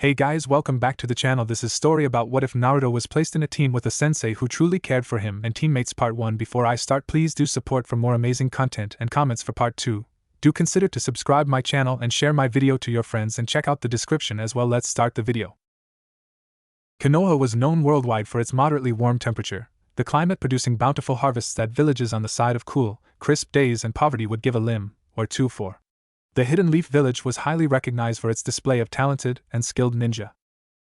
Hey guys, welcome back to the channel. This is story about what if Naruto was placed in a team with a sensei who truly cared for him and teammates part 1. Before I start, please do support for more amazing content and comments for part 2. Do consider to subscribe my channel and share my video to your friends and check out the description as well. Let's start the video. Konoha was known worldwide for its moderately warm temperature, the climate producing bountiful harvests that villages on the side of cool, crisp days and poverty would give a limb or two for. The Hidden Leaf Village was highly recognized for its display of talented and skilled ninja.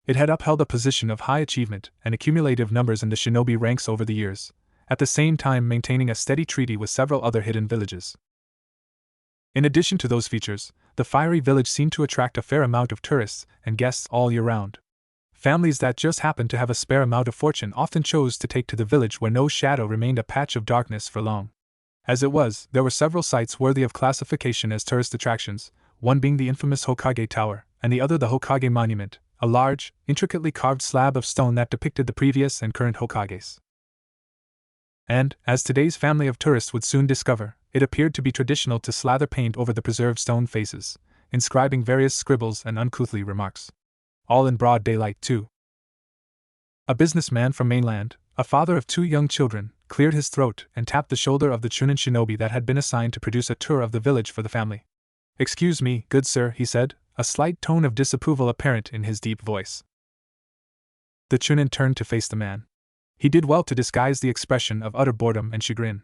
It had upheld a position of high achievement and accumulative numbers in the shinobi ranks over the years, at the same time maintaining a steady treaty with several other hidden villages. In addition to those features, the fiery village seemed to attract a fair amount of tourists and guests all year round. Families that just happened to have a spare amount of fortune often chose to take to the village where no shadow remained a patch of darkness for long. As it was, there were several sites worthy of classification as tourist attractions, one being the infamous Hokage Tower, and the other the Hokage Monument, a large, intricately carved slab of stone that depicted the previous and current Hokages. And, as today's family of tourists would soon discover, it appeared to be traditional to slather paint over the preserved stone faces, inscribing various scribbles and uncouthly remarks. All in broad daylight, too. A businessman from mainland, a father of 2 young children, cleared his throat and tapped the shoulder of the Chunin shinobi that had been assigned to produce a tour of the village for the family. "Excuse me, good sir," he said, a slight tone of disapproval apparent in his deep voice. The Chunin turned to face the man. He did well to disguise the expression of utter boredom and chagrin.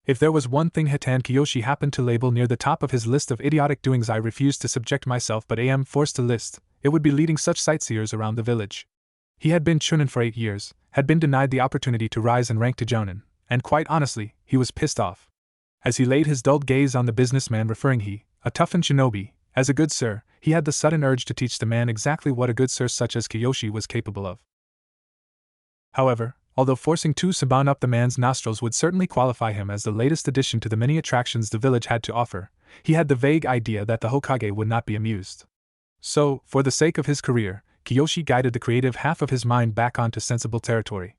If there was one thing Hitan Kiyoshi happened to label near the top of his list of idiotic doings I refuse to subject myself but am forced to list, it would be leading such sightseers around the village. He had been Chunin for 8 years, had been denied the opportunity to rise in rank to Jounin, and quite honestly, he was pissed off. As he laid his dulled gaze on the businessman referring he, a toughened shinobi, as a good sir, he had the sudden urge to teach the man exactly what a good sir such as Kiyoshi was capable of. However, although forcing 2 saban up the man's nostrils would certainly qualify him as the latest addition to the many attractions the village had to offer, he had the vague idea that the Hokage would not be amused. So, for the sake of his career, Kiyoshi guided the creative half of his mind back onto sensible territory.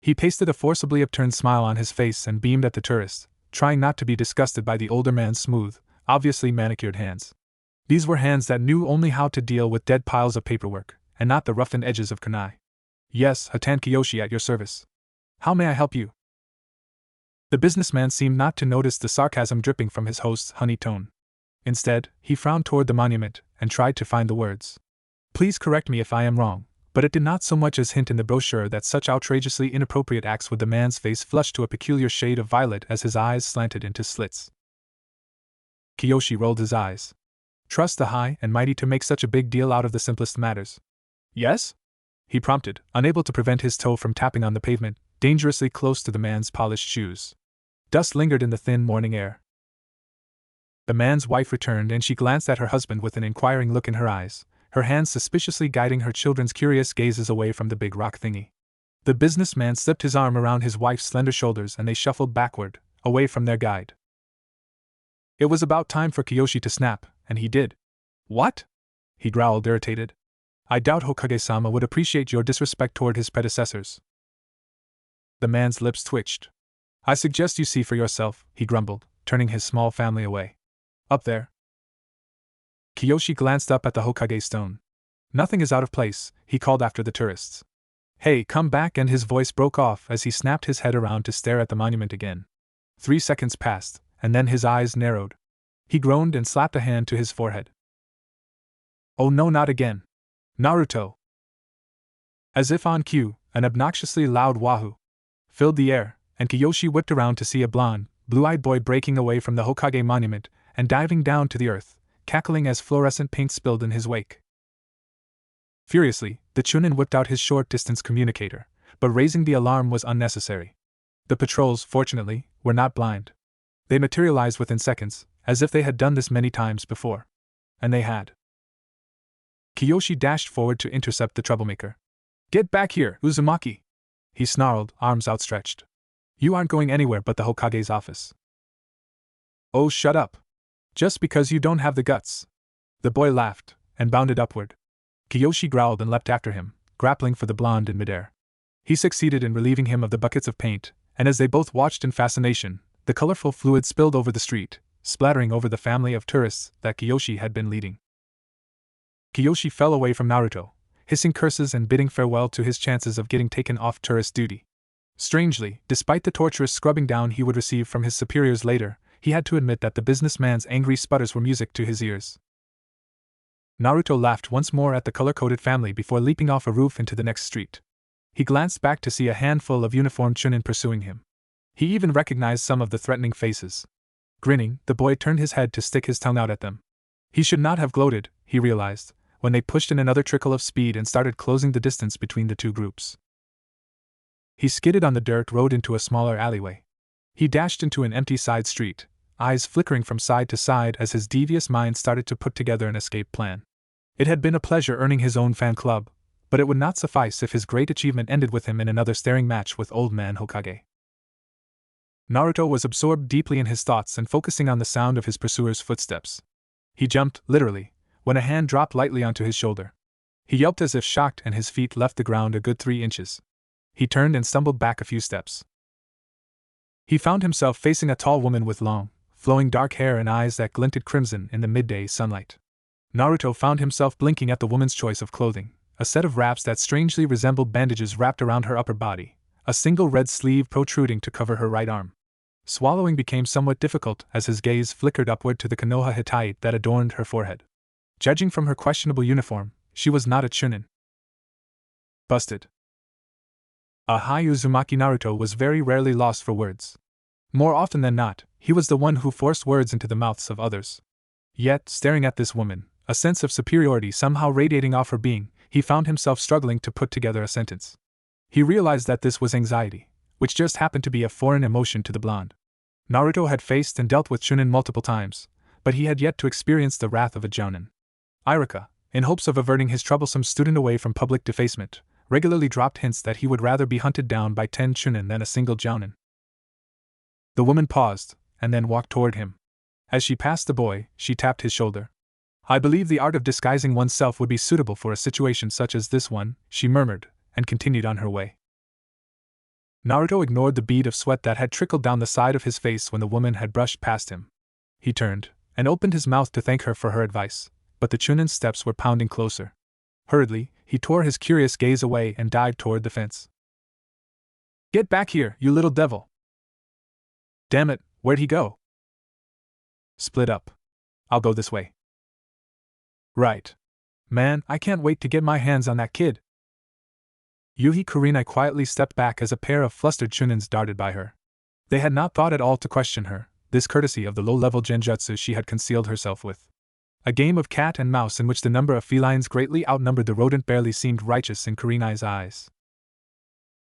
He pasted a forcibly upturned smile on his face and beamed at the tourist, trying not to be disgusted by the older man's smooth, obviously manicured hands. These were hands that knew only how to deal with dead piles of paperwork, and not the roughened edges of kunai. "Yes, Hitan Kiyoshi, at your service. How may I help you?" The businessman seemed not to notice the sarcasm dripping from his host's honey tone. Instead, he frowned toward the monument and tried to find the words. "Please correct me if I am wrong," but it did not so much as hint in the brochure that such outrageously inappropriate acts would the man's face flushed to a peculiar shade of violet as his eyes slanted into slits. Kiyoshi rolled his eyes. "Trust the high and mighty to make such a big deal out of the simplest matters." "Yes?" he prompted, unable to prevent his toe from tapping on the pavement, dangerously close to the man's polished shoes. Dust lingered in the thin morning air. The man's wife returned and she glanced at her husband with an inquiring look in her eyes, her hands suspiciously guiding her children's curious gazes away from the big rock thingy. The businessman slipped his arm around his wife's slender shoulders and they shuffled backward, away from their guide. It was about time for Kiyoshi to snap, and he did. "What?" he growled, irritated. "I doubt Hokage-sama would appreciate your disrespect toward his predecessors." The man's lips twitched. "I suggest you see for yourself," he grumbled, turning his small family away. "Up there." Kiyoshi glanced up at the Hokage stone. "Nothing is out of place," he called after the tourists. "Hey, come back," and his voice broke off as he snapped his head around to stare at the monument again. 3 seconds passed, and then his eyes narrowed. He groaned and slapped a hand to his forehead. "Oh no, not again. Naruto!" As if on cue, an obnoxiously loud wahoo filled the air, and Kiyoshi whipped around to see a blond, blue-eyed boy breaking away from the Hokage monument and diving down to the earth, cackling as fluorescent paint spilled in his wake. Furiously, the Chunin whipped out his short-distance communicator, but raising the alarm was unnecessary. The patrols, fortunately, were not blind. They materialized within seconds, as if they had done this many times before. And they had. Kiyoshi dashed forward to intercept the troublemaker. "Get back here, Uzumaki!" he snarled, arms outstretched. "You aren't going anywhere but the Hokage's office." "Oh, shut up! Just because you don't have the guts." The boy laughed, and bounded upward. Kiyoshi growled and leapt after him, grappling for the blonde in midair. He succeeded in relieving him of the buckets of paint, and as they both watched in fascination, the colorful fluid spilled over the street, splattering over the family of tourists that Kiyoshi had been leading. Kiyoshi fell away from Naruto, hissing curses and bidding farewell to his chances of getting taken off tourist duty. Strangely, despite the torturous scrubbing down he would receive from his superiors later, he had to admit that the businessman's angry sputters were music to his ears. Naruto laughed once more at the color-coded family before leaping off a roof into the next street. He glanced back to see a handful of uniformed chunin pursuing him. He even recognized some of the threatening faces. Grinning, the boy turned his head to stick his tongue out at them. He should not have gloated, he realized, when they pushed in another trickle of speed and started closing the distance between the two groups. He skidded on the dirt road into a smaller alleyway. He dashed into an empty side street, eyes flickering from side to side as his devious mind started to put together an escape plan. It had been a pleasure earning his own fan club, but it would not suffice if his great achievement ended with him in another staring match with Old Man Hokage. Naruto was absorbed deeply in his thoughts and focusing on the sound of his pursuer's footsteps. He jumped, literally, when a hand dropped lightly onto his shoulder. He yelped as if shocked and his feet left the ground a good 3 inches. He turned and stumbled back a few steps. He found himself facing a tall woman with long, flowing dark hair and eyes that glinted crimson in the midday sunlight. Naruto found himself blinking at the woman's choice of clothing, a set of wraps that strangely resembled bandages wrapped around her upper body, a single red sleeve protruding to cover her right arm. Swallowing became somewhat difficult as his gaze flickered upward to the Konoha Hittite that adorned her forehead. Judging from her questionable uniform, she was not a chunin. Busted. Aha! Uzumaki Naruto was very rarely lost for words. More often than not, he was the one who forced words into the mouths of others. Yet, staring at this woman, a sense of superiority somehow radiating off her being, he found himself struggling to put together a sentence. He realized that this was anxiety, which just happened to be a foreign emotion to the blonde. Naruto had faced and dealt with chunin multiple times, but he had yet to experience the wrath of a jounin. Irika, in hopes of averting his troublesome student away from public defacement, regularly dropped hints that he would rather be hunted down by 10 chunin than a single jounin. The woman paused, and then walked toward him. As she passed the boy, she tapped his shoulder. "I believe the art of disguising oneself would be suitable for a situation such as this one," she murmured, and continued on her way. Naruto ignored the bead of sweat that had trickled down the side of his face when the woman had brushed past him. He turned, and opened his mouth to thank her for her advice, but the chunin's steps were pounding closer. Hurriedly, he tore his curious gaze away and dived toward the fence. "Get back here, you little devil!" "Damn it, where'd he go?" "Split up. I'll go this way." "Right. Man, I can't wait to get my hands on that kid." Yuhi Kurenai quietly stepped back as a pair of flustered chunins darted by her. They had not thought at all to question her, this courtesy of the low-level genjutsu she had concealed herself with. A game of cat and mouse in which the number of felines greatly outnumbered the rodent barely seemed righteous in Kurenai's eyes.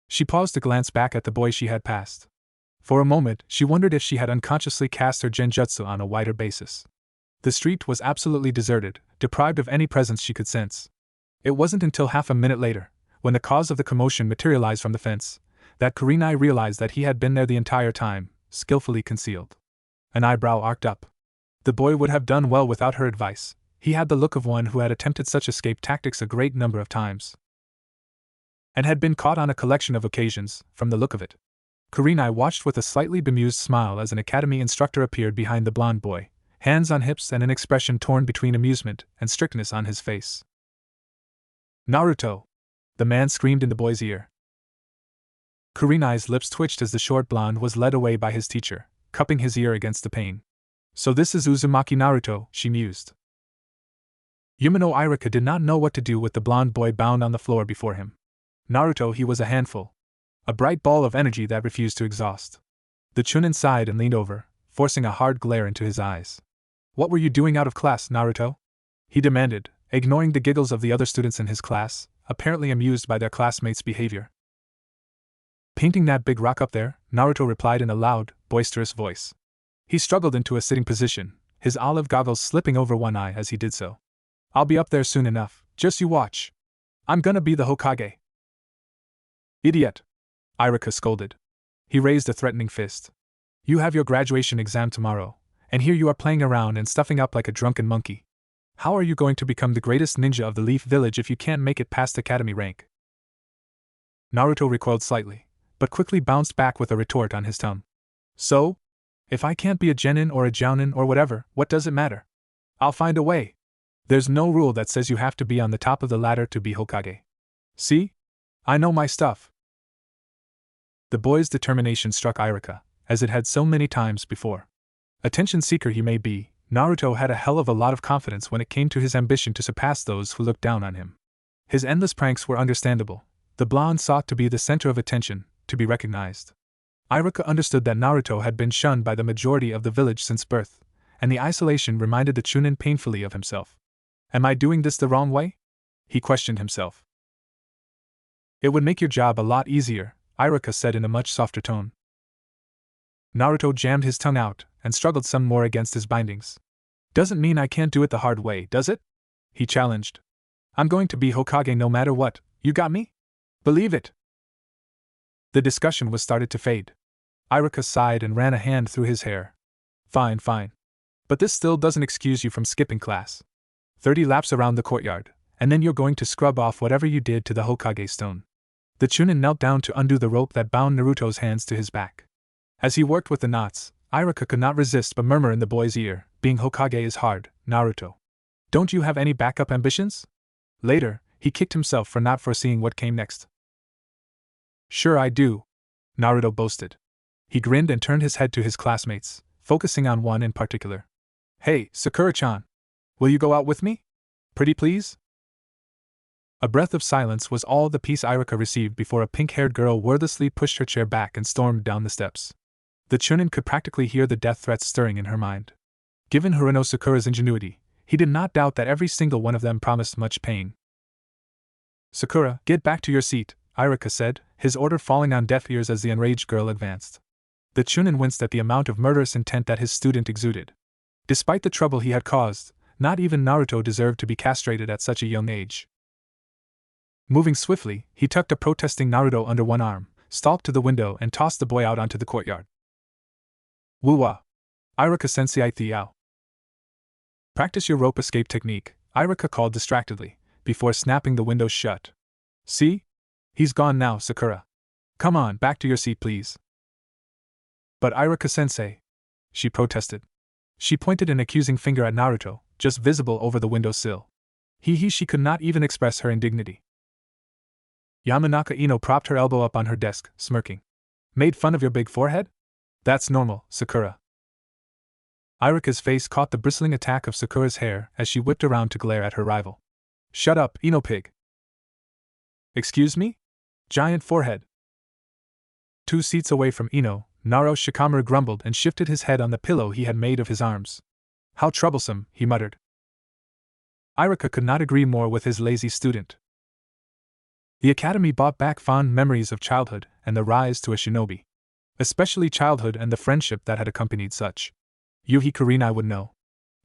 She paused to glance back at the boy she had passed. For a moment, she wondered if she had unconsciously cast her genjutsu on a wider basis. The street was absolutely deserted, deprived of any presence she could sense. It wasn't until half a minute later, when the cause of the commotion materialized from the fence, that Kurenai realized that he had been there the entire time, skillfully concealed. An eyebrow arced up. The boy would have done well without her advice. He had the look of one who had attempted such escape tactics a great number of times, and had been caught on a collection of occasions, from the look of it. Kurenai watched with a slightly bemused smile as an academy instructor appeared behind the blonde boy, hands on hips and an expression torn between amusement and strictness on his face. "Naruto!" the man screamed in the boy's ear. Kurenai's lips twitched as the short blonde was led away by his teacher, cupping his ear against the pain. "So this is Uzumaki Naruto," she mused. Yumino Irika did not know what to do with the blonde boy bound on the floor before him. Naruto, he was a handful. A bright ball of energy that refused to exhaust. The chunin sighed and leaned over, forcing a hard glare into his eyes. "What were you doing out of class, Naruto?" he demanded, ignoring the giggles of the other students in his class, apparently amused by their classmates' behavior. "Painting that big rock up there," Naruto replied in a loud, boisterous voice. He struggled into a sitting position, his olive goggles slipping over one eye as he did so. "I'll be up there soon enough, just you watch. I'm gonna be the Hokage." "Idiot!" Irika scolded. He raised a threatening fist. "You have your graduation exam tomorrow, and here you are playing around and stuffing up like a drunken monkey. How are you going to become the greatest ninja of the Leaf Village if you can't make it past academy rank?" Naruto recoiled slightly, but quickly bounced back with a retort on his tongue. "So? If I can't be a genin or a jounin or whatever, what does it matter? I'll find a way." There's no rule that says you have to be on the top of the ladder to be Hokage. See? I know my stuff. The boy's determination struck Iruka, as it had so many times before. Attention seeker he may be, Naruto had a hell of a lot of confidence when it came to his ambition to surpass those who looked down on him. His endless pranks were understandable. The blonde sought to be the center of attention, to be recognized. Iruka understood that Naruto had been shunned by the majority of the village since birth, and the isolation reminded the Chunin painfully of himself. Am I doing this the wrong way? He questioned himself. It would make your job a lot easier, Iruka said in a much softer tone. Naruto jammed his tongue out and struggled some more against his bindings. Doesn't mean I can't do it the hard way, does it? He challenged. I'm going to be Hokage no matter what, you got me? Believe it. The discussion was started to fade. Iruka sighed and ran a hand through his hair. Fine. But this still doesn't excuse you from skipping class. 30 laps around the courtyard, and then you're going to scrub off whatever you did to the Hokage stone. The Chunin knelt down to undo the rope that bound Naruto's hands to his back. As he worked with the knots, Iruka could not resist but murmur in the boy's ear, being Hokage is hard, Naruto. Don't you have any backup ambitions? Later, he kicked himself for not foreseeing what came next. Sure I do, Naruto boasted. He grinned and turned his head to his classmates, focusing on one in particular. Hey, Sakura-chan. Will you go out with me? Pretty please? A breath of silence was all the peace Iruka received before a pink-haired girl wordlessly pushed her chair back and stormed down the steps. The Chunin could practically hear the death threats stirring in her mind. Given Haruno Sakura's ingenuity, he did not doubt that every single one of them promised much pain. Sakura, get back to your seat, Iruka said, his order falling on deaf ears as the enraged girl advanced. The Chunin winced at the amount of murderous intent that his student exuded. Despite the trouble he had caused, not even Naruto deserved to be castrated at such a young age. Moving swiftly, he tucked a protesting Naruto under one arm, stalked to the window and tossed the boy out onto the courtyard. Woo-wah! Iruka-sensei Thiao. Practice your rope escape technique, Iruka called distractedly, before snapping the window shut. See? He's gone now, Sakura. Come on, back to your seat please. But Iruka-sensei, she protested. She pointed an accusing finger at Naruto, just visible over the windowsill. She could not even express her indignity. Yamanaka Ino propped her elbow up on her desk, smirking. Made fun of your big forehead? That's normal, Sakura. Iruka's face caught the bristling attack of Sakura's hair as she whipped around to glare at her rival. Shut up, Ino pig. Excuse me? Giant forehead. 2 seats away from Ino, Naro Shikamaru grumbled and shifted his head on the pillow he had made of his arms. How troublesome, he muttered. Iruka could not agree more with his lazy student. The academy brought back fond memories of childhood and the rise to a shinobi. Especially childhood and the friendship that had accompanied such. Yuhi Kurenai would know.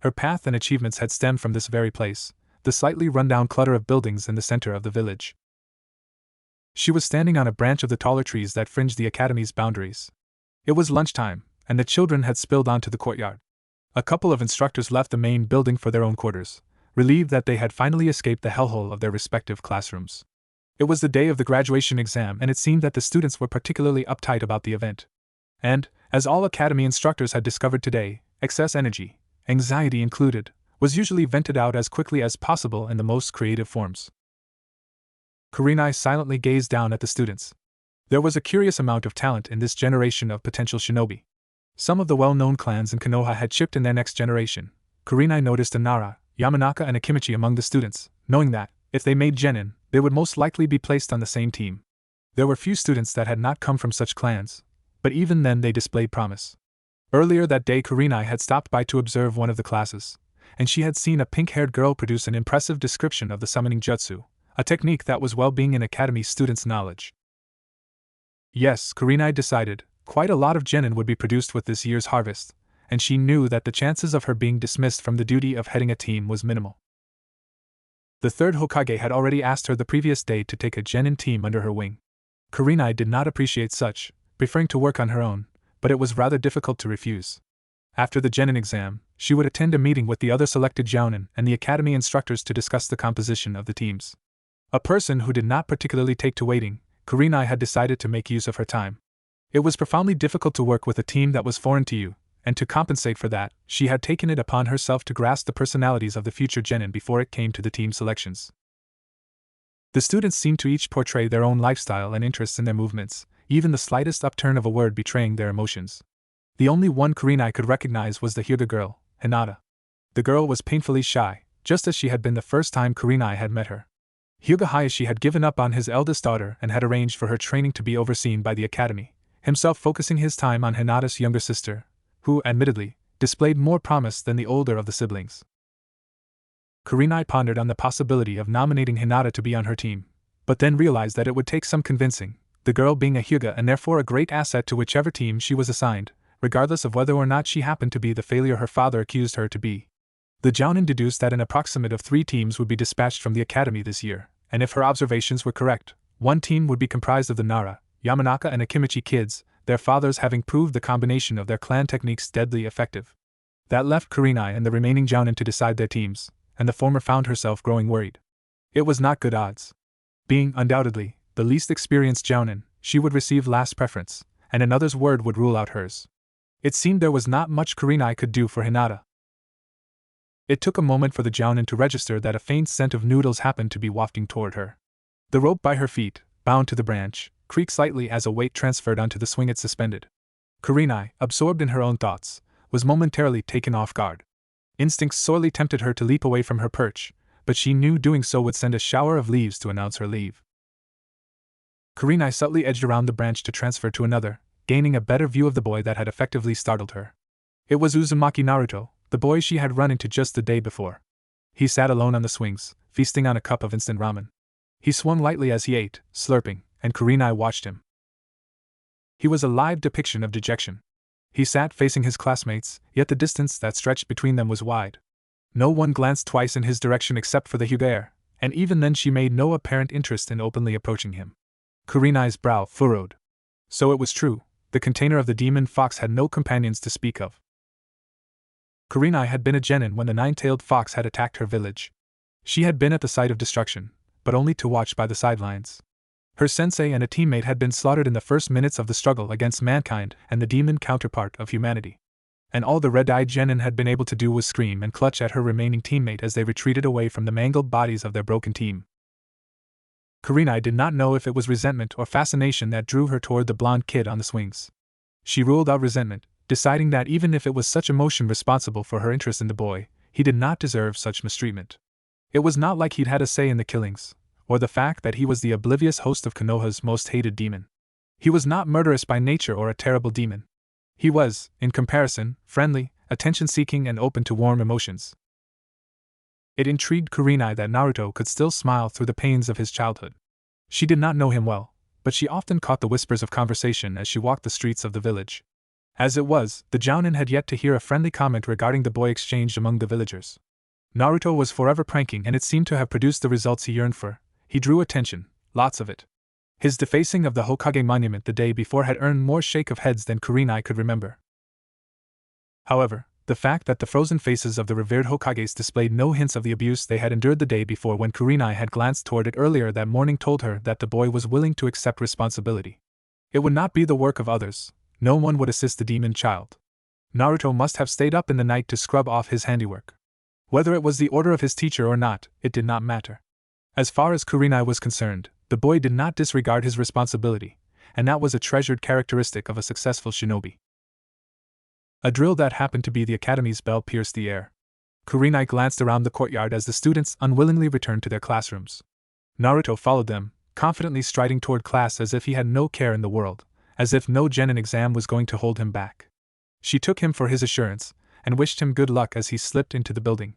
Her path and achievements had stemmed from this very place, the slightly run-down clutter of buildings in the center of the village. She was standing on a branch of the taller trees that fringed the academy's boundaries. It was lunchtime, and the children had spilled onto the courtyard. A couple of instructors left the main building for their own quarters, relieved that they had finally escaped the hellhole of their respective classrooms. It was the day of the graduation exam, and it seemed that the students were particularly uptight about the event. And, as all academy instructors had discovered today, excess energy, anxiety included, was usually vented out as quickly as possible in the most creative forms. Kurenai silently gazed down at the students. There was a curious amount of talent in this generation of potential shinobi. Some of the well-known clans in Konoha had chipped in their next generation. Kurenai noticed a Nara, Yamanaka and Akimichi among the students, knowing that, if they made genin, they would most likely be placed on the same team. There were few students that had not come from such clans, but even then they displayed promise. Earlier that day Kurenai had stopped by to observe one of the classes, and she had seen a pink-haired girl produce an impressive description of the summoning jutsu, a technique that was well being in academy students' knowledge. Yes, Kurenai decided, quite a lot of genin would be produced with this year's harvest, and she knew that the chances of her being dismissed from the duty of heading a team was minimal. The third Hokage had already asked her the previous day to take a genin team under her wing. Kurenai did not appreciate such, preferring to work on her own, but it was rather difficult to refuse. After the genin exam, she would attend a meeting with the other selected jounin and the academy instructors to discuss the composition of the teams. A person who did not particularly take to waiting, Kurenai had decided to make use of her time. It was profoundly difficult to work with a team that was foreign to you, and to compensate for that, she had taken it upon herself to grasp the personalities of the future genin before it came to the team selections. The students seemed to each portray their own lifestyle and interests in their movements, even the slightest upturn of a word betraying their emotions. The only one Kurenai could recognize was the Hyuga girl, Hinata. The girl was painfully shy, just as she had been the first time Kurenai had met her. Hyuga Hayashi had given up on his eldest daughter and had arranged for her training to be overseen by the academy, himself focusing his time on Hinata's younger sister, who, admittedly, displayed more promise than the older of the siblings. Kurenai pondered on the possibility of nominating Hinata to be on her team, but then realized that it would take some convincing, the girl being a Hyuga and therefore a great asset to whichever team she was assigned, regardless of whether or not she happened to be the failure her father accused her to be. The Jounin deduced that an approximate of 3 teams would be dispatched from the academy this year, and if her observations were correct, one team would be comprised of the Nara, Yamanaka and Akimichi kids, their fathers having proved the combination of their clan techniques deadly effective. That left Kurenai and the remaining Jounin to decide their teams, and the former found herself growing worried. It was not good odds. Being, undoubtedly, the least experienced Jounin, she would receive last preference, and another's word would rule out hers. It seemed there was not much Kurenai could do for Hinata. It took a moment for the Jounin to register that a faint scent of noodles happened to be wafting toward her. The rope by her feet, bound to the branch, creaked slightly as a weight transferred onto the swing it suspended. Kurenai, absorbed in her own thoughts, was momentarily taken off guard. Instincts sorely tempted her to leap away from her perch, but she knew doing so would send a shower of leaves to announce her leave. Kurenai subtly edged around the branch to transfer to another, gaining a better view of the boy that had effectively startled her. It was Uzumaki Naruto, the boy she had run into just the day before. He sat alone on the swings, feasting on a cup of instant ramen. He swung lightly as he ate, slurping, and Kurenai watched him. He was a live depiction of dejection. He sat facing his classmates, yet the distance that stretched between them was wide. No one glanced twice in his direction except for the Hyuga, and even then she made no apparent interest in openly approaching him. Kurenai's brow furrowed. So it was true, the container of the demon fox had no companions to speak of. Kurenai had been a genin when the nine-tailed fox had attacked her village. She had been at the site of destruction, but only to watch by the sidelines. Her sensei and a teammate had been slaughtered in the first minutes of the struggle against mankind and the demon counterpart of humanity. And all the red-eyed genin had been able to do was scream and clutch at her remaining teammate as they retreated away from the mangled bodies of their broken team. Kurenai did not know if it was resentment or fascination that drew her toward the blonde kid on the swings. She ruled out resentment, deciding that even if it was such emotion responsible for her interest in the boy, he did not deserve such mistreatment. It was not like he'd had a say in the killings, or the fact that he was the oblivious host of Konoha's most hated demon. He was not murderous by nature or a terrible demon. He was, in comparison, friendly, attention-seeking and open to warm emotions. It intrigued Kurenai that Naruto could still smile through the pains of his childhood. She did not know him well, but she often caught the whispers of conversation as she walked the streets of the village. As it was, the Jounin had yet to hear a friendly comment regarding the boy exchanged among the villagers. Naruto was forever pranking and it seemed to have produced the results he yearned for. He drew attention, lots of it. His defacing of the Hokage monument the day before had earned more shake of heads than Kurenai could remember. However, the fact that the frozen faces of the revered Hokages displayed no hints of the abuse they had endured the day before when Kurenai had glanced toward it earlier that morning told her that the boy was willing to accept responsibility. It would not be the work of others. No one would assist the demon child. Naruto must have stayed up in the night to scrub off his handiwork. Whether it was the order of his teacher or not, it did not matter. As far as Kurenai was concerned, the boy did not disregard his responsibility, and that was a treasured characteristic of a successful shinobi. A drill that happened to be the academy's bell pierced the air. Kurenai glanced around the courtyard as the students unwillingly returned to their classrooms. Naruto followed them, confidently striding toward class as if he had no care in the world, as if no genin exam was going to hold him back. She took him for his assurance, and wished him good luck as he slipped into the building.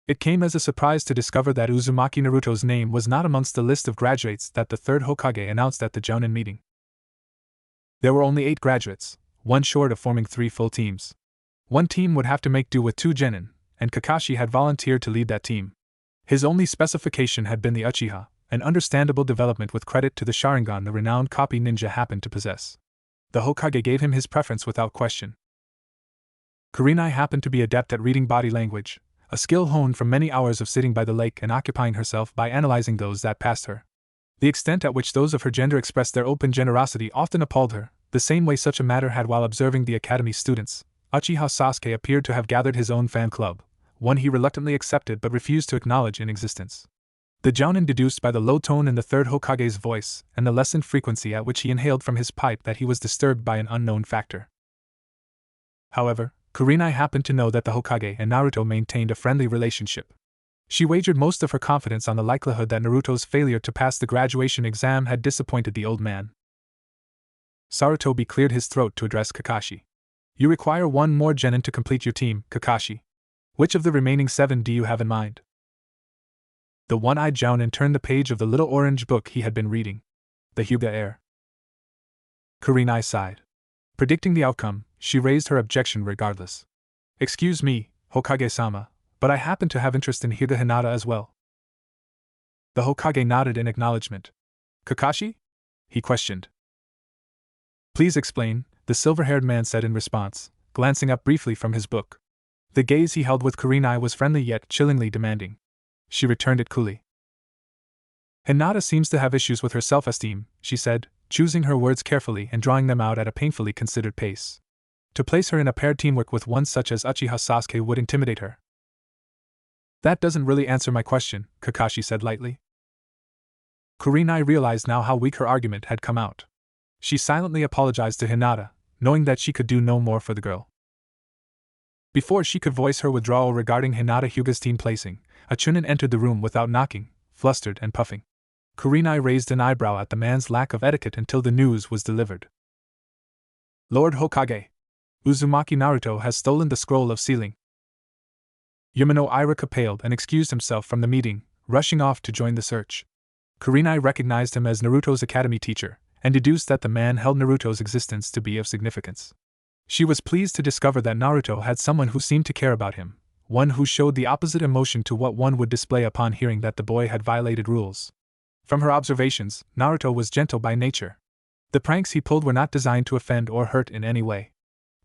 It came as a surprise to discover that Uzumaki Naruto's name was not amongst the list of graduates that the third Hokage announced at the Jounin meeting. There were only 8 graduates, one short of forming 3 full teams. One team would have to make do with 2 genin, and Kakashi had volunteered to lead that team. His only specification had been the Uchiha, an understandable development with credit to the Sharingan the renowned copy ninja happened to possess. The Hokage gave him his preference without question. Kurenai happened to be adept at reading body language, a skill honed from many hours of sitting by the lake and occupying herself by analyzing those that passed her. The extent at which those of her gender expressed their open generosity often appalled her, The same way such a matter had while observing the academy students, Uchiha Sasuke appeared to have gathered his own fan club, one he reluctantly accepted but refused to acknowledge in existence. The Jounin deduced by the low tone in the third Hokage's voice and the lessened frequency at which he inhaled from his pipe that he was disturbed by an unknown factor. However, Kurenai happened to know that the Hokage and Naruto maintained a friendly relationship. She wagered most of her confidence on the likelihood that Naruto's failure to pass the graduation exam had disappointed the old man. Sarutobi cleared his throat to address Kakashi. You require one more genin to complete your team, Kakashi. Which of the remaining 7 do you have in mind? The one-eyed Jounin turned the page of the little orange book he had been reading. The Hyuga heir. Kurenai sighed. Predicting the outcome, she raised her objection regardless. Excuse me, Hokage-sama, but I happen to have interest in Hyuga Hinata as well. The Hokage nodded in acknowledgement. Kakashi? He questioned. Please explain, the silver-haired man said in response, glancing up briefly from his book. The gaze he held with Kurenai was friendly yet chillingly demanding. She returned it coolly. Hinata seems to have issues with her self-esteem, she said, choosing her words carefully and drawing them out at a painfully considered pace. To place her in a paired teamwork with one such as Uchiha Sasuke would intimidate her. That doesn't really answer my question, Kakashi said lightly. Kurenai realized now how weak her argument had come out. She silently apologized to Hinata, knowing that she could do no more for the girl. Before she could voice her withdrawal regarding Hinata Hyuga's team placing, a Chunin entered the room without knocking, flustered and puffing. Kurenai raised an eyebrow at the man's lack of etiquette until the news was delivered. Lord Hokage! Uzumaki Naruto has stolen the scroll of sealing. Yamano Irika paled and excused himself from the meeting, rushing off to join the search. Kurenai recognized him as Naruto's academy teacher, and deduced that the man held Naruto's existence to be of significance. She was pleased to discover that Naruto had someone who seemed to care about him, one who showed the opposite emotion to what one would display upon hearing that the boy had violated rules. From her observations, Naruto was gentle by nature. The pranks he pulled were not designed to offend or hurt in any way.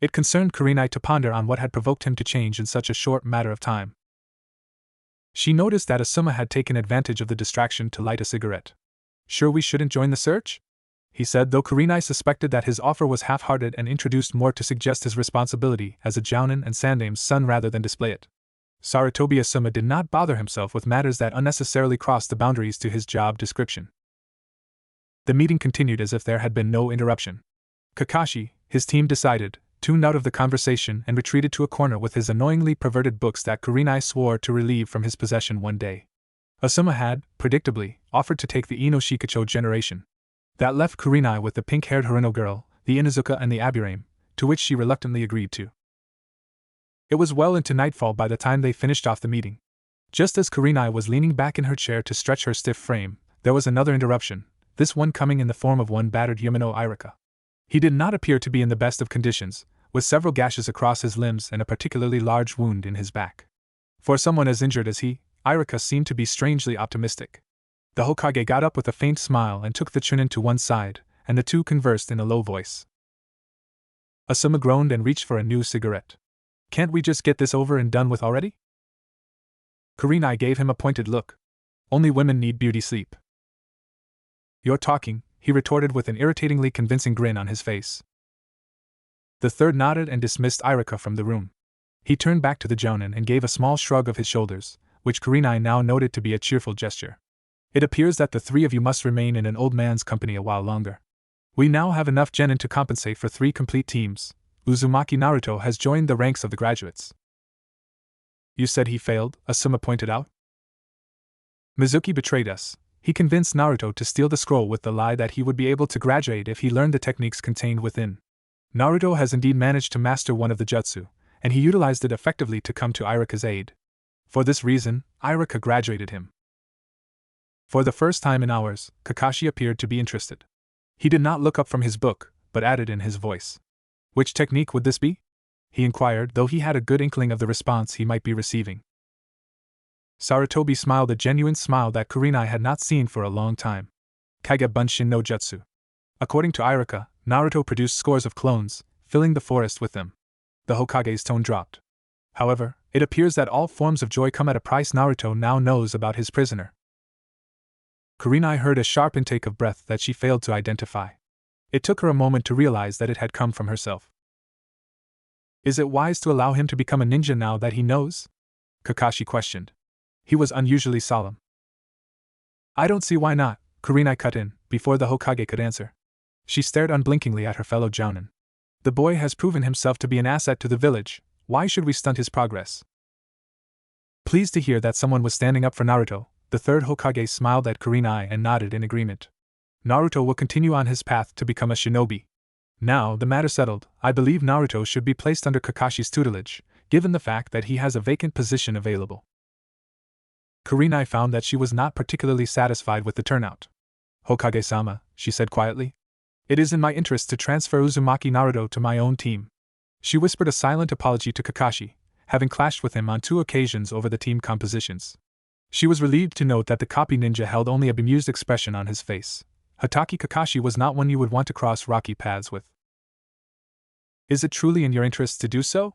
It concerned Kurenai to ponder on what had provoked him to change in such a short matter of time. She noticed that Asuma had taken advantage of the distraction to light a cigarette. Sure we shouldn't join the search? He said, though Kurenai suspected that his offer was half-hearted and introduced more to suggest his responsibility as a Jounin and Sandame's son rather than display it. Sarutobi Asuma did not bother himself with matters that unnecessarily crossed the boundaries to his job description. The meeting continued as if there had been no interruption. Kakashi, his team decided, tuned out of the conversation and retreated to a corner with his annoyingly perverted books that Kurenai swore to relieve from his possession one day. Asuma had, predictably, offered to take the Ino Shikacho generation. That left Kurenai with the pink-haired Haruno girl, the Inuzuka and the Aburame, to which she reluctantly agreed to. It was well into nightfall by the time they finished off the meeting. Just as Kurenai was leaning back in her chair to stretch her stiff frame, there was another interruption, this one coming in the form of one battered Yamano Irika. He did not appear to be in the best of conditions, with several gashes across his limbs and a particularly large wound in his back. For someone as injured as he, Irika seemed to be strangely optimistic. The Hokage got up with a faint smile and took the Chunin to one side, and the two conversed in a low voice. Asuma groaned and reached for a new cigarette. Can't we just get this over and done with already? Kurenai gave him a pointed look. Only women need beauty sleep. You're talking, he retorted with an irritatingly convincing grin on his face. The third nodded and dismissed Irika from the room. He turned back to the Jounin and gave a small shrug of his shoulders, which Kurenai now noted to be a cheerful gesture. It appears that the 3 of you must remain in an old man's company a while longer. We now have enough genin to compensate for 3 complete teams. Uzumaki Naruto has joined the ranks of the graduates. You said he failed, Asuma pointed out. Mizuki betrayed us. He convinced Naruto to steal the scroll with the lie that he would be able to graduate if he learned the techniques contained within. Naruto has indeed managed to master one of the jutsu, and he utilized it effectively to come to Irika's aid. For this reason, Irika graduated him. For the first time in hours, Kakashi appeared to be interested. He did not look up from his book, but added in his voice. Which technique would this be? He inquired, though he had a good inkling of the response he might be receiving. Sarutobi smiled a genuine smile that Kurenai had not seen for a long time. Kage Bunshin no Jutsu. According to Irika, Naruto produced scores of clones, filling the forest with them. The Hokage's tone dropped. However, it appears that all forms of joy come at a price. Naruto now knows about his prisoner. Kurenai heard a sharp intake of breath that she failed to identify. It took her a moment to realize that it had come from herself. Is it wise to allow him to become a ninja now that he knows? Kakashi questioned. He was unusually solemn. I don't see why not, Kurenai cut in, before the Hokage could answer. She stared unblinkingly at her fellow jounin. The boy has proven himself to be an asset to the village, why should we stunt his progress? Pleased to hear that someone was standing up for Naruto, the third Hokage smiled at Kurenai and nodded in agreement. Naruto will continue on his path to become a shinobi. Now, the matter settled, I believe Naruto should be placed under Kakashi's tutelage, given the fact that he has a vacant position available. Kurenai found that she was not particularly satisfied with the turnout. Hokage-sama, she said quietly. It is in my interest to transfer Uzumaki Naruto to my own team. She whispered a silent apology to Kakashi, having clashed with him on 2 occasions over the team compositions. She was relieved to note that the copy ninja held only a bemused expression on his face. Hatake Kakashi was not one you would want to cross rocky paths with. Is it truly in your interest to do so?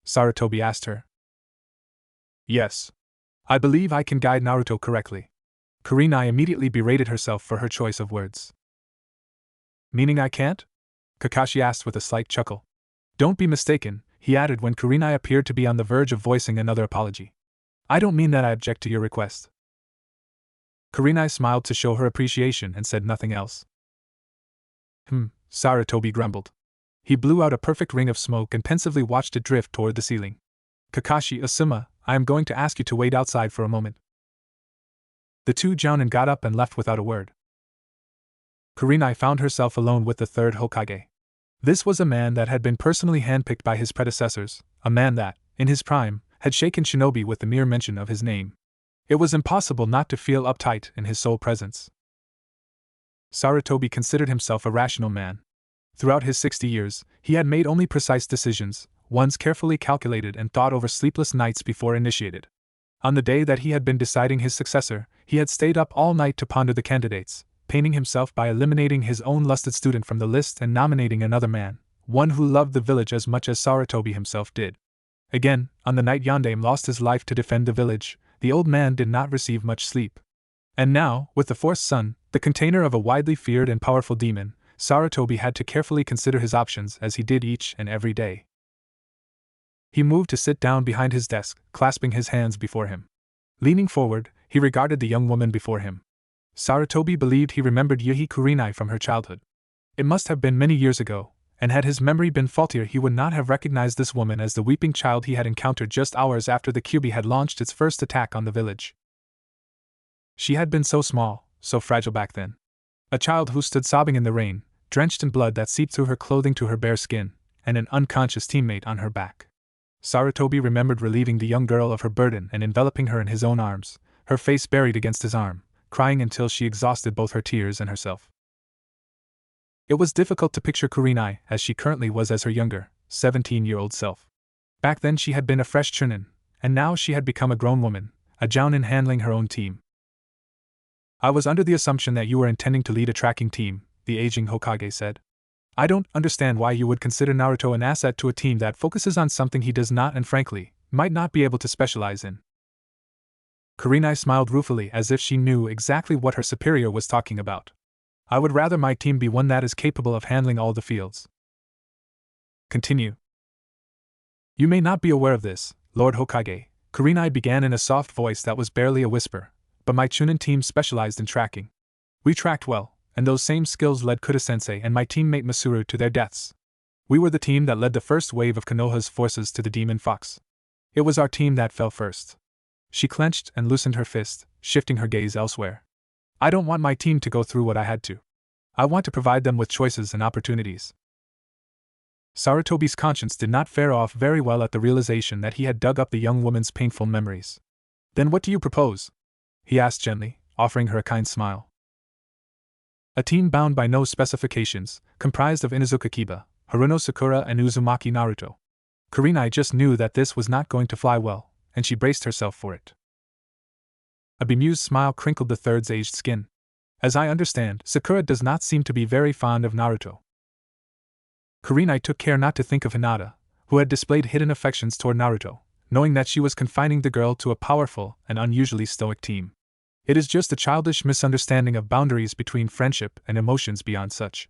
Sarutobi asked her. Yes. I believe I can guide Naruto correctly. Kurenai immediately berated herself for her choice of words. Meaning I can't? Kakashi asked with a slight chuckle. Don't be mistaken, he added when Kurenai appeared to be on the verge of voicing another apology. I don't mean that I object to your request. Kurenai smiled to show her appreciation and said nothing else. Sarutobi grumbled. He blew out a perfect ring of smoke and pensively watched it drift toward the ceiling. Kakashi Asuma, I am going to ask you to wait outside for a moment. The 2 jounin got up and left without a word. Kurenai found herself alone with the third Hokage. This was a man that had been personally handpicked by his predecessors, a man that, in his prime, had shaken shinobi with the mere mention of his name. It was impossible not to feel uptight in his sole presence. Sarutobi considered himself a rational man. Throughout his 60 years, he had made only precise decisions, ones carefully calculated and thought over sleepless nights before initiated. On the day that he had been deciding his successor, he had stayed up all night to ponder the candidates, painting himself by eliminating his own lusted student from the list and nominating another man, one who loved the village as much as Sarutobi himself did. Again, on the night Yondaime lost his life to defend the village, the old man did not receive much sleep. And now, with the fourth son, the container of a widely feared and powerful demon, Sarutobi had to carefully consider his options as he did each and every day. He moved to sit down behind his desk, clasping his hands before him. Leaning forward, he regarded the young woman before him. Sarutobi believed he remembered Yuhi Kurenai from her childhood. It must have been many years ago, and had his memory been faultier he would not have recognized this woman as the weeping child he had encountered just hours after the Kyuubi had launched its first attack on the village. She had been so small, so fragile back then. A child who stood sobbing in the rain, drenched in blood that seeped through her clothing to her bare skin, and an unconscious teammate on her back. Sarutobi remembered relieving the young girl of her burden and enveloping her in his own arms, her face buried against his arm, crying until she exhausted both her tears and herself. It was difficult to picture Kurenai as she currently was as her younger, 17-year-old self. Back then she had been a fresh chunin, and now she had become a grown woman, a jounin handling her own team. I was under the assumption that you were intending to lead a tracking team, the aging Hokage said. I don't understand why you would consider Naruto an asset to a team that focuses on something he does not and frankly, might not be able to specialize in. Kurenai smiled ruefully as if she knew exactly what her superior was talking about. I would rather my team be one that is capable of handling all the fields. Continue. You may not be aware of this, Lord Hokage, Kurenai began in a soft voice that was barely a whisper, but my chunin team specialized in tracking. We tracked well, and those same skills led Kuda-sensei and my teammate Masuru to their deaths. We were the team that led the first wave of Konoha's forces to the Demon Fox. It was our team that fell first. She clenched and loosened her fist, shifting her gaze elsewhere. I don't want my team to go through what I had to. I want to provide them with choices and opportunities. Sarutobi's conscience did not fare off very well at the realization that he had dug up the young woman's painful memories. Then what do you propose? He asked gently, offering her a kind smile. A team bound by no specifications, comprised of Inuzuka Kiba, Haruno Sakura and Uzumaki Naruto. Kurenai just knew that this was not going to fly well, and she braced herself for it. A bemused smile crinkled the third's aged skin. As I understand, Sakura does not seem to be very fond of Naruto. Kurenai took care not to think of Hinata, who had displayed hidden affections toward Naruto, knowing that she was confining the girl to a powerful and unusually stoic team. It is just a childish misunderstanding of boundaries between friendship and emotions beyond such.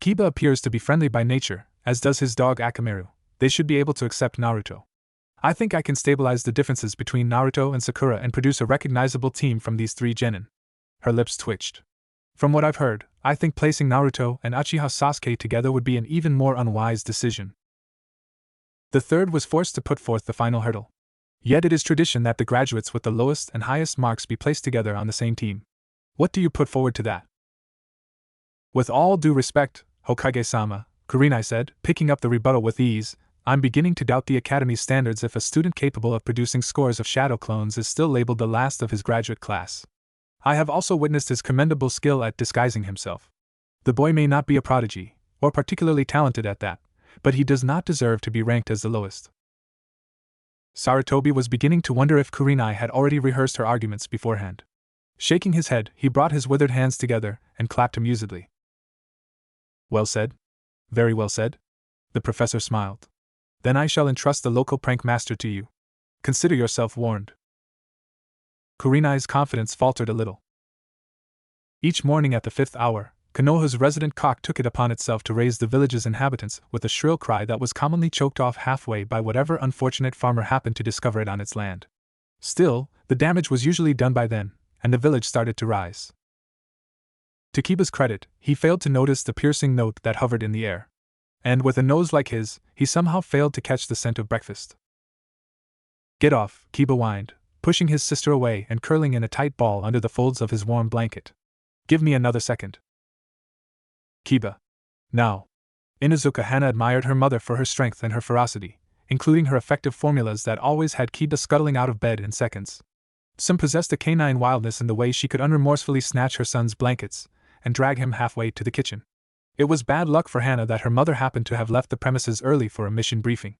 Kiba appears to be friendly by nature, as does his dog Akamaru. They should be able to accept Naruto. I think I can stabilize the differences between Naruto and Sakura and produce a recognizable team from these three genin. Her lips twitched. From what I've heard, I think placing Naruto and Uchiha Sasuke together would be an even more unwise decision. The third was forced to put forth the final hurdle. Yet it is tradition that the graduates with the lowest and highest marks be placed together on the same team. What do you put forward to that? With all due respect, Hokage-sama, Kurenai said, picking up the rebuttal with ease, I'm beginning to doubt the Academy's standards if a student capable of producing scores of shadow clones is still labeled the last of his graduate class. I have also witnessed his commendable skill at disguising himself. The boy may not be a prodigy, or particularly talented at that, but he does not deserve to be ranked as the lowest. Sarutobi was beginning to wonder if Kurenai had already rehearsed her arguments beforehand. Shaking his head, he brought his withered hands together and clapped amusedly. Well said. Very well said. The professor smiled. Then I shall entrust the local prank master to you. Consider yourself warned. Kurenai's confidence faltered a little. Each morning at the 5th hour, Konoha's resident cock took it upon itself to raise the village's inhabitants with a shrill cry that was commonly choked off halfway by whatever unfortunate farmer happened to discover it on its land. Still, the damage was usually done by then, and the village started to rise. To Kiba's credit, he failed to notice the piercing note that hovered in the air. And with a nose like his, he somehow failed to catch the scent of breakfast. Get off, Kiba whined, pushing his sister away and curling in a tight ball under the folds of his warm blanket. Give me another second. Kiba. Now. Inuzuka Hana admired her mother for her strength and her ferocity, including her effective formulas that always had Kiba scuttling out of bed in seconds. Some possessed a canine wildness in the way she could unremorsefully snatch her son's blankets and drag him halfway to the kitchen. It was bad luck for Hana that her mother happened to have left the premises early for a mission briefing.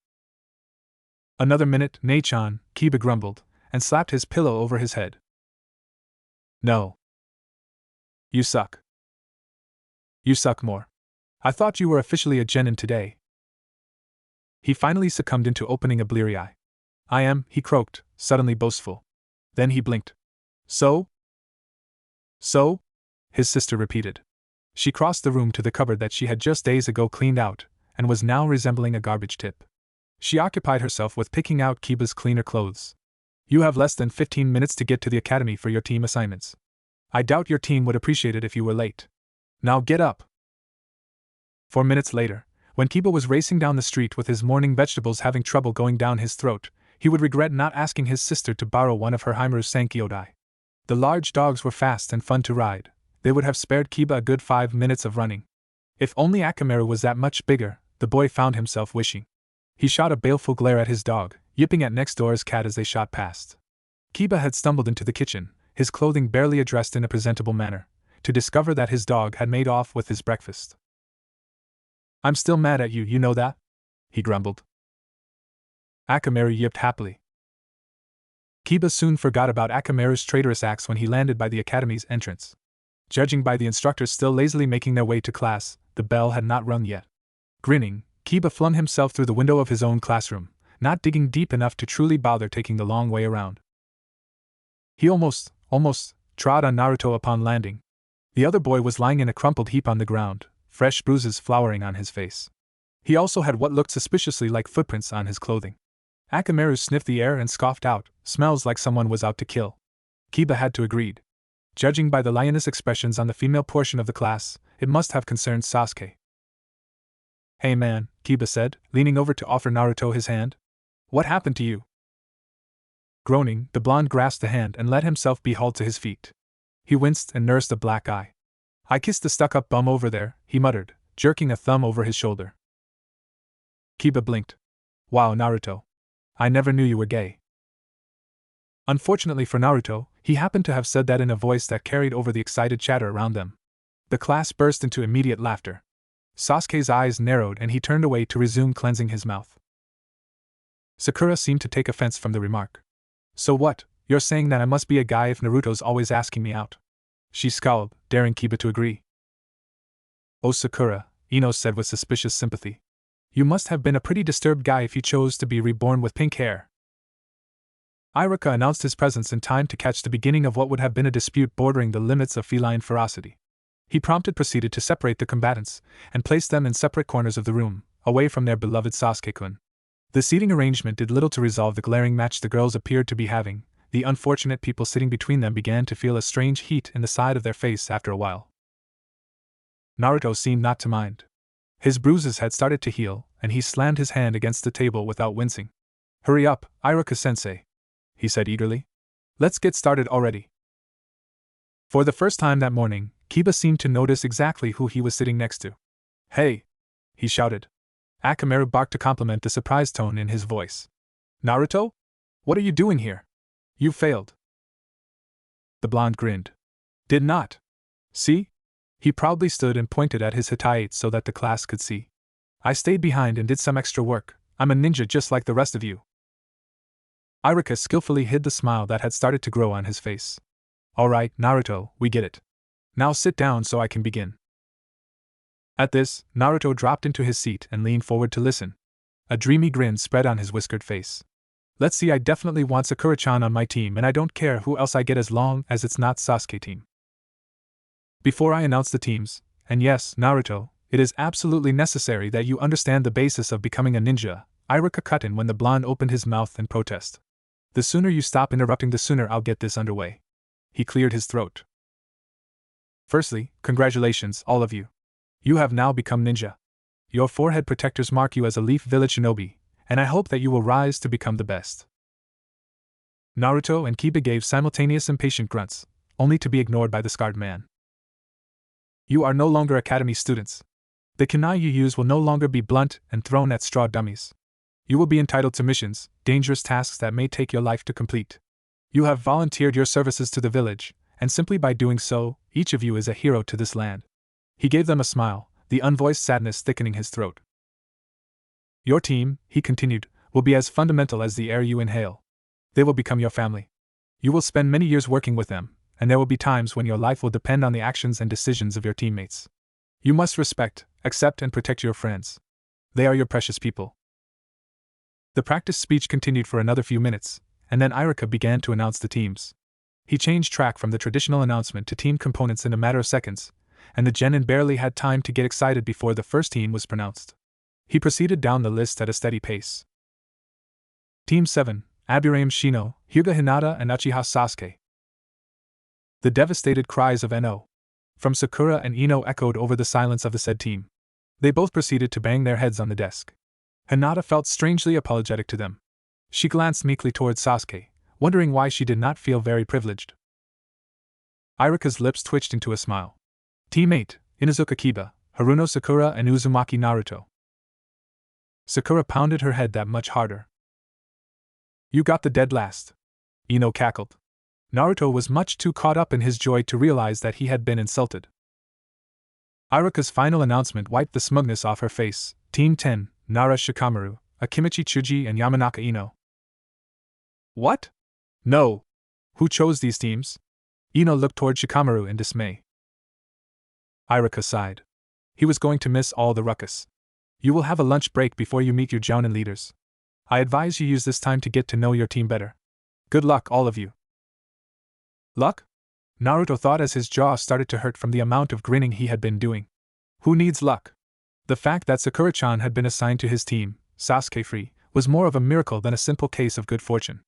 Another minute, Nei-chan, Kiba grumbled, and slapped his pillow over his head. No. You suck. You suck more. I thought you were officially a genin today. He finally succumbed into opening a bleary eye. I am, he croaked, suddenly boastful. Then he blinked. So? So? His sister repeated. She crossed the room to the cupboard that she had just days ago cleaned out, and was now resembling a garbage tip. She occupied herself with picking out Kiba's cleaner clothes. You have less than 15 minutes to get to the academy for your team assignments. I doubt your team would appreciate it if you were late. Now get up. 4 minutes later, when Kiba was racing down the street with his morning vegetables having trouble going down his throat, he would regret not asking his sister to borrow one of her Himaru Sankyodai. The large dogs were fast and fun to ride. They would have spared Kiba a good 5 minutes of running. If only Akamaru was that much bigger, the boy found himself wishing. He shot a baleful glare at his dog, yipping at next door's cat as they shot past. Kiba had stumbled into the kitchen, his clothing barely addressed in a presentable manner, to discover that his dog had made off with his breakfast. I'm still mad at you, you know that? He grumbled. Akamaru yipped happily. Kiba soon forgot about Akamaru's traitorous acts when he landed by the academy's entrance. Judging by the instructors still lazily making their way to class, the bell had not rung yet. Grinning, Kiba flung himself through the window of his own classroom, not digging deep enough to truly bother taking the long way around. He almost trod on Naruto upon landing. The other boy was lying in a crumpled heap on the ground, fresh bruises flowering on his face. He also had what looked suspiciously like footprints on his clothing. Akamaru sniffed the air and scoffed out, "Smells like someone was out to kill." Kiba had to agree. Judging by the lioness expressions on the female portion of the class, it must have concerned Sasuke. Hey man, Kiba said, leaning over to offer Naruto his hand. What happened to you? Groaning, the blonde grasped the hand and let himself be hauled to his feet. He winced and nursed a black eye. I kissed the stuck-up bum over there, he muttered, jerking a thumb over his shoulder. Kiba blinked. Wow, Naruto. I never knew you were gay. Unfortunately for Naruto, he happened to have said that in a voice that carried over the excited chatter around them. The class burst into immediate laughter. Sasuke's eyes narrowed and he turned away to resume cleansing his mouth. Sakura seemed to take offense from the remark. So what, you're saying that I must be a guy if Naruto's always asking me out? She scowled, daring Kiba to agree. Oh Sakura, Ino said with suspicious sympathy. You must have been a pretty disturbed guy if you chose to be reborn with pink hair. Iruka announced his presence in time to catch the beginning of what would have been a dispute bordering the limits of feline ferocity. He proceeded to separate the combatants, and place them in separate corners of the room, away from their beloved Sasuke-kun. The seating arrangement did little to resolve the glaring match the girls appeared to be having. The unfortunate people sitting between them began to feel a strange heat in the side of their face after a while. Naruto seemed not to mind. His bruises had started to heal, and he slammed his hand against the table without wincing. "Hurry up, Iruka-sensei," he said eagerly. "Let's get started already." For the first time that morning, Kiba seemed to notice exactly who he was sitting next to. "Hey!" he shouted. Akamaru barked to compliment the surprised tone in his voice. "Naruto? What are you doing here? You failed." The blonde grinned. "Did not. See?" He proudly stood and pointed at his Hittite so that the class could see. "I stayed behind and did some extra work. I'm a ninja just like the rest of you." Iruka skillfully hid the smile that had started to grow on his face. "All right, Naruto, we get it. Now sit down so I can begin." At this, Naruto dropped into his seat and leaned forward to listen. A dreamy grin spread on his whiskered face. "Let's see, I definitely want Sakura-chan on my team, and I don't care who else I get as long as it's not Sasuke team. Before I announce the teams, and yes, Naruto, it is absolutely necessary that you understand the basis of becoming a ninja," Iruka cut in when the blonde opened his mouth in protest. "The sooner you stop interrupting, the sooner I'll get this underway." He cleared his throat. "Firstly, congratulations, all of you. You have now become ninja. Your forehead protectors mark you as a Leaf Village shinobi, and I hope that you will rise to become the best." Naruto and Kiba gave simultaneous impatient grunts, only to be ignored by the scarred man. "You are no longer academy students. The kunai you use will no longer be blunt and thrown at straw dummies. You will be entitled to missions, dangerous tasks that may take your life to complete. You have volunteered your services to the village, and simply by doing so, each of you is a hero to this land." He gave them a smile, the unvoiced sadness thickening his throat. "Your team," he continued, "will be as fundamental as the air you inhale. They will become your family. You will spend many years working with them, and there will be times when your life will depend on the actions and decisions of your teammates. You must respect, accept, and protect your friends. They are your precious people." The practice speech continued for another few minutes, and then Iruka began to announce the teams. He changed track from the traditional announcement to team components in a matter of seconds, and the genin barely had time to get excited before the first team was pronounced. He proceeded down the list at a steady pace. Team 7, Aburame Shino, Hyuga Hinata, and Uchiha Sasuke. The devastated cries of "No!" from Sakura and Ino echoed over the silence of the said team. They both proceeded to bang their heads on the desk. Hinata felt strangely apologetic to them. She glanced meekly towards Sasuke, wondering why she did not feel very privileged. Iruka's lips twitched into a smile. Team 8, Inuzuka Kiba, Haruno Sakura, and Uzumaki Naruto. Sakura pounded her head that much harder. "You got the dead last," Ino cackled. Naruto was much too caught up in his joy to realize that he had been insulted. Iruka's final announcement wiped the smugness off her face. Team 10, Nara Shikamaru, Akimichi Chuji, and Yamanaka Ino. "What? No! Who chose these teams?" Ino looked toward Shikamaru in dismay. Iruka sighed. He was going to miss all the ruckus. "You will have a lunch break before you meet your jounin leaders. I advise you use this time to get to know your team better. Good luck, all of you." "Luck?" Naruto thought as his jaw started to hurt from the amount of grinning he had been doing. Who needs luck? The fact that Sakura-chan had been assigned to his team, Sasuke-free, was more of a miracle than a simple case of good fortune.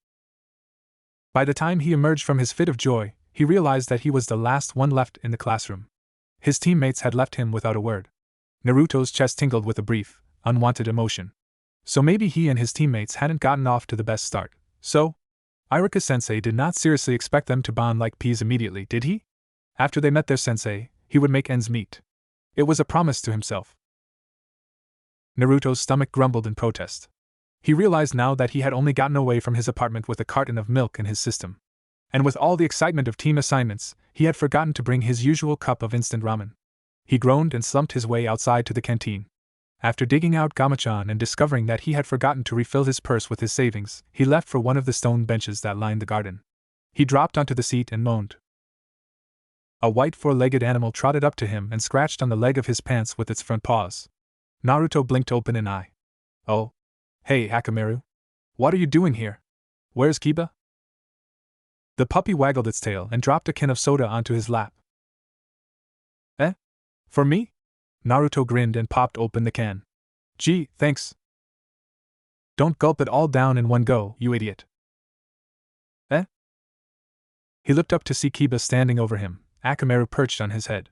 By the time he emerged from his fit of joy, he realized that he was the last one left in the classroom. His teammates had left him without a word. Naruto's chest tingled with a brief, unwanted emotion. So maybe he and his teammates hadn't gotten off to the best start. So, Iruka-sensei did not seriously expect them to bond like peas immediately, did he? After they met their sensei, he would make ends meet. It was a promise to himself. Naruto's stomach grumbled in protest. He realized now that he had only gotten away from his apartment with a carton of milk in his system. And with all the excitement of team assignments, he had forgotten to bring his usual cup of instant ramen. He groaned and slumped his way outside to the canteen. After digging out Gamachan and discovering that he had forgotten to refill his purse with his savings, he left for one of the stone benches that lined the garden. He dropped onto the seat and moaned. A white four-legged animal trotted up to him and scratched on the leg of his pants with its front paws. Naruto blinked open an eye. "Oh. Hey, Akamaru. What are you doing here? Where's Kiba?" The puppy waggled its tail and dropped a can of soda onto his lap. "Eh? For me? Naruto grinned and popped open the can. Gee, thanks. Don't gulp it all down in one go, you idiot. Eh? He looked up to see Kiba standing over him, Akamaru perched on his head.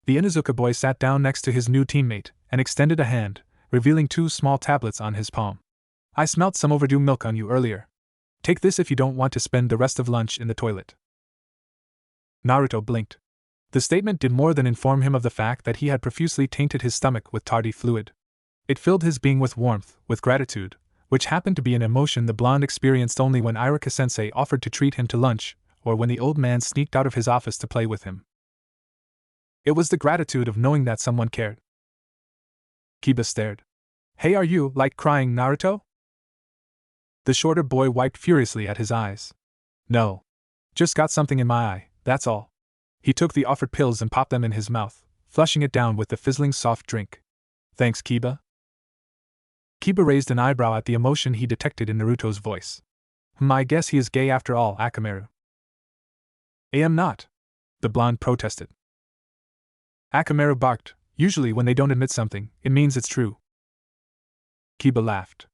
The Inuzuka boy sat down next to his new teammate and extended a hand, revealing 2 small tablets on his palm. I smelt some overdue milk on you earlier. Take this if you don't want to spend the rest of lunch in the toilet. Naruto blinked. The statement did more than inform him of the fact that he had profusely tainted his stomach with tardy fluid. It filled his being with warmth, with gratitude, which happened to be an emotion the blonde experienced only when Iruka-sensei offered to treat him to lunch, or when the old man sneaked out of his office to play with him. It was the gratitude of knowing that someone cared. Kiba stared. Hey, are you, like, crying, Naruto? The shorter boy wiped furiously at his eyes. No. Just got something in my eye, that's all. He took the offered pills and popped them in his mouth, flushing it down with the fizzling soft drink. Thanks, Kiba. Kiba raised an eyebrow at the emotion he detected in Naruto's voice. I guess he is gay after all, Akamaru. I am not. The blonde protested. Akamaru barked. Usually when they don't admit something, it means it's true. Kiba laughed.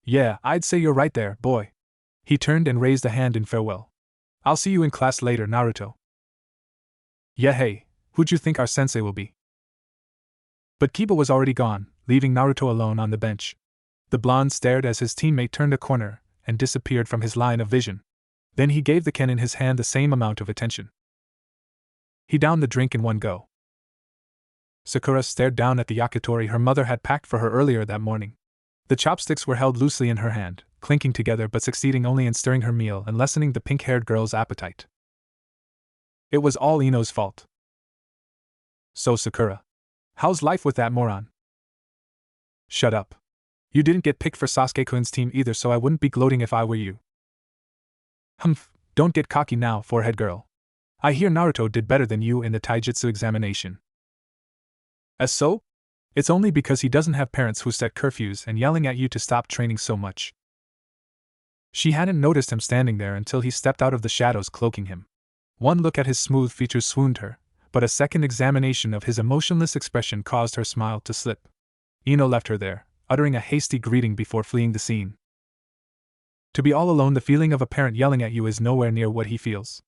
Yeah, I'd say you're right there, boy. He turned and raised a hand in farewell. I'll see you in class later, Naruto. Yeah, hey, who'd you think our sensei will be? But Kiba was already gone, leaving Naruto alone on the bench. The blonde stared as his teammate turned a corner and disappeared from his line of vision. Then he gave the can in his hand the same amount of attention. He downed the drink in one go. Sakura stared down at the yakitori her mother had packed for her earlier that morning. The chopsticks were held loosely in her hand, clinking together but succeeding only in stirring her meal and lessening the pink-haired girl's appetite. It was all Ino's fault. So Sakura. How's life with that moron? Shut up. You didn't get picked for Sasuke-kun's team either, so I wouldn't be gloating if I were you. Humph, don't get cocky now, forehead girl. I hear Naruto did better than you in the taijutsu examination. As so? It's only because he doesn't have parents who set curfews and yelling at you to stop training so much. She hadn't noticed him standing there until he stepped out of the shadows cloaking him. One look at his smooth features swooned her, but a second examination of his emotionless expression caused her smile to slip. Ino left her there, uttering a hasty greeting before fleeing the scene. To be all alone, the feeling of a parent yelling at you is nowhere near what he feels.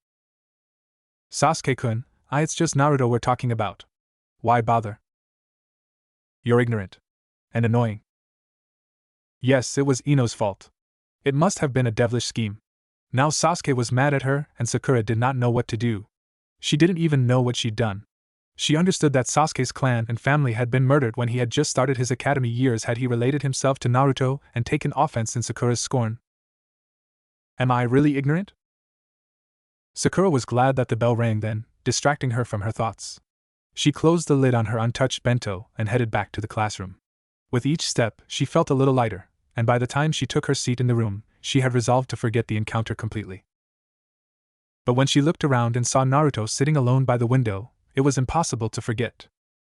Sasuke-kun, it's just Naruto we're talking about. Why bother? You're ignorant. And annoying. Yes, it was Ino's fault. It must have been a devilish scheme. Now Sasuke was mad at her, and Sakura did not know what to do. She didn't even know what she'd done. She understood that Sasuke's clan and family had been murdered when he had just started his academy years had he related himself to Naruto and taken offense in Sakura's scorn. Am I really ignorant? Sakura was glad that the bell rang then, distracting her from her thoughts. She closed the lid on her untouched bento and headed back to the classroom. With each step, she felt a little lighter, and by the time she took her seat in the room, she had resolved to forget the encounter completely. But when she looked around and saw Naruto sitting alone by the window, it was impossible to forget.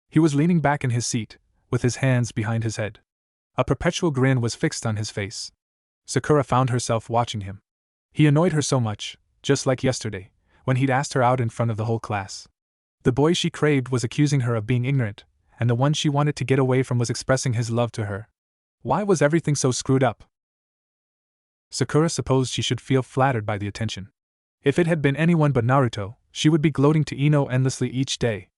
He was leaning back in his seat, with his hands behind his head. A perpetual grin was fixed on his face. Sakura found herself watching him. He annoyed her so much, just like yesterday, when he'd asked her out in front of the whole class. The boy she craved was accusing her of being ignorant, and the one she wanted to get away from was expressing his love to her. Why was everything so screwed up? Sakura supposed she should feel flattered by the attention. If it had been anyone but Naruto, she would be gloating to Ino endlessly each day.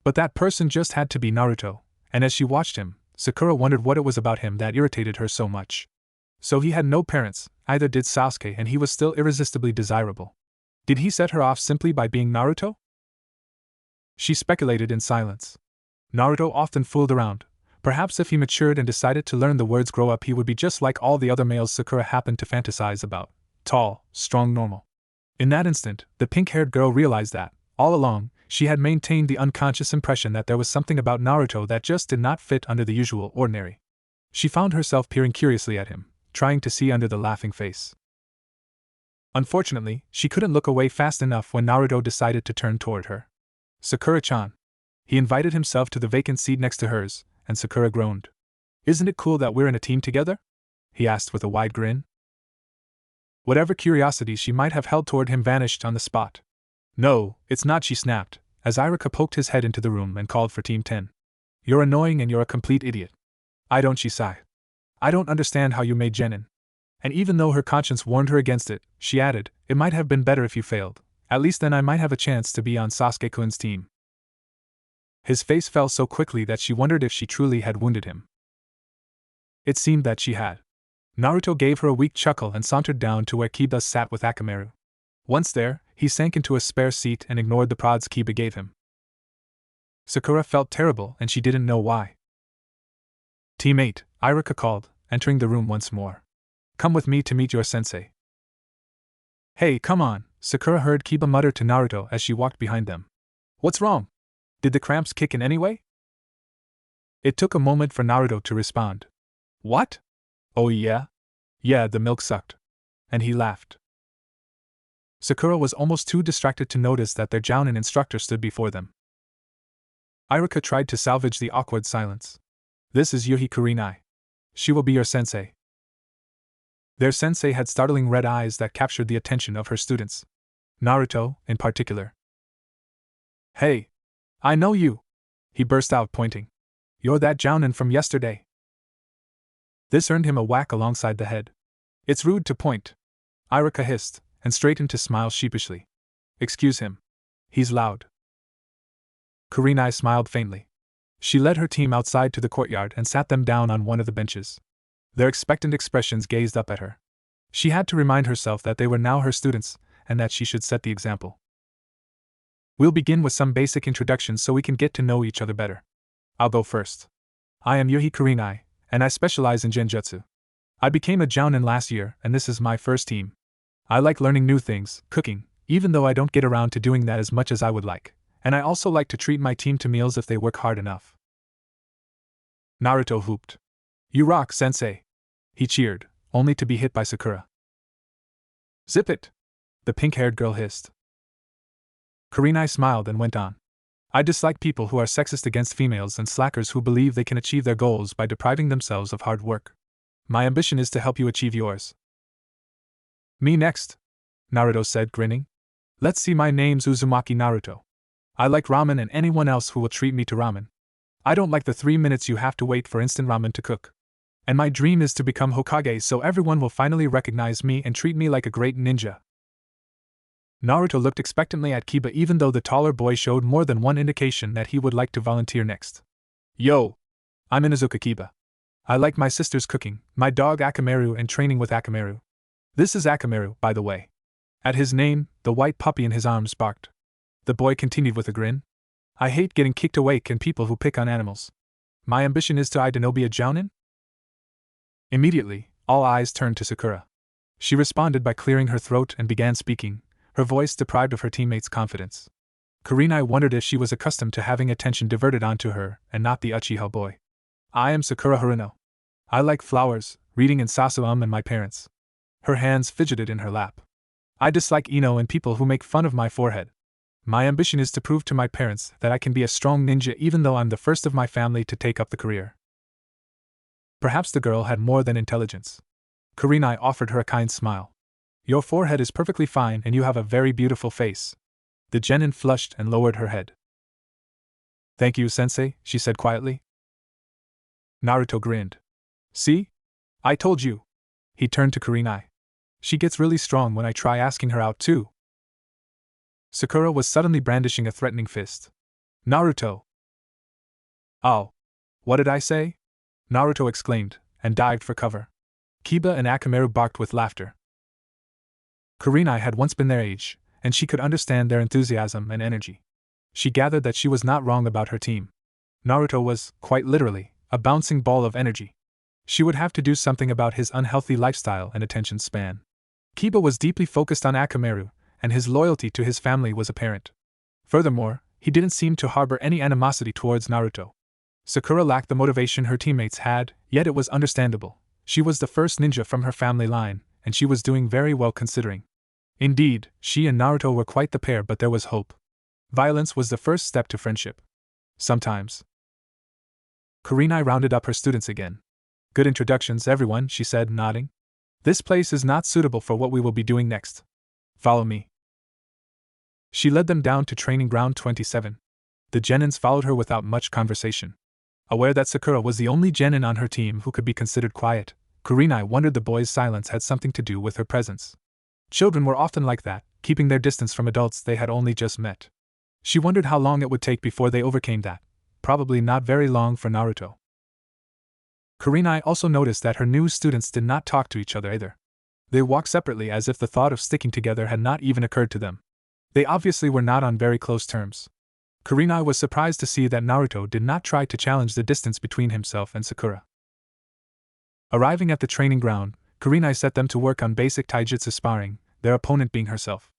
But that person just had to be Naruto, and as she watched him, Sakura wondered what it was about him that irritated her so much. So he had no parents, either did Sasuke, and he was still irresistibly desirable. Did he set her off simply by being Naruto? She speculated in silence. Naruto often fooled around. Perhaps if he matured and decided to learn the words grow up, he would be just like all the other males Sakura happened to fantasize about. Tall, strong, normal. In that instant, the pink-haired girl realized that, all along, she had maintained the unconscious impression that there was something about Naruto that just did not fit under the usual ordinary. She found herself peering curiously at him, trying to see under the laughing face. Unfortunately, she couldn't look away fast enough when Naruto decided to turn toward her. Sakura-chan. He invited himself to the vacant seat next to hers, and Sakura groaned. Isn't it cool that we're in a team together? He asked with a wide grin. Whatever curiosity she might have held toward him vanished on the spot. No, it's not, she snapped, as Irika poked his head into the room and called for Team 10. You're annoying and you're a complete idiot. I don't, she sighed. I don't understand how you made Genin. And even though her conscience warned her against it, she added, it might have been better if you failed. At least then I might have a chance to be on Sasuke-kun's team. His face fell so quickly that she wondered if she truly had wounded him. It seemed that she had. Naruto gave her a weak chuckle and sauntered down to where Kiba sat with Akamaru. Once there, he sank into a spare seat and ignored the prods Kiba gave him. Sakura felt terrible and she didn't know why. Teammate, Irika called, entering the room once more. Come with me to meet your sensei. Hey, come on, Sakura heard Kiba mutter to Naruto as she walked behind them. What's wrong? Did the cramps kick in anyway? It took a moment for Naruto to respond. What? Oh yeah? Yeah, the milk sucked. And he laughed. Sakura was almost too distracted to notice that their Jounin instructor stood before them. Irika tried to salvage the awkward silence. This is Yuhi Kurenai. She will be your sensei. Their sensei had startling red eyes that captured the attention of her students. Naruto, in particular. Hey! I know you! He burst out, pointing. You're that Jounin from yesterday. This earned him a whack alongside the head. It's rude to point. Irika hissed, and straightened to smile sheepishly. Excuse him. He's loud. Kurenai smiled faintly. She led her team outside to the courtyard and sat them down on one of the benches. Their expectant expressions gazed up at her. She had to remind herself that they were now her students, and that she should set the example. We'll begin with some basic introductions so we can get to know each other better. I'll go first. I am Yuhi Kurenai, and I specialize in Genjutsu. I became a Jounin last year, and this is my first team. I like learning new things, cooking, even though I don't get around to doing that as much as I would like, and I also like to treat my team to meals if they work hard enough. Naruto whooped. You rock, sensei! He cheered, only to be hit by Sakura. Zip it! The pink-haired girl hissed. Kurenai smiled and went on. I dislike people who are sexist against females and slackers who believe they can achieve their goals by depriving themselves of hard work. My ambition is to help you achieve yours. Me next, Naruto said, grinning. Let's see, my name's Uzumaki Naruto. I like ramen and anyone else who will treat me to ramen. I don't like the 3 minutes you have to wait for instant ramen to cook. And my dream is to become Hokage so everyone will finally recognize me and treat me like a great ninja. Naruto looked expectantly at Kiba even though the taller boy showed more than one indication that he would like to volunteer next. Yo! I'm Inuzuka Kiba. I like my sister's cooking, my dog Akamaru and training with Akamaru. This is Akamaru, by the way. At his name, the white puppy in his arms barked. The boy continued with a grin. I hate getting kicked awake and people who pick on animals. My ambition is to be a Jounin? Immediately, all eyes turned to Sakura. She responded by clearing her throat and began speaking, her voice deprived of her teammates' confidence. Kurenai wondered if she was accustomed to having attention diverted onto her and not the Uchiha boy. I am Sakura Haruno. I like flowers, reading and Sasuum and my parents. Her hands fidgeted in her lap. I dislike Ino and people who make fun of my forehead. My ambition is to prove to my parents that I can be a strong ninja even though I'm the first of my family to take up the career. Perhaps the girl had more than intelligence. Kurenai offered her a kind smile. Your forehead is perfectly fine and you have a very beautiful face. The genin flushed and lowered her head. Thank you, sensei, she said quietly. Naruto grinned. See? I told you. He turned to Kurenai. She gets really strong when I try asking her out too. Sakura was suddenly brandishing a threatening fist. Naruto! Oh. What did I say? Naruto exclaimed, and dived for cover. Kiba and Akamaru barked with laughter. Kurenai had once been their age, and she could understand their enthusiasm and energy. She gathered that she was not wrong about her team. Naruto was, quite literally, a bouncing ball of energy. She would have to do something about his unhealthy lifestyle and attention span. Kiba was deeply focused on Akamaru, and his loyalty to his family was apparent. Furthermore, he didn't seem to harbor any animosity towards Naruto. Sakura lacked the motivation her teammates had, yet it was understandable. She was the first ninja from her family line, and she was doing very well considering. Indeed, she and Naruto were quite the pair, but there was hope. Violence was the first step to friendship. Sometimes. Kurenai rounded up her students again. Good introductions, everyone, she said, nodding. This place is not suitable for what we will be doing next. Follow me. She led them down to training ground 27. The genins followed her without much conversation. Aware that Sakura was the only genin on her team who could be considered quiet, Kurenai wondered the boy's silence had something to do with her presence. Children were often like that, keeping their distance from adults they had only just met. She wondered how long it would take before they overcame that. Probably not very long for Naruto. Kurenai also noticed that her new students did not talk to each other either. They walked separately as if the thought of sticking together had not even occurred to them. They obviously were not on very close terms. Kurenai was surprised to see that Naruto did not try to challenge the distance between himself and Sakura. Arriving at the training ground, Kurenai set them to work on basic taijutsu sparring, their opponent being herself.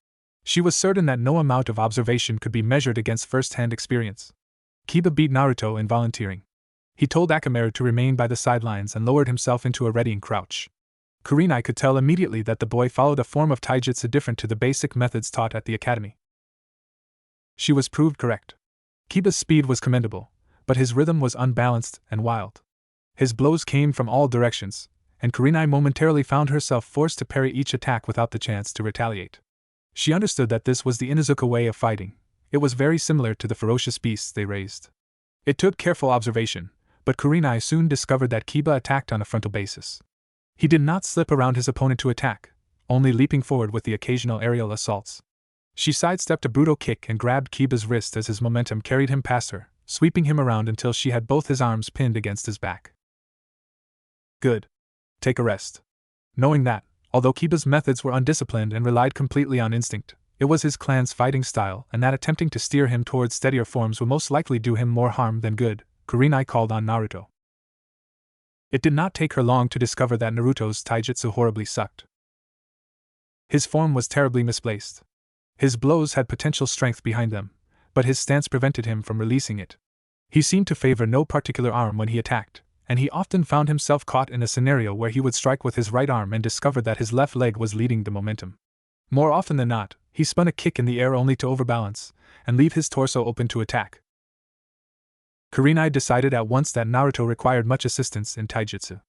She was certain that no amount of observation could be measured against first-hand experience. Kiba beat Naruto in volunteering. He told Akamaru to remain by the sidelines and lowered himself into a readying crouch. Kurenai could tell immediately that the boy followed a form of taijutsu different to the basic methods taught at the academy. She was proved correct. Kiba's speed was commendable, but his rhythm was unbalanced and wild. His blows came from all directions, and Kurenai momentarily found herself forced to parry each attack without the chance to retaliate. She understood that this was the Inuzuka way of fighting. It was very similar to the ferocious beasts they raised. It took careful observation, but Kurenai soon discovered that Kiba attacked on a frontal basis. He did not slip around his opponent to attack, only leaping forward with the occasional aerial assaults. She sidestepped a brutal kick and grabbed Kiba's wrist as his momentum carried him past her, sweeping him around until she had both his arms pinned against his back. Good. Take a rest. Knowing that, although Kiba's methods were undisciplined and relied completely on instinct, it was his clan's fighting style, and that attempting to steer him towards steadier forms would most likely do him more harm than good, Kurenai called on Naruto. It did not take her long to discover that Naruto's taijutsu horribly sucked. His form was terribly misplaced. His blows had potential strength behind them, but his stance prevented him from releasing it. He seemed to favor no particular arm when he attacked, and he often found himself caught in a scenario where he would strike with his right arm and discover that his left leg was leading the momentum. More often than not, he spun a kick in the air only to overbalance and leave his torso open to attack. Kurenai decided at once that Naruto required much assistance in taijutsu.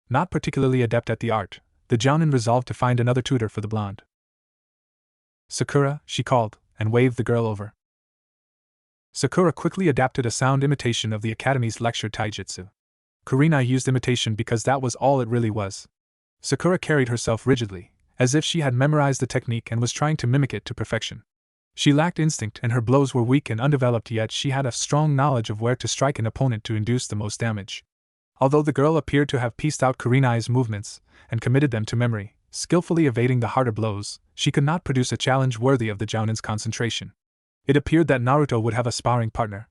Not particularly adept at the art, the jounin resolved to find another tutor for the blonde. Sakura, she called, and waved the girl over. Sakura quickly adapted a sound imitation of the academy's lecture taijutsu. Kurenai used imitation because that was all it really was. Sakura carried herself rigidly, as if she had memorized the technique and was trying to mimic it to perfection. She lacked instinct and her blows were weak and undeveloped, yet she had a strong knowledge of where to strike an opponent to induce the most damage. Although the girl appeared to have pieced out Kurenai's movements and committed them to memory, skillfully evading the harder blows, she could not produce a challenge worthy of the jounin's concentration. It appeared that Naruto would have a sparring partner.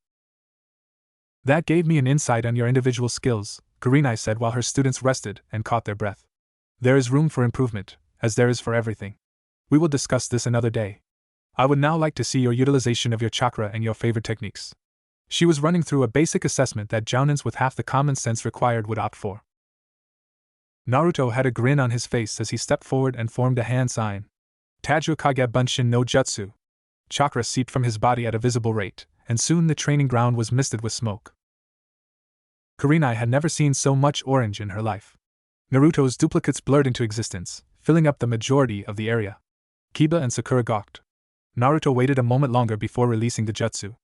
That gave me an insight on your individual skills, Kurenai said while her students rested and caught their breath. There is room for improvement, as there is for everything. We will discuss this another day. I would now like to see your utilization of your chakra and your favorite techniques. She was running through a basic assessment that jounins with half the common sense required would opt for. Naruto had a grin on his face as he stepped forward and formed a hand sign. Tajuu Kage Bunshin no Jutsu. Chakra seeped from his body at a visible rate, and soon the training ground was misted with smoke. Kurenai had never seen so much orange in her life. Naruto's duplicates blurred into existence, filling up the majority of the area. Kiba and Sakura gawked. Naruto waited a moment longer before releasing the jutsu.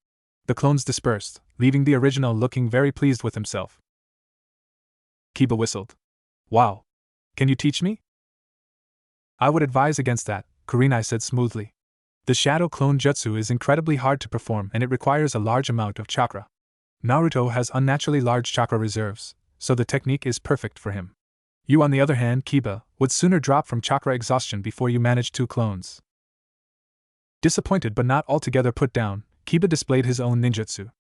The clones dispersed, leaving the original looking very pleased with himself. Kiba whistled. Wow. Can you teach me? I would advise against that, Kurenai said smoothly. The shadow clone jutsu is incredibly hard to perform and it requires a large amount of chakra. Naruto has unnaturally large chakra reserves, so the technique is perfect for him. You, on the other hand, Kiba, would sooner drop from chakra exhaustion before you manage 2 clones. Disappointed but not altogether put down, Kiba displayed his own ninjutsu.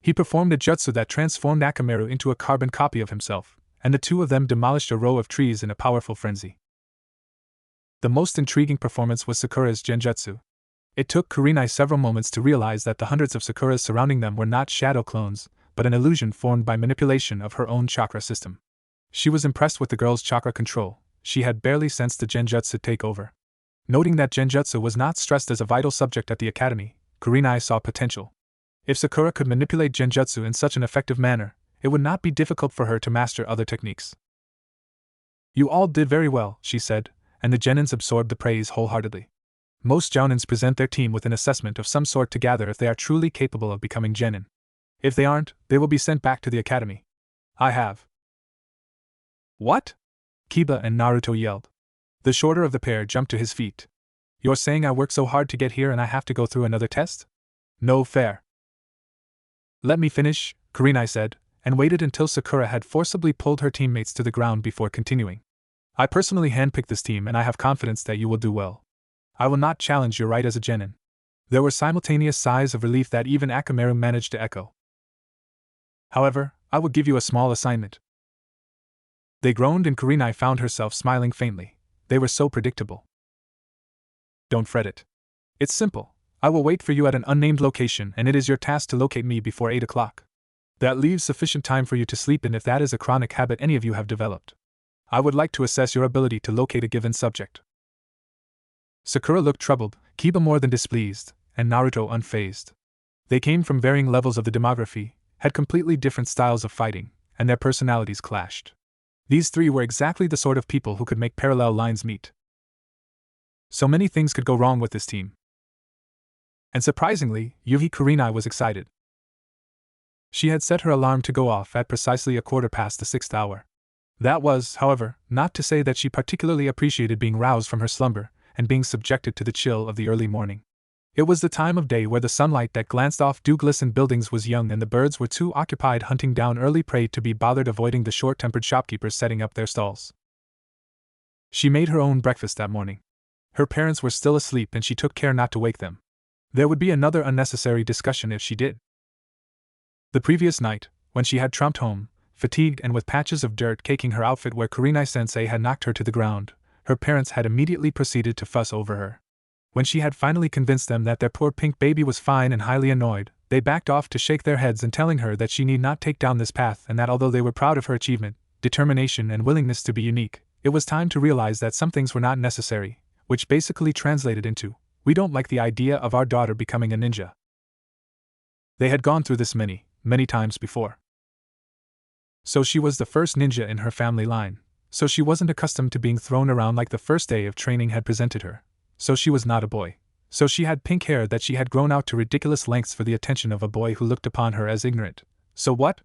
He performed a jutsu that transformed Akamaru into a carbon copy of himself, and the two of them demolished a row of trees in a powerful frenzy. The most intriguing performance was Sakura's genjutsu. It took Kurenai several moments to realize that the hundreds of Sakuras surrounding them were not shadow clones, but an illusion formed by manipulation of her own chakra system. She was impressed with the girl's chakra control. She had barely sensed the genjutsu take over. Noting that genjutsu was not stressed as a vital subject at the academy, Kurenai saw potential. If Sakura could manipulate genjutsu in such an effective manner, it would not be difficult for her to master other techniques. You all did very well, she said, and the genins absorbed the praise wholeheartedly. Most jounins present their team with an assessment of some sort to gather if they are truly capable of becoming genin. If they aren't, they will be sent back to the academy. I have. What? Kiba and Naruto yelled. The shorter of the pair jumped to his feet. You're saying I worked so hard to get here and I have to go through another test? No fair. Let me finish, Kurenai said, and waited until Sakura had forcibly pulled her teammates to the ground before continuing. I personally handpicked this team and I have confidence that you will do well. I will not challenge your right as a genin. There were simultaneous sighs of relief that even Akamaru managed to echo. However, I will give you a small assignment. They groaned and Kurenai found herself smiling faintly. They were so predictable. Don't fret it. It's simple. I will wait for you at an unnamed location and it is your task to locate me before 8 o'clock. That leaves sufficient time for you to sleep in if that is a chronic habit any of you have developed. I would like to assess your ability to locate a given subject. Sakura looked troubled, Kiba more than displeased, and Naruto unfazed. They came from varying levels of the demography, had completely different styles of fighting, and their personalities clashed. These three were exactly the sort of people who could make parallel lines meet. So many things could go wrong with this team. And surprisingly, Yuhi Kurenai was excited. She had set her alarm to go off at precisely 6:15 hour. That was, however, not to say that she particularly appreciated being roused from her slumber and being subjected to the chill of the early morning. It was the time of day where the sunlight that glanced off dew-glistened buildings was young and the birds were too occupied hunting down early prey to be bothered avoiding the short-tempered shopkeepers setting up their stalls. She made her own breakfast that morning. Her parents were still asleep and she took care not to wake them. There would be another unnecessary discussion if she did. The previous night, when she had trumped home, fatigued and with patches of dirt caking her outfit where Kurenai-sensei had knocked her to the ground, her parents had immediately proceeded to fuss over her. When she had finally convinced them that their poor pink baby was fine and highly annoyed, they backed off to shake their heads and telling her that she need not take down this path and that although they were proud of her achievement, determination and willingness to be unique, it was time to realize that some things were not necessary, which basically translated into, we don't like the idea of our daughter becoming a ninja. They had gone through this many times before. So she was the first ninja in her family line, so she wasn't accustomed to being thrown around like the first day of training had presented her. So she was not a boy. So she had pink hair that she had grown out to ridiculous lengths for the attention of a boy who looked upon her as ignorant. So what?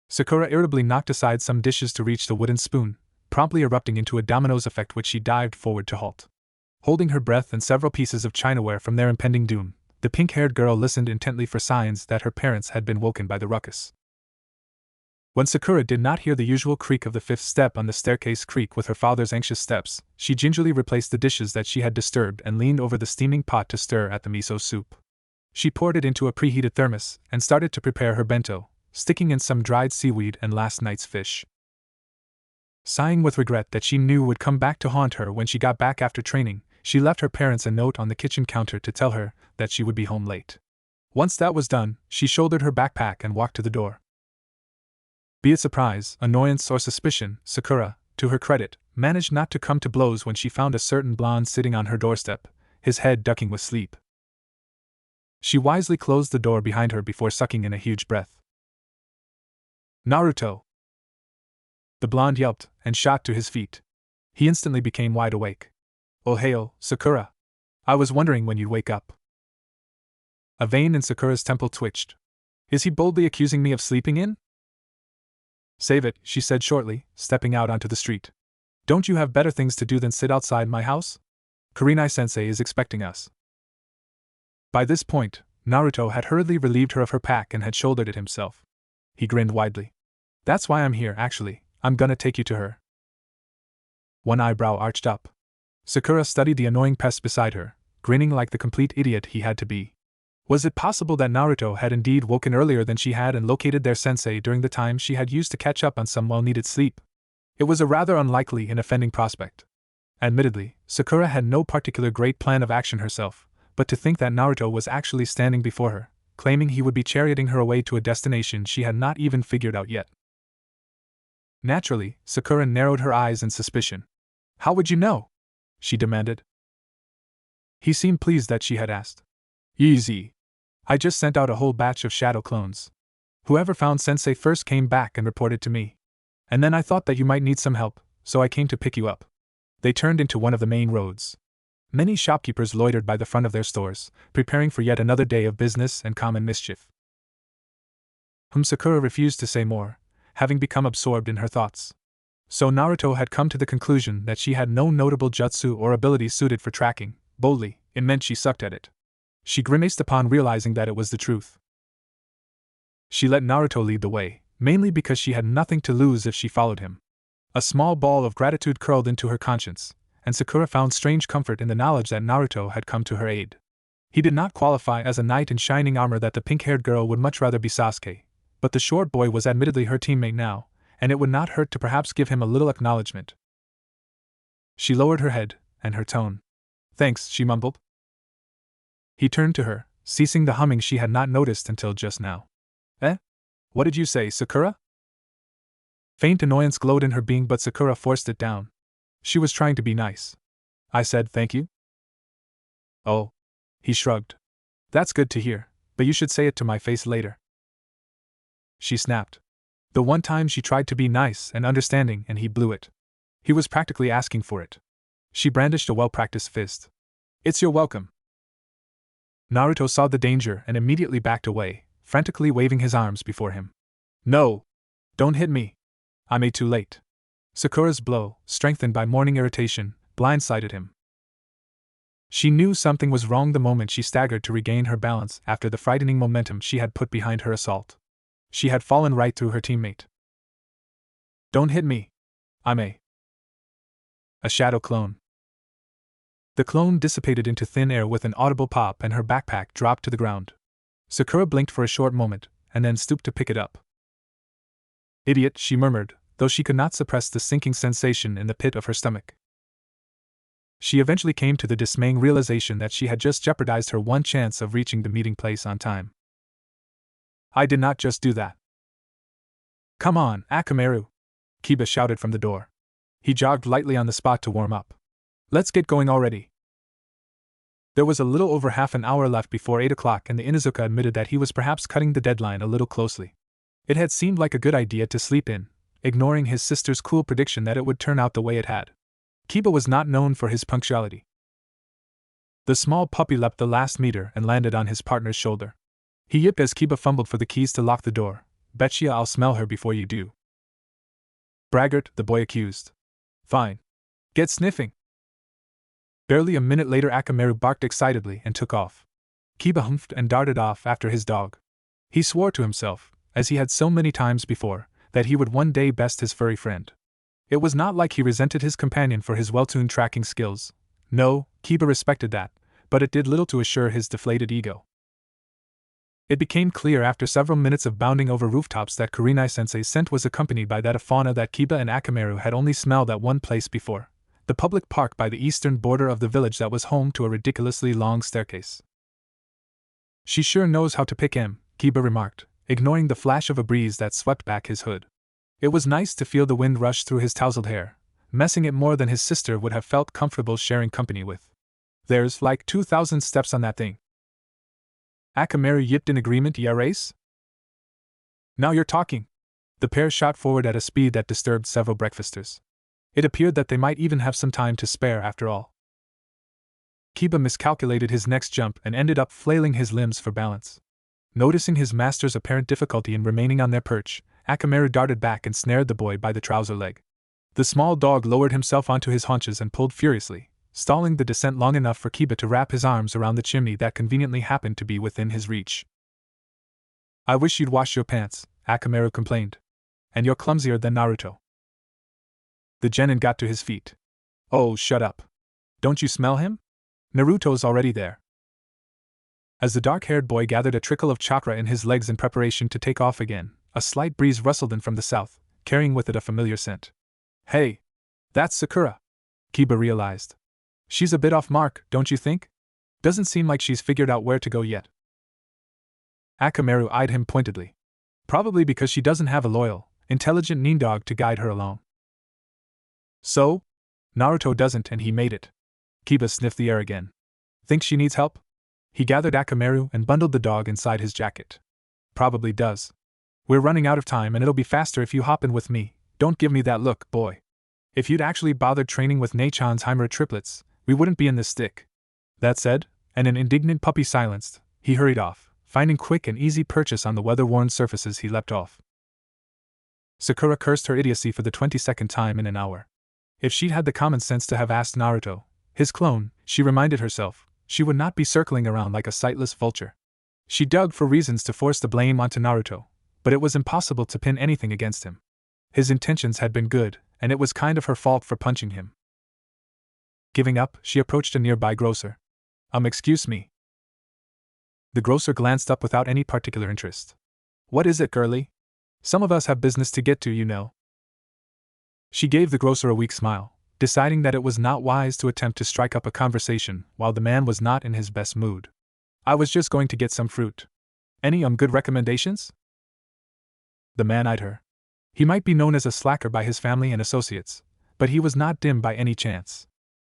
Sakura irritably knocked aside some dishes to reach the wooden spoon, promptly erupting into a dominoes effect which she dived forward to halt. Holding her breath and several pieces of chinaware from their impending doom, the pink-haired girl listened intently for signs that her parents had been woken by the ruckus. When Sakura did not hear the usual creak of the fifth step on the staircase creak with her father's anxious steps, she gingerly replaced the dishes that she had disturbed and leaned over the steaming pot to stir at the miso soup. She poured it into a preheated thermos and started to prepare her bento, sticking in some dried seaweed and last night's fish. Sighing with regret that she knew would come back to haunt her when she got back after training, she left her parents a note on the kitchen counter to tell her that she would be home late. Once that was done, she shouldered her backpack and walked to the door. Be it surprise, annoyance, or suspicion, Sakura, to her credit, managed not to come to blows when she found a certain blonde sitting on her doorstep, his head ducking with sleep. She wisely closed the door behind her before sucking in a huge breath. Naruto! The blonde yelped and shot to his feet. He instantly became wide awake. Ohio, Sakura! I was wondering when you'd wake up. A vein in Sakura's temple twitched. Is he boldly accusing me of sleeping in? Save it, she said shortly, stepping out onto the street. Don't you have better things to do than sit outside my house? Kurenai-sensei is expecting us. By this point, Naruto had hurriedly relieved her of her pack and had shouldered it himself. He grinned widely. That's why I'm here, actually. I'm gonna take you to her. One eyebrow arched up. Sakura studied the annoying pest beside her, grinning like the complete idiot he had to be. Was it possible that Naruto had indeed woken earlier than she had and located their sensei during the time she had used to catch up on some well-needed sleep? It was a rather unlikely and offending prospect. Admittedly, Sakura had no particular great plan of action herself, but to think that Naruto was actually standing before her, claiming he would be charioting her away to a destination she had not even figured out yet. Naturally, Sakura narrowed her eyes in suspicion. How would you know? She demanded. He seemed pleased that she had asked. Easy. I just sent out a whole batch of shadow clones. Whoever found Sensei first came back and reported to me. And then I thought that you might need some help, so I came to pick you up. They turned into one of the main roads. Many shopkeepers loitered by the front of their stores, preparing for yet another day of business and common mischief. Sakura refused to say more, having become absorbed in her thoughts. So Naruto had come to the conclusion that she had no notable jutsu or ability suited for tracking. Boldly, it meant she sucked at it. She grimaced upon realizing that it was the truth. She let Naruto lead the way, mainly because she had nothing to lose if she followed him. A small ball of gratitude curled into her conscience, and Sakura found strange comfort in the knowledge that Naruto had come to her aid. He did not qualify as a knight in shining armor that the pink-haired girl would much rather be Sasuke, but the short boy was admittedly her teammate now, and it would not hurt to perhaps give him a little acknowledgement. She lowered her head, and her tone. "Thanks," she mumbled. He turned to her, ceasing the humming she had not noticed until just now. "Eh? What did you say, Sakura?" Faint annoyance glowed in her being, but Sakura forced it down. She was trying to be nice. "I said thank you." "Oh." He shrugged. "That's good to hear, but you should say it to my face later." She snapped. The one time she tried to be nice and understanding and he blew it. He was practically asking for it. She brandished a well-practiced fist. "It's your welcome." Naruto saw the danger and immediately backed away, frantically waving his arms before him. "No! Don't hit me! I'm too late." Sakura's blow, strengthened by morning irritation, blindsided him. She knew something was wrong the moment she staggered to regain her balance after the frightening momentum she had put behind her assault. She had fallen right through her teammate. "Don't hit me. I'm a shadow clone." The clone dissipated into thin air with an audible pop and her backpack dropped to the ground. Sakura blinked for a short moment, and then stooped to pick it up. "Idiot," she murmured, though she could not suppress the sinking sensation in the pit of her stomach. She eventually came to the dismaying realization that she had just jeopardized her one chance of reaching the meeting place on time. "I did not just do that." "Come on, Akamaru!" Kiba shouted from the door. He jogged lightly on the spot to warm up. "Let's get going already." There was a little over half an hour left before 8 o'clock, and the Inuzuka admitted that he was perhaps cutting the deadline a little closely. It had seemed like a good idea to sleep in, ignoring his sister's cool prediction that it would turn out the way it had. Kiba was not known for his punctuality. The small puppy leapt the last meter and landed on his partner's shoulder. He yipped as Kiba fumbled for the keys to lock the door. "Betcha I'll smell her before you do." "Braggart," the boy accused. "Fine. Get sniffing." Barely a minute later, Akamaru barked excitedly and took off. Kiba humphed and darted off after his dog. He swore to himself, as he had so many times before, that he would one day best his furry friend. It was not like he resented his companion for his well-tuned tracking skills. No, Kiba respected that, but it did little to assure his deflated ego. It became clear after several minutes of bounding over rooftops that Kurenai-sensei's scent was accompanied by that of fauna that Kiba and Akamaru had only smelled at one place before, the public park by the eastern border of the village that was home to a ridiculously long staircase. "She sure knows how to pick him," Kiba remarked, ignoring the flash of a breeze that swept back his hood. It was nice to feel the wind rush through his tousled hair, messing it more than his sister would have felt comfortable sharing company with. "There's like 2,000 steps on that thing." Akamaru yipped in agreement. "Yeah, race?" "Now you're talking." The pair shot forward at a speed that disturbed several breakfasters. It appeared that they might even have some time to spare after all. Kiba miscalculated his next jump and ended up flailing his limbs for balance. Noticing his master's apparent difficulty in remaining on their perch, Akamaru darted back and snared the boy by the trouser leg. The small dog lowered himself onto his haunches and pulled furiously, stalling the descent long enough for Kiba to wrap his arms around the chimney that conveniently happened to be within his reach. "I wish you'd wash your pants," Akamaru complained. "And you're clumsier than Naruto." The genin got to his feet. "Oh, shut up. Don't you smell him? Naruto's already there." As the dark-haired boy gathered a trickle of chakra in his legs in preparation to take off again, a slight breeze rustled in from the south, carrying with it a familiar scent. "Hey! That's Sakura," Kiba realized. "She's a bit off mark, don't you think? Doesn't seem like she's figured out where to go yet." Akamaru eyed him pointedly. "Probably because she doesn't have a loyal, intelligent neendog to guide her along." "So? Naruto doesn't, and he made it." Kiba sniffed the air again. "Think she needs help?" He gathered Akamaru and bundled the dog inside his jacket. "Probably does. We're running out of time and it'll be faster if you hop in with me. Don't give me that look, boy. If you'd actually bothered training with Nachan's Himera triplets, we wouldn't be in this stick. That said, and an indignant puppy silenced, he hurried off, finding quick and easy purchase on the weather-worn surfaces he leapt off. Sakura cursed her idiocy for the 22nd time in an hour. If she'd had the common sense to have asked Naruto, his clone, she reminded herself, she would not be circling around like a sightless vulture. She dug for reasons to force the blame onto Naruto, but it was impossible to pin anything against him. His intentions had been good, and it was kind of her fault for punching him. Giving up, she approached a nearby grocer. Excuse me. The grocer glanced up without any particular interest. What is it, girlie? Some of us have business to get to, you know. She gave the grocer a weak smile, deciding that it was not wise to attempt to strike up a conversation while the man was not in his best mood. I was just going to get some fruit. Any good recommendations? The man eyed her. He might be known as a slacker by his family and associates, but he was not dim by any chance.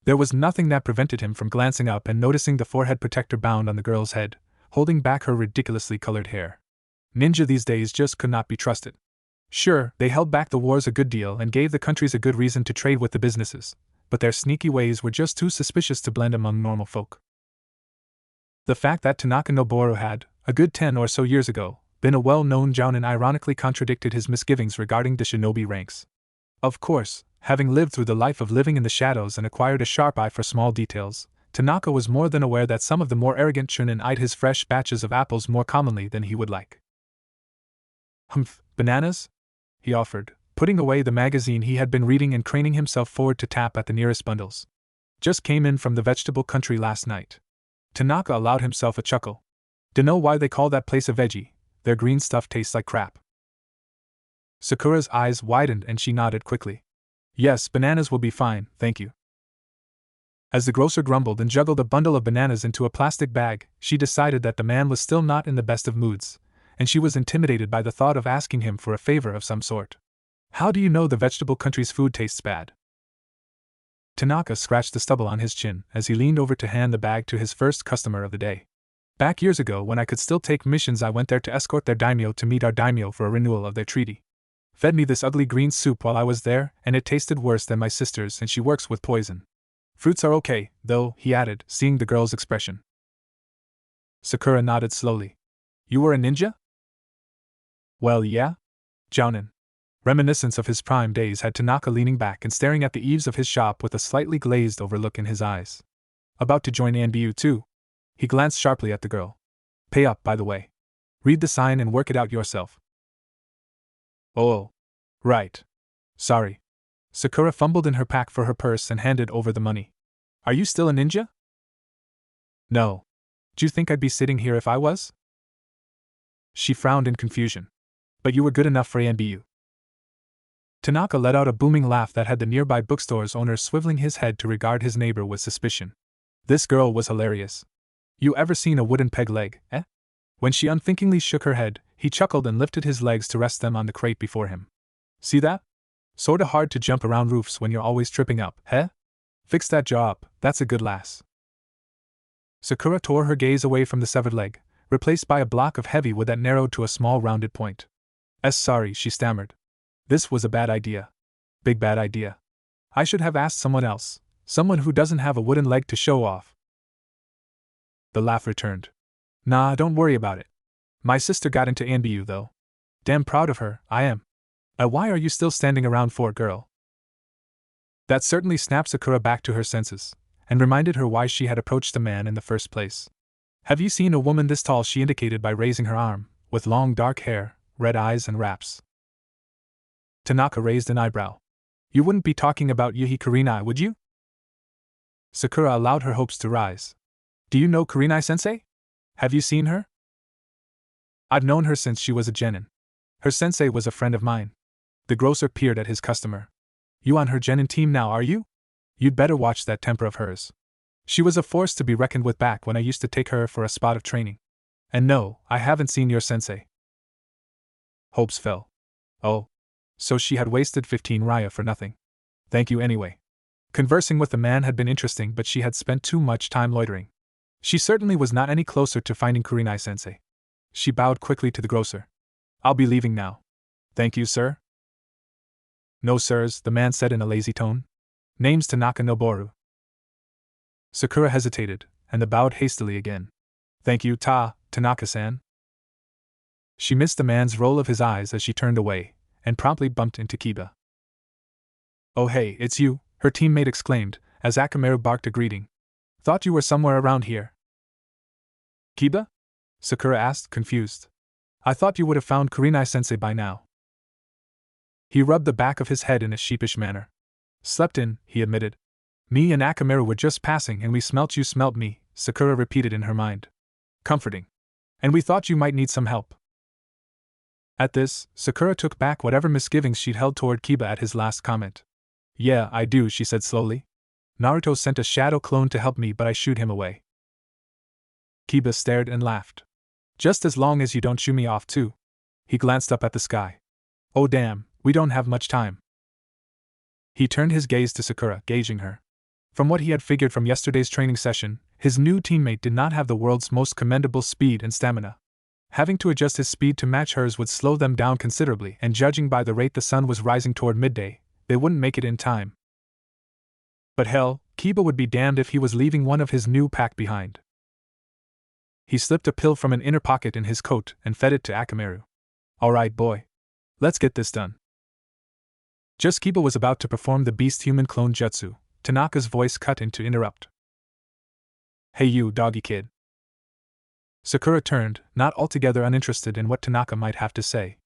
There was nothing that prevented him from glancing up and noticing the forehead protector bound on the girl's head, holding back her ridiculously colored hair. Ninja these days just could not be trusted. Sure, they held back the wars a good deal and gave the countries a good reason to trade with the businesses, but their sneaky ways were just too suspicious to blend among normal folk. The fact that Tanaka Noboru had, a good 10 or so years ago, been a well-known jounin ironically contradicted his misgivings regarding the shinobi ranks. Of course, having lived through the life of living in the shadows and acquired a sharp eye for small details, Tanaka was more than aware that some of the more arrogant chunin eyed his fresh batches of apples more commonly than he would like. Bananas? He offered, putting away the magazine he had been reading and craning himself forward to tap at the nearest bundles. Just came in from the vegetable country last night. Tanaka allowed himself a chuckle. Dunno why they call that place a veggie, their green stuff tastes like crap. Sakura's eyes widened and she nodded quickly. Yes, bananas will be fine, thank you. As the grocer grumbled and juggled a bundle of bananas into a plastic bag, she decided that the man was still not in the best of moods, and she was intimidated by the thought of asking him for a favor of some sort. How do you know the vegetable country's food tastes bad? Tanaka scratched the stubble on his chin as he leaned over to hand the bag to his first customer of the day. Back years ago, when I could still take missions, I went there to escort their daimyo to meet our daimyo for a renewal of their treaty. Fed me this ugly green soup while I was there, and it tasted worse than my sister's, and she works with poison. Fruits are okay, though, he added, seeing the girl's expression. Sakura nodded slowly. You were a ninja? Well, yeah. Jounin. Reminiscence of his prime days had Tanaka leaning back and staring at the eaves of his shop with a slightly glazed-over look in his eyes. About to join ANBU too. He glanced sharply at the girl. Pay up, by the way. Read the sign and work it out yourself. Oh. Right. Sorry. Sakura fumbled in her pack for her purse and handed over the money. Are you still a ninja? No. Do you think I'd be sitting here if I was? She frowned in confusion. But you were good enough for ANBU. Tanaka let out a booming laugh that had the nearby bookstore's owner swiveling his head to regard his neighbor with suspicion. This girl was hilarious. You ever seen a wooden peg leg, eh? When she unthinkingly shook her head, he chuckled and lifted his legs to rest them on the crate before him. See that? Sorta hard to jump around roofs when you're always tripping up, heh? Fix that jaw up, that's a good lass. Sakura tore her gaze away from the severed leg, replaced by a block of heavy wood that narrowed to a small rounded point. Sorry, she stammered. This was a bad idea. Big bad idea. I should have asked someone else, someone who doesn't have a wooden leg to show off. The laugh returned. Nah, don't worry about it. My sister got into ANBU though. Damn proud of her, I am. Why are you still standing around for, girl? That certainly snapped Sakura back to her senses, and reminded her why she had approached the man in the first place. Have you seen a woman this tall? She indicated by raising her arm, with long dark hair, red eyes and wraps. Tanaka raised an eyebrow. You wouldn't be talking about Yuhi Kurenai, would you? Sakura allowed her hopes to rise. Do you know Kurenai-sensei? Have you seen her? I've known her since she was a genin. Her sensei was a friend of mine. The grocer peered at his customer. You on her genin team now, are you? You'd better watch that temper of hers. She was a force to be reckoned with back when I used to take her for a spot of training. And no, I haven't seen your sensei. Hopes fell. Oh. So she had wasted 15 raya for nothing. Thank you anyway. Conversing with the man had been interesting, but she had spent too much time loitering. She certainly was not any closer to finding Kurenai-sensei. She bowed quickly to the grocer. I'll be leaving now. Thank you, sir. No sirs, the man said in a lazy tone. Name's Tanaka Noboru. Sakura hesitated, and then bowed hastily again. Thank you, Tanaka-san. She missed the man's roll of his eyes as she turned away, and promptly bumped into Kiba. Oh hey, it's you, her teammate exclaimed, as Akamaru barked a greeting. Thought you were somewhere around here. Kiba? Sakura asked, confused. I thought you would have found Kurenai-sensei by now. He rubbed the back of his head in a sheepish manner. Slept in, he admitted. Me and Akamaru were just passing and we smelt you smelt me, Sakura repeated in her mind. Comforting. And we thought you might need some help. At this, Sakura took back whatever misgivings she'd held toward Kiba at his last comment. Yeah, I do, she said slowly. Naruto sent a shadow clone to help me but I shooed him away. Kiba stared and laughed. Just as long as you don't shoo me off too. He glanced up at the sky. Oh damn, we don't have much time. He turned his gaze to Sakura, gauging her. From what he had figured from yesterday's training session, his new teammate did not have the world's most commendable speed and stamina. Having to adjust his speed to match hers would slow them down considerably, and judging by the rate the sun was rising toward midday, they wouldn't make it in time. But hell, Kiba would be damned if he was leaving one of his new pack behind. He slipped a pill from an inner pocket in his coat and fed it to Akamaru. Alright, boy. Let's get this done. Just Kiba was about to perform the beast-human clone jutsu, Tanaka's voice cut in to interrupt. Hey you, doggy kid. Sakura turned, not altogether uninterested in what Tanaka might have to say.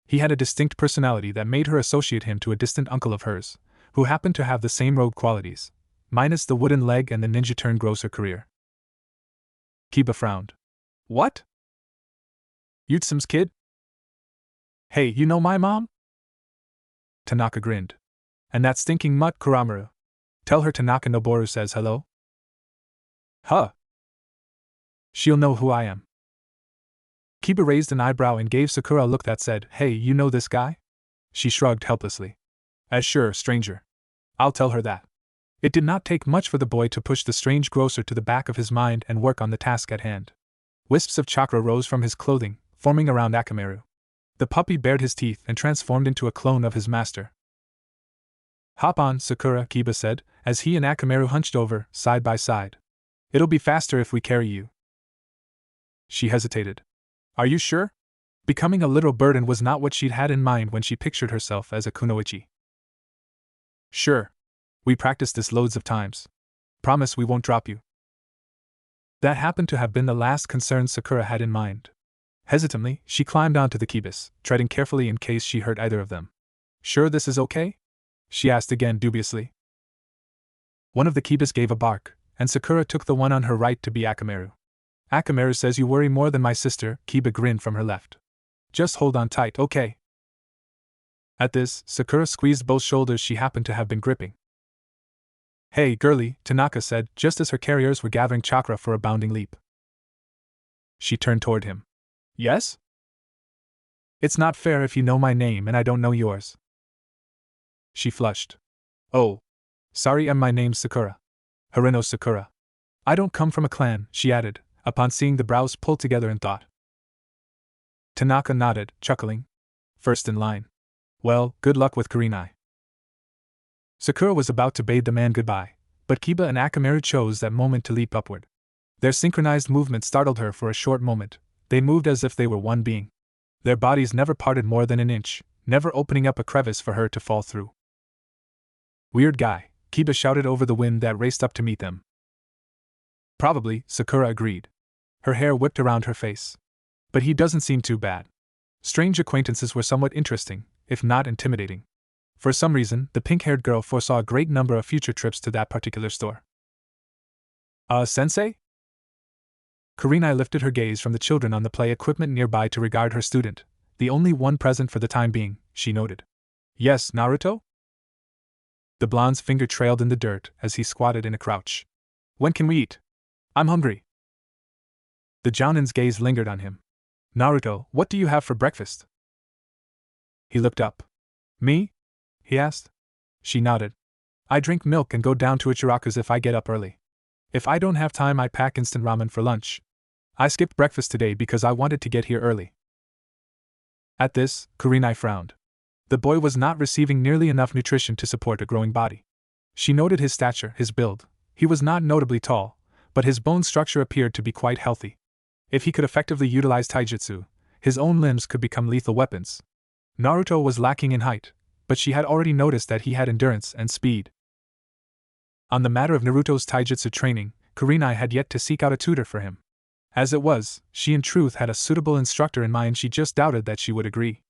He had a distinct personality that made her associate him to a distant uncle of hers, who happened to have the same rogue qualities, minus the wooden leg and the ninja turn grocer career. Kiba frowned. What? Yutsume's kid? Hey, you know my mom? Tanaka grinned. And that stinking mutt Kuramaru. Tell her Tanaka Noboru says hello. Huh. She'll know who I am. Kiba raised an eyebrow and gave Sakura a look that said, Hey, you know this guy? She shrugged helplessly. Sure, stranger. I'll tell her that. It did not take much for the boy to push the strange grocer to the back of his mind and work on the task at hand. Wisps of chakra rose from his clothing, forming around Akamaru. The puppy bared his teeth and transformed into a clone of his master. Hop on, Sakura, Kiba said, as he and Akamaru hunched over, side by side. It'll be faster if we carry you. She hesitated. Are you sure? Becoming a little burden was not what she'd had in mind when she pictured herself as a kunoichi. Sure. We practiced this loads of times. Promise we won't drop you. That happened to have been the last concern Sakura had in mind. Hesitantly, she climbed onto the kibis, treading carefully in case she hurt either of them. Sure this is okay? She asked again dubiously. One of the kibis gave a bark, and Sakura took the one on her right to be Akamaru. Akamaru says you worry more than my sister, Kiba grinned from her left. Just hold on tight, okay? At this, Sakura squeezed both shoulders she happened to have been gripping. Hey, girlie, Tanaka said, just as her carriers were gathering chakra for a bounding leap. She turned toward him. Yes? It's not fair if you know my name and I don't know yours. She flushed. Oh. Sorry, my name's Sakura. Harino Sakura. I don't come from a clan, she added, upon seeing the brows pull together in thought. Tanaka nodded, chuckling. First in line. Well, good luck with Kurenai. Sakura was about to bade the man goodbye, but Kiba and Akamaru chose that moment to leap upward. Their synchronized movement startled her for a short moment. They moved as if they were one being. Their bodies never parted more than an inch, never opening up a crevice for her to fall through. Weird guy, Kiba shouted over the wind that raced up to meet them. Probably, Sakura agreed. Her hair whipped around her face. But he doesn't seem too bad. Strange acquaintances were somewhat interesting, if not intimidating. For some reason, the pink-haired girl foresaw a great number of future trips to that particular store. Sensei? Kurenai lifted her gaze from the children on the play equipment nearby to regard her student, the only one present for the time being, she noted. Yes, Naruto? The blonde's finger trailed in the dirt as he squatted in a crouch. When can we eat? I'm hungry. The Jounin's gaze lingered on him. Naruto, what do you have for breakfast? He looked up. Me? He asked. She nodded. I drink milk and go down to Ichiraku's if I get up early. If I don't have time I pack instant ramen for lunch. I skipped breakfast today because I wanted to get here early. At this, Kurenai frowned. The boy was not receiving nearly enough nutrition to support a growing body. She noted his stature, his build. He was not notably tall, but his bone structure appeared to be quite healthy. If he could effectively utilize taijutsu, his own limbs could become lethal weapons. Naruto was lacking in height, but she had already noticed that he had endurance and speed. On the matter of Naruto's taijutsu training, Kurenai had yet to seek out a tutor for him. As it was, she in truth had a suitable instructor in mind. She just doubted that she would agree.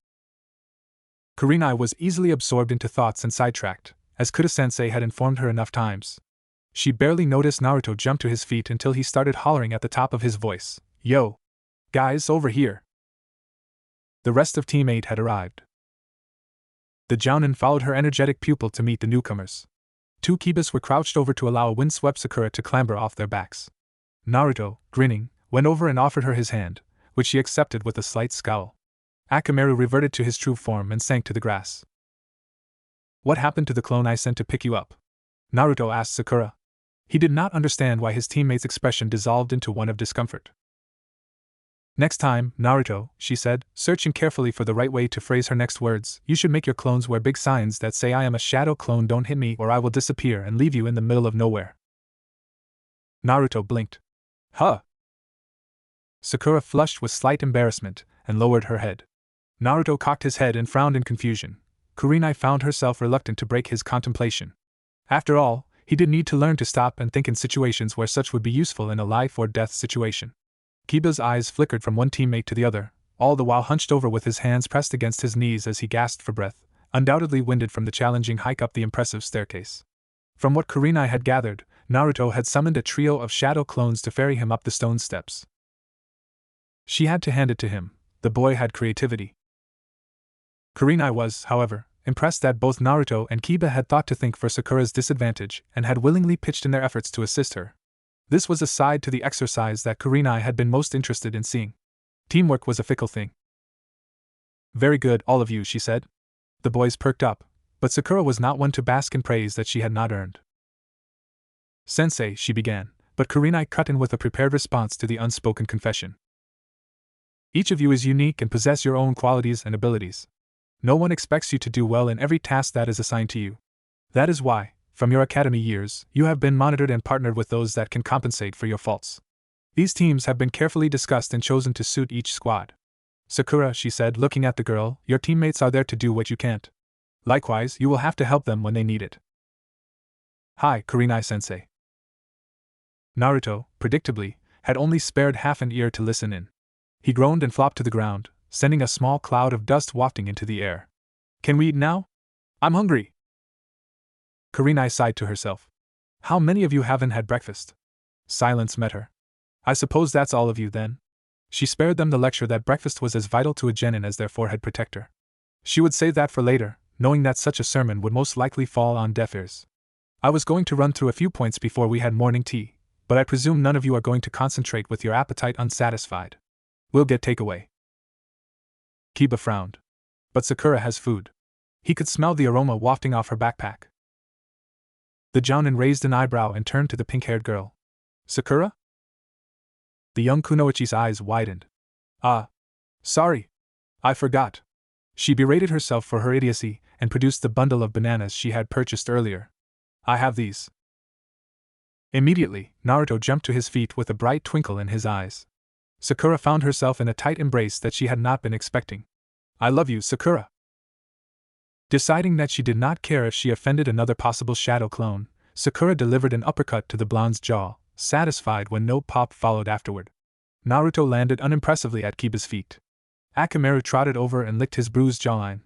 Kurenai was easily absorbed into thoughts and sidetracked, as Kuda-sensei had informed her enough times. She barely noticed Naruto jump to his feet until he started hollering at the top of his voice, "Yo! Guys, over here!" The rest of Team 8 had arrived. The Jounin followed her energetic pupil to meet the newcomers. Two Kibas were crouched over to allow a windswept Sakura to clamber off their backs. Naruto, grinning, went over and offered her his hand, which she accepted with a slight scowl. Akamaru reverted to his true form and sank to the grass. "What happened to the clone I sent to pick you up?" Naruto asked Sakura. He did not understand why his teammate's expression dissolved into one of discomfort. "Next time, Naruto," she said, searching carefully for the right way to phrase her next words, "you should make your clones wear big signs that say I am a shadow clone. Don't hit me or I will disappear and leave you in the middle of nowhere." Naruto blinked. "Huh?" Sakura flushed with slight embarrassment and lowered her head. Naruto cocked his head and frowned in confusion. Kurenai found herself reluctant to break his contemplation. After all, he did need to learn to stop and think in situations where such would be useful in a life-or-death situation. Kiba's eyes flickered from one teammate to the other, all the while hunched over with his hands pressed against his knees as he gasped for breath, undoubtedly winded from the challenging hike up the impressive staircase. From what Kurenai had gathered, Naruto had summoned a trio of shadow clones to ferry him up the stone steps. She had to hand it to him, the boy had creativity. Kurenai was, however, impressed that both Naruto and Kiba had thought to think for Sakura's disadvantage and had willingly pitched in their efforts to assist her. This was a side to the exercise that Kurenai had been most interested in seeing. Teamwork was a fickle thing. "Very good, all of you," she said. The boys perked up, but Sakura was not one to bask in praise that she had not earned. "Sensei," she began, but Kurenai cut in with a prepared response to the unspoken confession. "Each of you is unique and possess your own qualities and abilities. No one expects you to do well in every task that is assigned to you. That is why, from your academy years, you have been monitored and partnered with those that can compensate for your faults. These teams have been carefully discussed and chosen to suit each squad. Sakura," she said, looking at the girl, "your teammates are there to do what you can't. Likewise, you will have to help them when they need it." "Hi, Kurenai-sensei." Naruto, predictably, had only spared half an ear to listen in. He groaned and flopped to the ground, sending a small cloud of dust wafting into the air. "Can we eat now? I'm hungry." Kurenai sighed to herself. "How many of you haven't had breakfast?" Silence met her. "I suppose that's all of you, then?" She spared them the lecture that breakfast was as vital to a genin as their forehead protector. She would save that for later, knowing that such a sermon would most likely fall on deaf ears. "I was going to run through a few points before we had morning tea, but I presume none of you are going to concentrate with your appetite unsatisfied. We'll get takeaway." Kiba frowned. "But Sakura has food." He could smell the aroma wafting off her backpack. The Jounin raised an eyebrow and turned to the pink-haired girl. "Sakura?" The young kunoichi's eyes widened. "Ah. Sorry. I forgot." She berated herself for her idiocy and produced the bundle of bananas she had purchased earlier. "I have these." Immediately, Naruto jumped to his feet with a bright twinkle in his eyes. Sakura found herself in a tight embrace that she had not been expecting. "I love you, Sakura." Deciding that she did not care if she offended another possible shadow clone, Sakura delivered an uppercut to the blonde's jaw, satisfied when no pop followed afterward. Naruto landed unimpressively at Kiba's feet. Akamaru trotted over and licked his bruised jawline.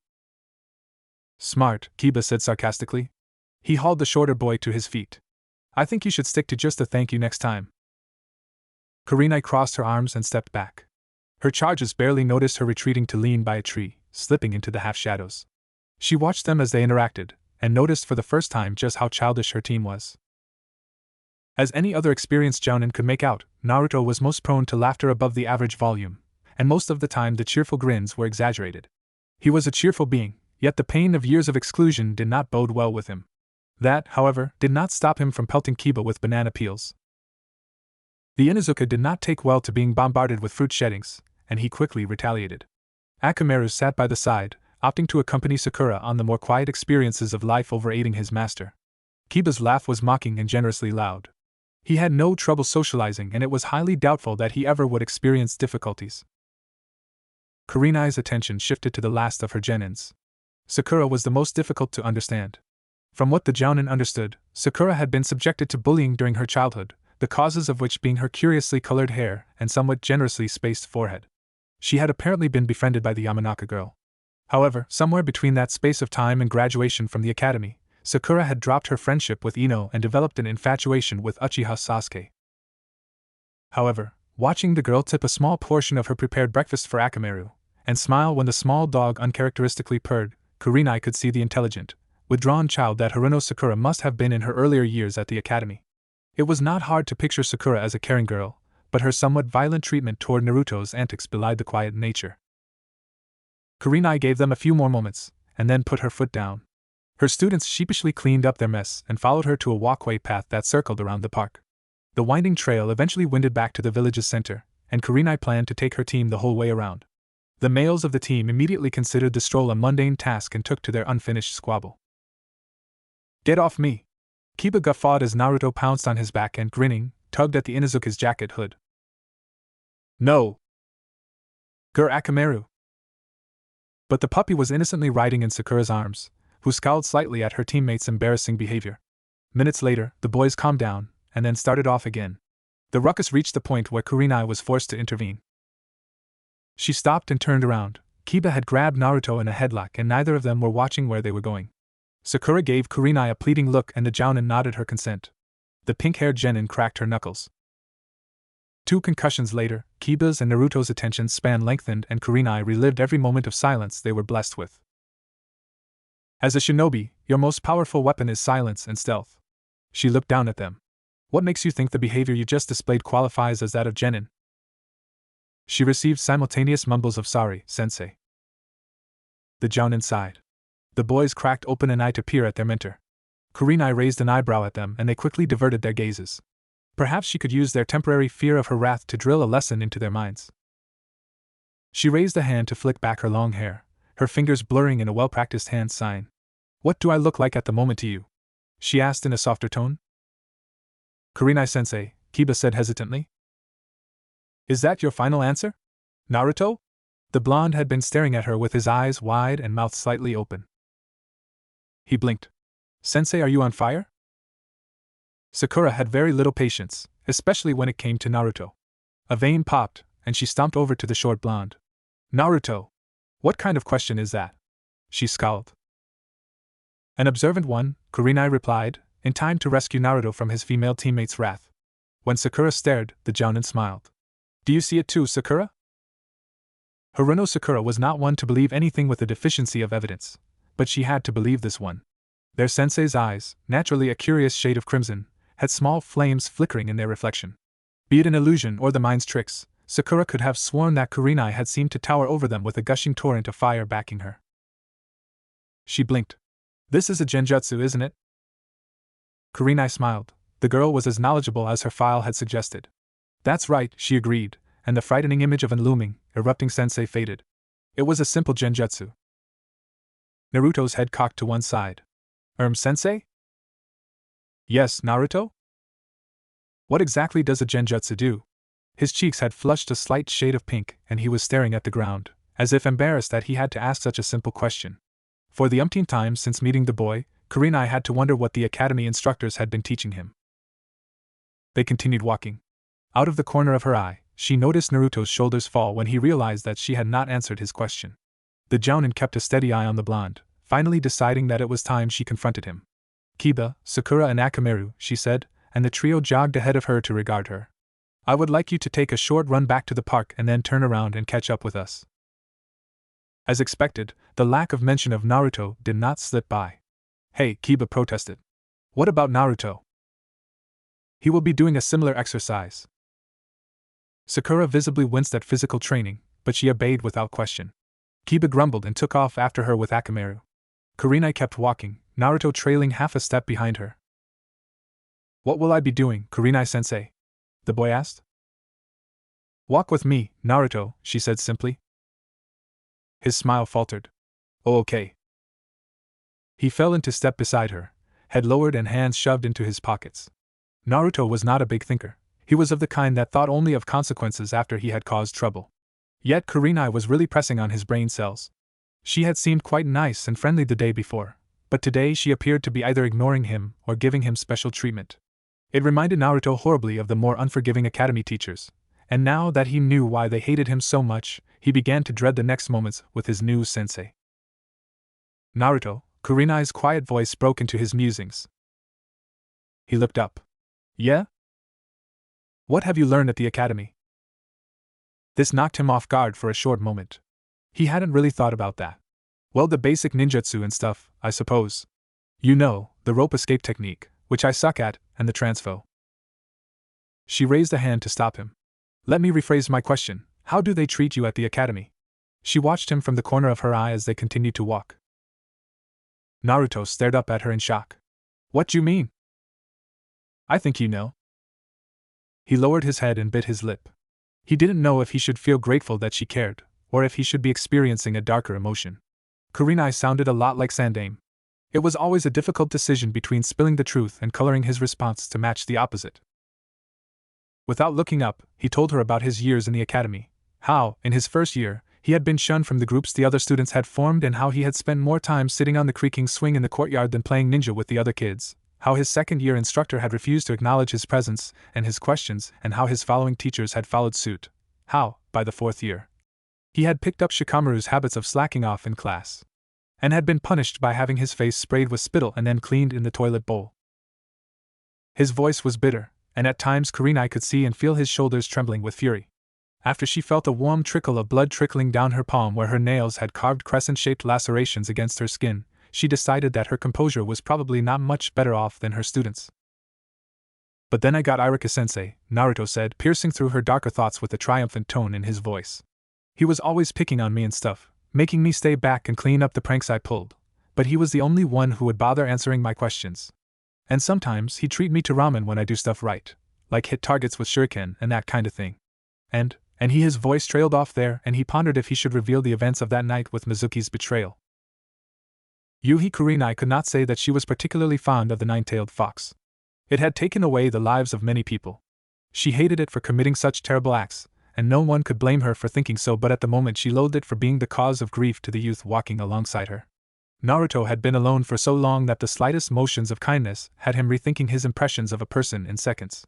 "Smart," Kiba said sarcastically. He hauled the shorter boy to his feet. "I think you should stick to just a thank you next time." Kurenai crossed her arms and stepped back. Her charges barely noticed her retreating to lean by a tree, slipping into the half-shadows. She watched them as they interacted, and noticed for the first time just how childish her team was. As any other experienced jounin could make out, Naruto was most prone to laughter above the average volume, and most of the time the cheerful grins were exaggerated. He was a cheerful being, yet the pain of years of exclusion did not bode well with him. That, however, did not stop him from pelting Kiba with banana peels. The Inuzuka did not take well to being bombarded with fruit sheddings, and he quickly retaliated. Akamaru sat by the side, opting to accompany Sakura on the more quiet experiences of life over aiding his master. Kiba's laugh was mocking and generously loud. He had no trouble socializing, and it was highly doubtful that he ever would experience difficulties. Kurenai's attention shifted to the last of her genins. Sakura was the most difficult to understand. From what the jounin understood, Sakura had been subjected to bullying during her childhood, the causes of which being her curiously colored hair and somewhat generously spaced forehead. She had apparently been befriended by the Yamanaka girl. However, somewhere between that space of time and graduation from the academy, Sakura had dropped her friendship with Ino and developed an infatuation with Uchiha Sasuke. However, watching the girl tip a small portion of her prepared breakfast for Akamaru, and smile when the small dog uncharacteristically purred, Kurenai could see the intelligent, withdrawn child that Haruno Sakura must have been in her earlier years at the academy. It was not hard to picture Sakura as a caring girl, but her somewhat violent treatment toward Naruto's antics belied the quiet nature. Kurenai gave them a few more moments, and then put her foot down. Her students sheepishly cleaned up their mess and followed her to a walkway path that circled around the park. The winding trail eventually winded back to the village's center, and Kurenai planned to take her team the whole way around. The males of the team immediately considered the stroll a mundane task and took to their unfinished squabble. "Get off me!" Kiba guffawed as Naruto pounced on his back and, grinning, tugged at the Inuzuka's jacket hood. "No! Akamaru!" But the puppy was innocently riding in Sakura's arms, who scowled slightly at her teammates' embarrassing behavior. Minutes later, the boys calmed down, and then started off again. The ruckus reached the point where Kurenai was forced to intervene. She stopped and turned around. Kiba had grabbed Naruto in a headlock and neither of them were watching where they were going. Sakura gave Kurenai a pleading look and the jounin nodded her consent. The pink-haired genin cracked her knuckles. 2 concussions later, Kiba's and Naruto's attention span lengthened and Kurenai relived every moment of silence they were blessed with. "As a shinobi, your most powerful weapon is silence and stealth." She looked down at them. "What makes you think the behavior you just displayed qualifies as that of genin?" She received simultaneous mumbles of "Sorry, sensei." The jounin sighed. The boys cracked open an eye to peer at their mentor. Kurenai raised an eyebrow at them and they quickly diverted their gazes. Perhaps she could use their temporary fear of her wrath to drill a lesson into their minds. She raised a hand to flick back her long hair, her fingers blurring in a well-practiced hand sign. "What do I look like at the moment to you?" she asked in a softer tone. "Kurenai-sensei," Kiba said hesitantly. "Is that your final answer? Naruto?" The blonde had been staring at her with his eyes wide and mouth slightly open. He blinked. "Sensei, are you on fire?" Sakura had very little patience, especially when it came to Naruto. A vein popped, and she stomped over to the short blonde. "Naruto! What kind of question is that?" She scowled. "An observant one," Kurenai replied, in time to rescue Naruto from his female teammate's wrath. When Sakura stared, the jounin smiled. "Do you see it too, Sakura?" Haruno Sakura was not one to believe anything with a deficiency of evidence, but she had to believe this one. Their sensei's eyes, naturally a curious shade of crimson, had small flames flickering in their reflection. Be it an illusion or the mind's tricks, Sakura could have sworn that Kurenai had seemed to tower over them with a gushing torrent of fire backing her. She blinked. "This is a genjutsu, isn't it?" Kurenai smiled. The girl was as knowledgeable as her file had suggested. "That's right," she agreed, and the frightening image of an looming, erupting sensei faded. It was a simple genjutsu. Naruto's head cocked to one side. Sensei?" "Yes, Naruto?" "What exactly does a genjutsu do?" His cheeks had flushed a slight shade of pink, and he was staring at the ground, as if embarrassed that he had to ask such a simple question. For the umpteenth time since meeting the boy, Kurenai had to wonder what the academy instructors had been teaching him. They continued walking. Out of the corner of her eye, she noticed Naruto's shoulders fall when he realized that she had not answered his question. The jounin kept a steady eye on the blonde, finally deciding that it was time she confronted him. "Kiba, Sakura and Akamaru," she said, and the trio jogged ahead of her to regard her. "I would like you to take a short run back to the park and then turn around and catch up with us." As expected, the lack of mention of Naruto did not slip by. "Hey," Kiba protested. "What about Naruto? He will be doing a similar exercise." Sakura visibly winced at physical training, but she obeyed without question. Kiba grumbled and took off after her with Akamaru. Kurenai kept walking, Naruto trailing half a step behind her. "What will I be doing, Kurenai-sensei?" the boy asked. "Walk with me, Naruto," she said simply. His smile faltered. "Oh, okay." He fell into step beside her, head lowered and hands shoved into his pockets. Naruto was not a big thinker. He was of the kind that thought only of consequences after he had caused trouble. Yet Kurenai was really pressing on his brain cells. She had seemed quite nice and friendly the day before, but today she appeared to be either ignoring him or giving him special treatment. It reminded Naruto horribly of the more unforgiving academy teachers, and now that he knew why they hated him so much, he began to dread the next moments with his new sensei. Naruto, Kurenai's quiet voice broke into his musings. He looked up. Yeah? What have you learned at the academy? This knocked him off guard for a short moment. He hadn't really thought about that. Well, the basic ninjutsu and stuff, I suppose. You know, the rope escape technique, which I suck at, and the transfo. She raised a hand to stop him. Let me rephrase my question. How do they treat you at the academy? She watched him from the corner of her eye as they continued to walk. Naruto stared up at her in shock. What do you mean? I think you know. He lowered his head and bit his lip. He didn't know if he should feel grateful that she cared, or if he should be experiencing a darker emotion. Kurenai sounded a lot like Sandaime. It was always a difficult decision between spilling the truth and coloring his response to match the opposite. Without looking up, he told her about his years in the academy, how, in his first year, he had been shunned from the groups the other students had formed, and how he had spent more time sitting on the creaking swing in the courtyard than playing ninja with the other kids, how his second-year instructor had refused to acknowledge his presence and his questions, and how his following teachers had followed suit, how, by the fourth year, he had picked up Shikamaru's habits of slacking off in class, and had been punished by having his face sprayed with spittle and then cleaned in the toilet bowl. His voice was bitter, and at times Kurenai could see and feel his shoulders trembling with fury. After she felt a warm trickle of blood trickling down her palm where her nails had carved crescent-shaped lacerations against her skin, she decided that her composure was probably not much better off than her students. But then I got Iruka-sensei, Naruto said, piercing through her darker thoughts with a triumphant tone in his voice. He was always picking on me and stuff, making me stay back and clean up the pranks I pulled, but he was the only one who would bother answering my questions. And sometimes he'd treat me to ramen when I do stuff right, like hit targets with shuriken and that kind of thing. And his voice trailed off there, and he pondered if he should reveal the events of that night with Mizuki's betrayal. Yuhi Kurenai could not say that she was particularly fond of the nine-tailed fox. It had taken away the lives of many people. She hated it for committing such terrible acts, and no one could blame her for thinking so, but at the moment she loathed it for being the cause of grief to the youth walking alongside her. Naruto had been alone for so long that the slightest motions of kindness had him rethinking his impressions of a person in seconds.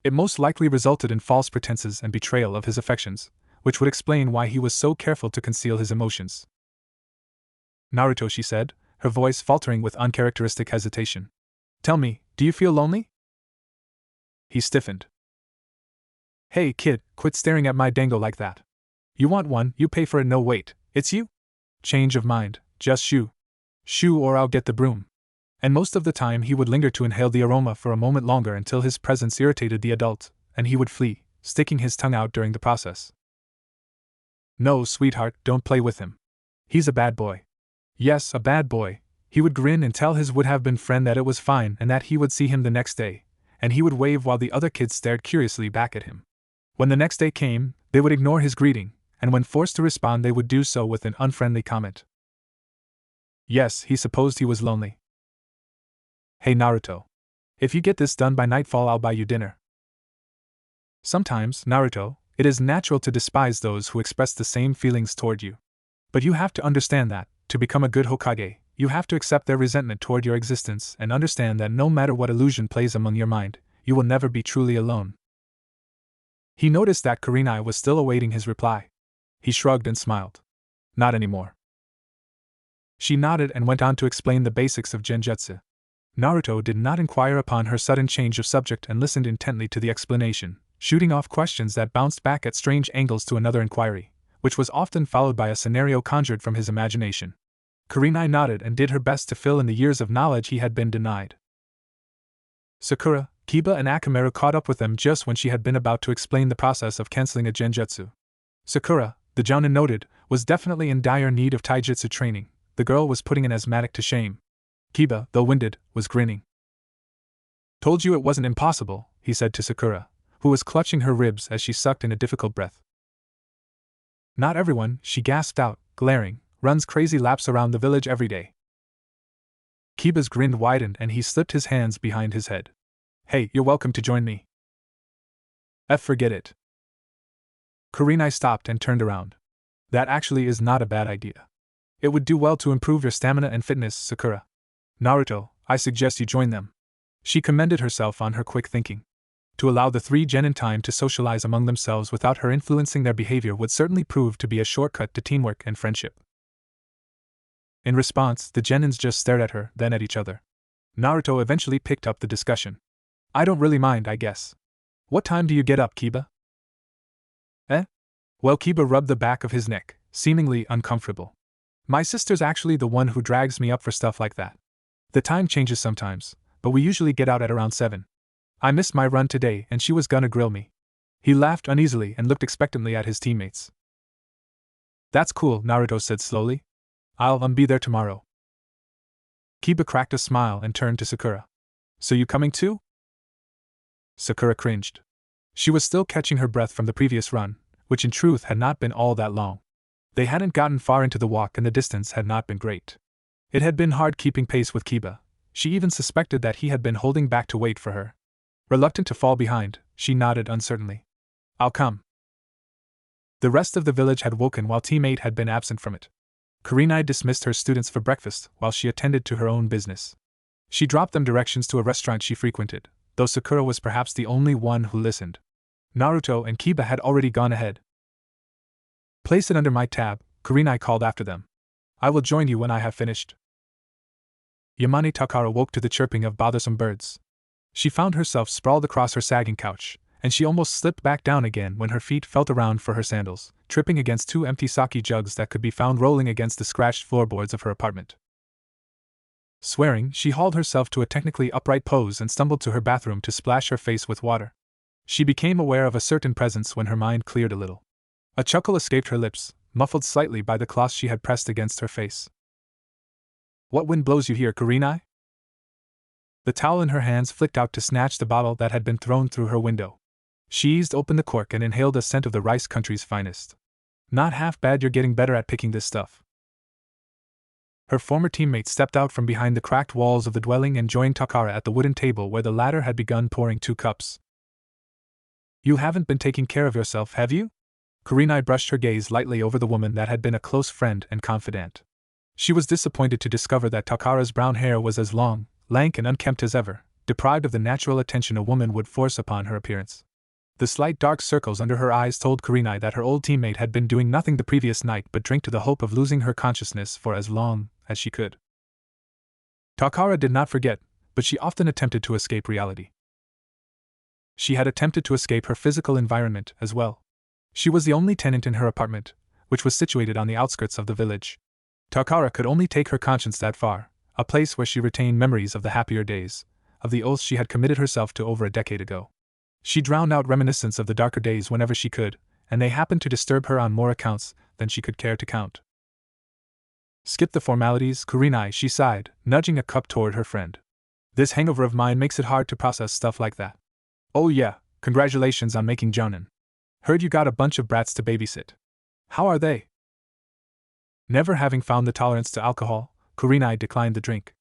It most likely resulted in false pretenses and betrayal of his affections, which would explain why he was so careful to conceal his emotions. Naruto, she said, her voice faltering with uncharacteristic hesitation. Tell me, do you feel lonely? He stiffened. Hey kid, quit staring at my dango like that. You want one, you pay for it. No wait, it's you? Change of mind, just shoo. Shoo or I'll get the broom. And most of the time he would linger to inhale the aroma for a moment longer until his presence irritated the adult, and he would flee, sticking his tongue out during the process. No, sweetheart, don't play with him. He's a bad boy. Yes, a bad boy. He would grin and tell his would-have-been friend that it was fine and that he would see him the next day, and he would wave while the other kids stared curiously back at him. When the next day came, they would ignore his greeting, and when forced to respond they would do so with an unfriendly comment. Yes, he supposed he was lonely. Hey Naruto. If you get this done by nightfall, I'll buy you dinner. Sometimes, Naruto, it is natural to despise those who express the same feelings toward you. But you have to understand that, to become a good Hokage, you have to accept their resentment toward your existence and understand that no matter what illusion plays among your mind, you will never be truly alone. He noticed that Kurenai was still awaiting his reply. He shrugged and smiled. Not anymore. She nodded and went on to explain the basics of genjutsu. Naruto did not inquire upon her sudden change of subject and listened intently to the explanation, shooting off questions that bounced back at strange angles to another inquiry, which was often followed by a scenario conjured from his imagination. Kurenai nodded and did her best to fill in the years of knowledge he had been denied. Sakura, Kiba and Akamaru caught up with them just when she had been about to explain the process of canceling a genjutsu. Sakura, the Jounin noted, was definitely in dire need of taijutsu training. The girl was putting an asthmatic to shame. Kiba, though winded, was grinning. Told you it wasn't impossible, he said to Sakura, who was clutching her ribs as she sucked in a difficult breath. Not everyone, she gasped out, glaring, runs crazy laps around the village every day. Kiba's grin widened and he slipped his hands behind his head. Hey, you're welcome to join me. Forget it. Kurenai stopped and turned around. That actually is not a bad idea. It would do well to improve your stamina and fitness, Sakura. Naruto, I suggest you join them. She commended herself on her quick thinking. To allow the three genin time to socialize among themselves without her influencing their behavior would certainly prove to be a shortcut to teamwork and friendship. In response, the genins just stared at her, then at each other. Naruto eventually picked up the discussion. I don't really mind, I guess. What time do you get up, Kiba? Well, Kiba rubbed the back of his neck, seemingly uncomfortable. My sister's actually the one who drags me up for stuff like that. The time changes sometimes, but we usually get out at around 7. I missed my run today and she was gonna grill me. He laughed uneasily and looked expectantly at his teammates. That's cool, Naruto said slowly. I'll be there tomorrow. Kiba cracked a smile and turned to Sakura. So you coming too? Sakura cringed. She was still catching her breath from the previous run, which in truth had not been all that long. They hadn't gotten far into the walk and the distance had not been great. It had been hard keeping pace with Kiba. She even suspected that he had been holding back to wait for her. Reluctant to fall behind, she nodded uncertainly. I'll come. The rest of the village had woken while Team 8 had been absent from it. Kurenai dismissed her students for breakfast while she attended to her own business. She dropped them directions to a restaurant she frequented, though Sakura was perhaps the only one who listened. Naruto and Kiba had already gone ahead. Place it under my tab, Kurenai called after them. I will join you when I have finished. Yamane Takara woke to the chirping of bothersome birds. She found herself sprawled across her sagging couch, and she almost slipped back down again when her feet felt around for her sandals, tripping against 2 empty sake jugs that could be found rolling against the scratched floorboards of her apartment. Swearing, she hauled herself to a technically upright pose and stumbled to her bathroom to splash her face with water. She became aware of a certain presence when her mind cleared a little. A chuckle escaped her lips, muffled slightly by the cloth she had pressed against her face. What wind blows you here, Kurenai? The towel in her hands flicked out to snatch the bottle that had been thrown through her window. She eased open the cork and inhaled a scent of the rice country's finest. Not half bad, you're getting better at picking this stuff. Her former teammate stepped out from behind the cracked walls of the dwelling and joined Takara at the wooden table where the latter had begun pouring 2 cups. You haven't been taking care of yourself, have you? Kurenai brushed her gaze lightly over the woman that had been a close friend and confidant. She was disappointed to discover that Takara's brown hair was as long, lank and unkempt as ever, deprived of the natural attention a woman would force upon her appearance. The slight dark circles under her eyes told Kurenai that her old teammate had been doing nothing the previous night but drink to the hope of losing her consciousness for as long as she could. Takara did not forget, but she often attempted to escape reality. She had attempted to escape her physical environment as well. She was the only tenant in her apartment, which was situated on the outskirts of the village. Takara could only take her conscience that far, a place where she retained memories of the happier days, of the oaths she had committed herself to over a decade ago. She drowned out reminiscence of the darker days whenever she could, and they happened to disturb her on more accounts than she could care to count. Skip the formalities, Kurenai, she sighed, nudging a cup toward her friend. This hangover of mine makes it hard to process stuff like that. Oh yeah, congratulations on making jounin. Heard you got a bunch of brats to babysit. How are they? Never having found the tolerance to alcohol, Kurenai declined the drink.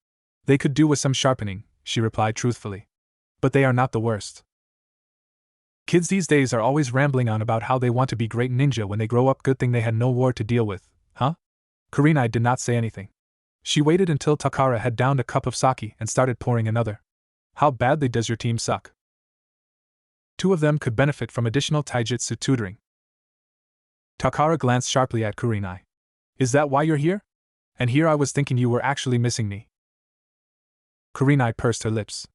They could do with some sharpening, she replied truthfully. But they are not the worst. Kids these days are always rambling on about how they want to be great ninja when they grow up. Good thing they had no war to deal with, huh? Kurenai did not say anything. She waited until Takara had downed a cup of sake and started pouring another. How badly does your team suck? 2 of them could benefit from additional taijutsu tutoring. Takara glanced sharply at Kurenai. Is that why you're here? And here I was thinking you were actually missing me. Kurenai pursed her lips.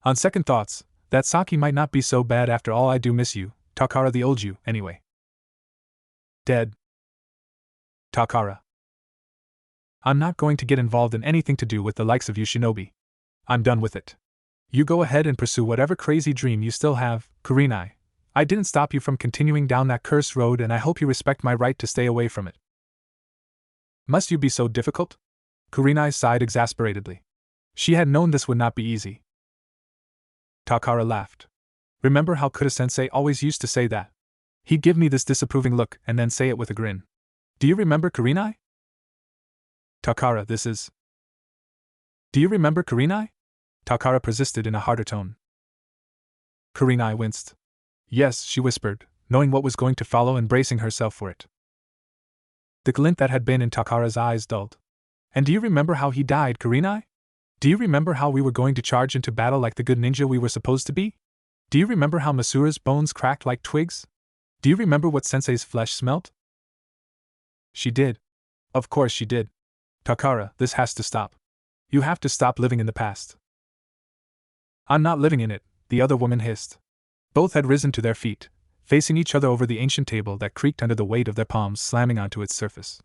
On second thoughts, that sake might not be so bad after all. I do miss you, Takara the old you, anyway. Dead. Takara. I'm not going to get involved in anything to do with the likes of you shinobi. I'm done with it. You go ahead and pursue whatever crazy dream you still have, Kurenai. I didn't stop you from continuing down that cursed road and I hope you respect my right to stay away from it. Must you be so difficult? Kurenai sighed exasperatedly. She had known this would not be easy. Takara laughed. Remember how Kuda-sensei always used to say that? He'd give me this disapproving look and then say it with a grin. Do you remember, Kurenai? Takara, this is... Do you remember, Kurenai? Takara persisted in a harder tone. Kurenai winced. Yes, she whispered, knowing what was going to follow and bracing herself for it. The glint that had been in Takara's eyes dulled. And do you remember how he died, Kurenai? Do you remember how we were going to charge into battle like the good ninja we were supposed to be? Do you remember how Masura's bones cracked like twigs? Do you remember what Sensei's flesh smelt? She did. Of course she did. Takara, this has to stop. You have to stop living in the past. I'm not living in it, the other woman hissed. Both had risen to their feet, facing each other over the ancient table that creaked under the weight of their palms slamming onto its surface.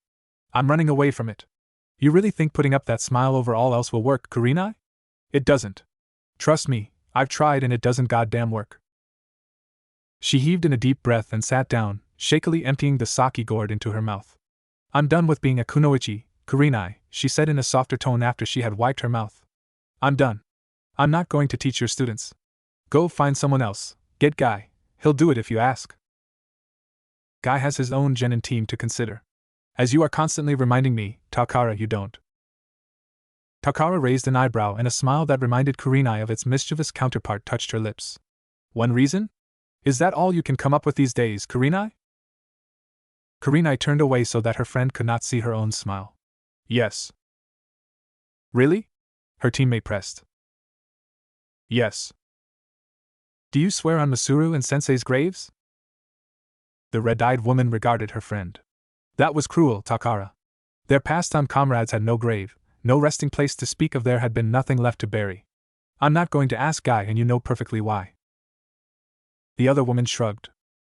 I'm running away from it. You really think putting up that smile over all else will work, Kurenai? It doesn't. Trust me, I've tried and it doesn't goddamn work. She heaved in a deep breath and sat down, shakily emptying the sake gourd into her mouth. I'm done with being a kunoichi, Kurenai, she said in a softer tone after she had wiped her mouth. I'm done. I'm not going to teach your students. Go find someone else. Get Guy. He'll do it if you ask. Guy has his own genin team to consider. As you are constantly reminding me, Takara, you don't. Takara raised an eyebrow and a smile that reminded Kurenai of its mischievous counterpart touched her lips. One reason? Is that all you can come up with these days, Kurenai? Kurenai turned away so that her friend could not see her own smile. Yes. Really? Her teammate pressed. Yes. Do you swear on Masuru and Sensei's graves? The red-eyed woman regarded her friend. That was cruel, Takara. Their past-time comrades had no grave, no resting place to speak of. There had been nothing left to bury. I'm not going to ask Guy, and you know perfectly why. The other woman shrugged.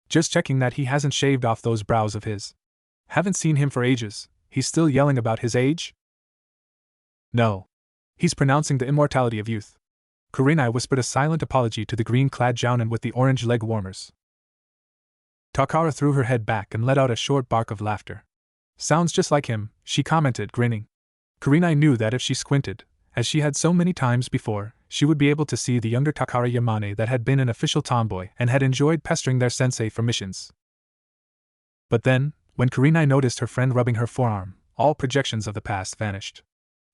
Just checking that he hasn't shaved off those brows of his. Haven't seen him for ages. He's still yelling about his age? No. He's pronouncing the immortality of youth. Kurenai whispered a silent apology to the green-clad jounin with the orange leg warmers. Takara threw her head back and let out a short bark of laughter. Sounds just like him, she commented, grinning. Kurenai knew that if she squinted, as she had so many times before, she would be able to see the younger Takara Yamane that had been an official tomboy and had enjoyed pestering their sensei for missions. But then, when Kurenai noticed her friend rubbing her forearm, all projections of the past vanished.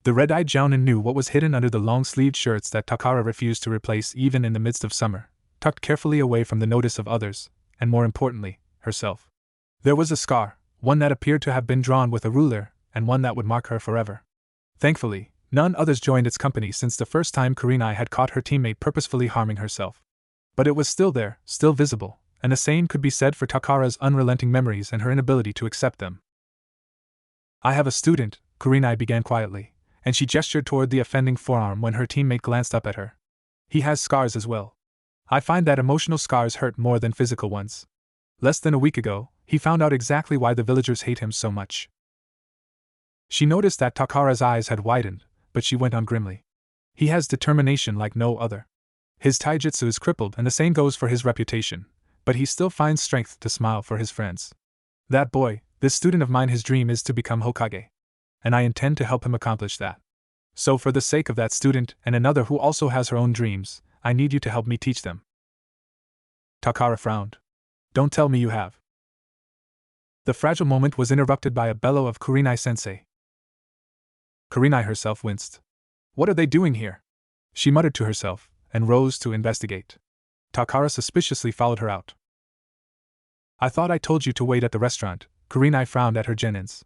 The red-eyed jounin knew what was hidden under the long-sleeved shirts that Takara refused to replace even in the midst of summer, tucked carefully away from the notice of others, and more importantly, herself. There was a scar, one that appeared to have been drawn with a ruler, and one that would mark her forever. Thankfully, none others joined its company since the first time Kurenai had caught her teammate purposefully harming herself. But it was still there, still visible, and the same could be said for Takara's unrelenting memories and her inability to accept them. I have a student, Kurenai began quietly, and she gestured toward the offending forearm when her teammate glanced up at her. He has scars as well. I find that emotional scars hurt more than physical ones. Less than a week ago, he found out exactly why the villagers hate him so much. She noticed that Takara's eyes had widened, but she went on grimly. He has determination like no other. His taijutsu is crippled and the same goes for his reputation, but he still finds strength to smile for his friends. That boy, this student of mine, his dream is to become Hokage. And I intend to help him accomplish that. So for the sake of that student and another who also has her own dreams, I need you to help me teach them. Takara frowned. Don't tell me you have. The fragile moment was interrupted by a bellow of Kurenai-sensei. Kurenai herself winced. What are they doing here? She muttered to herself, and rose to investigate. Takara suspiciously followed her out. I thought I told you to wait at the restaurant. Kurenai frowned at her genins.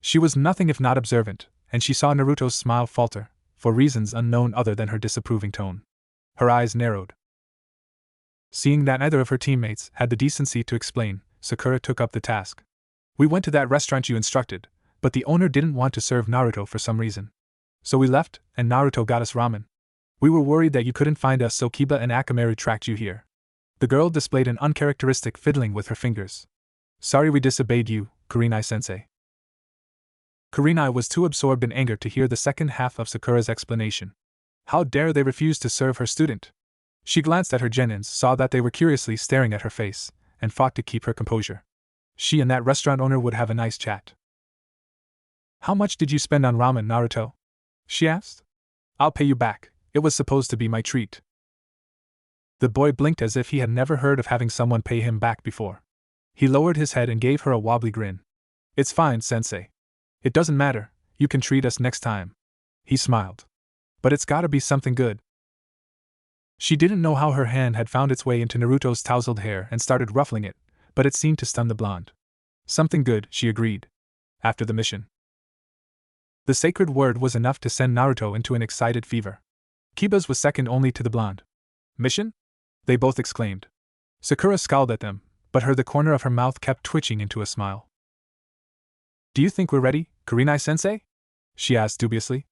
She was nothing if not observant, and she saw Naruto's smile falter, for reasons unknown other than her disapproving tone. Her eyes narrowed. Seeing that neither of her teammates had the decency to explain, Sakura took up the task. We went to that restaurant you instructed, but the owner didn't want to serve Naruto for some reason. So we left, and Naruto got us ramen. We were worried that you couldn't find us, so Kiba and Akamaru tracked you here. The girl displayed an uncharacteristic fiddling with her fingers. Sorry we disobeyed you, Kurenai-sensei. Kurenai was too absorbed in anger to hear the second half of Sakura's explanation. How dare they refuse to serve her student? She glanced at her genins, saw that they were curiously staring at her face, and fought to keep her composure. She and that restaurant owner would have a nice chat. How much did you spend on ramen, Naruto? She asked. I'll pay you back, it was supposed to be my treat. The boy blinked as if he had never heard of having someone pay him back before. He lowered his head and gave her a wobbly grin. It's fine, sensei. It doesn't matter, you can treat us next time. He smiled. But it's gotta be something good. She didn't know how her hand had found its way into Naruto's tousled hair and started ruffling it, but it seemed to stun the blonde. Something good, she agreed. After the mission. The sacred word was enough to send Naruto into an excited fever. Kiba's was second only to the blonde. Mission? They both exclaimed. Sakura scowled at them, but the corner of her mouth kept twitching into a smile. Do you think we're ready, Kurenai-sensei? She asked dubiously.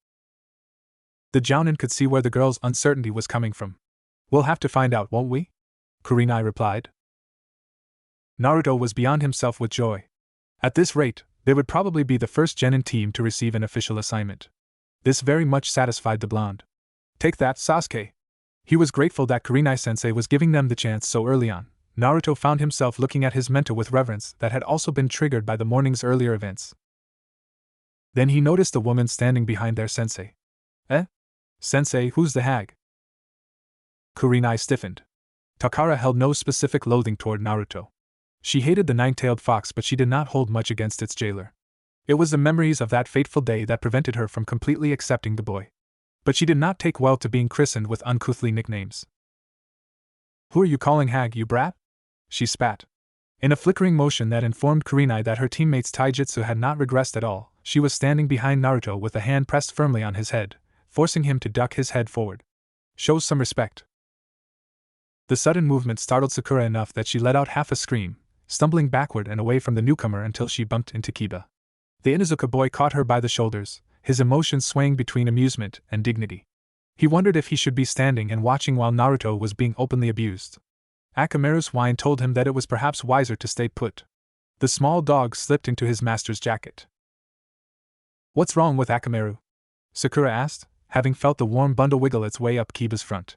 The Jounin could see where the girl's uncertainty was coming from. We'll have to find out, won't we? Kurenai replied. Naruto was beyond himself with joy. At this rate, they would probably be the first genin team to receive an official assignment. This very much satisfied the blonde. Take that, Sasuke. He was grateful that Kurenai-sensei was giving them the chance so early on. Naruto found himself looking at his mentor with reverence that had also been triggered by the morning's earlier events. Then he noticed a woman standing behind their sensei. Eh? Sensei, who's the hag? Kurenai stiffened. Takara held no specific loathing toward Naruto. She hated the nine-tailed fox, but she did not hold much against its jailer. It was the memories of that fateful day that prevented her from completely accepting the boy. But she did not take well to being christened with uncouthly nicknames. Who are you calling hag, you brat? She spat. In a flickering motion that informed Kurenai that her teammate's taijutsu had not regressed at all, she was standing behind Naruto with a hand pressed firmly on his head, forcing him to duck his head forward. Shows some respect. The sudden movement startled Sakura enough that she let out half a scream, stumbling backward and away from the newcomer until she bumped into Kiba. The Inuzuka boy caught her by the shoulders, his emotions swaying between amusement and dignity. He wondered if he should be standing and watching while Naruto was being openly abused. Akamaru's whine told him that it was perhaps wiser to stay put. The small dog slipped into his master's jacket. What's wrong with Akamaru? Sakura asked, having felt the warm bundle wiggle its way up Kiba's front.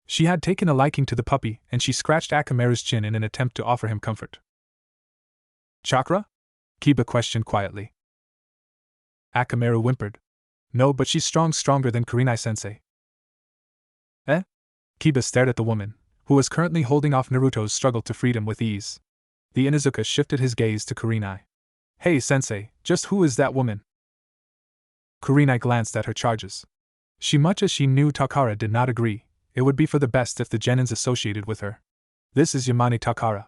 She had taken a liking to the puppy, and she scratched Akamaru's chin in an attempt to offer him comfort. Chakra? Kiba questioned quietly. Akamaru whimpered. No, but she's stronger than Kurenai-sensei. Eh? Kiba stared at the woman, who was currently holding off Naruto's struggle to freedom with ease. The Inuzuka shifted his gaze to Kurenai. Hey sensei, just who is that woman? Kurenai glanced at her charges. Much as she knew Takara did not agree, it would be for the best if the genins associated with her. This is Yamane Takara.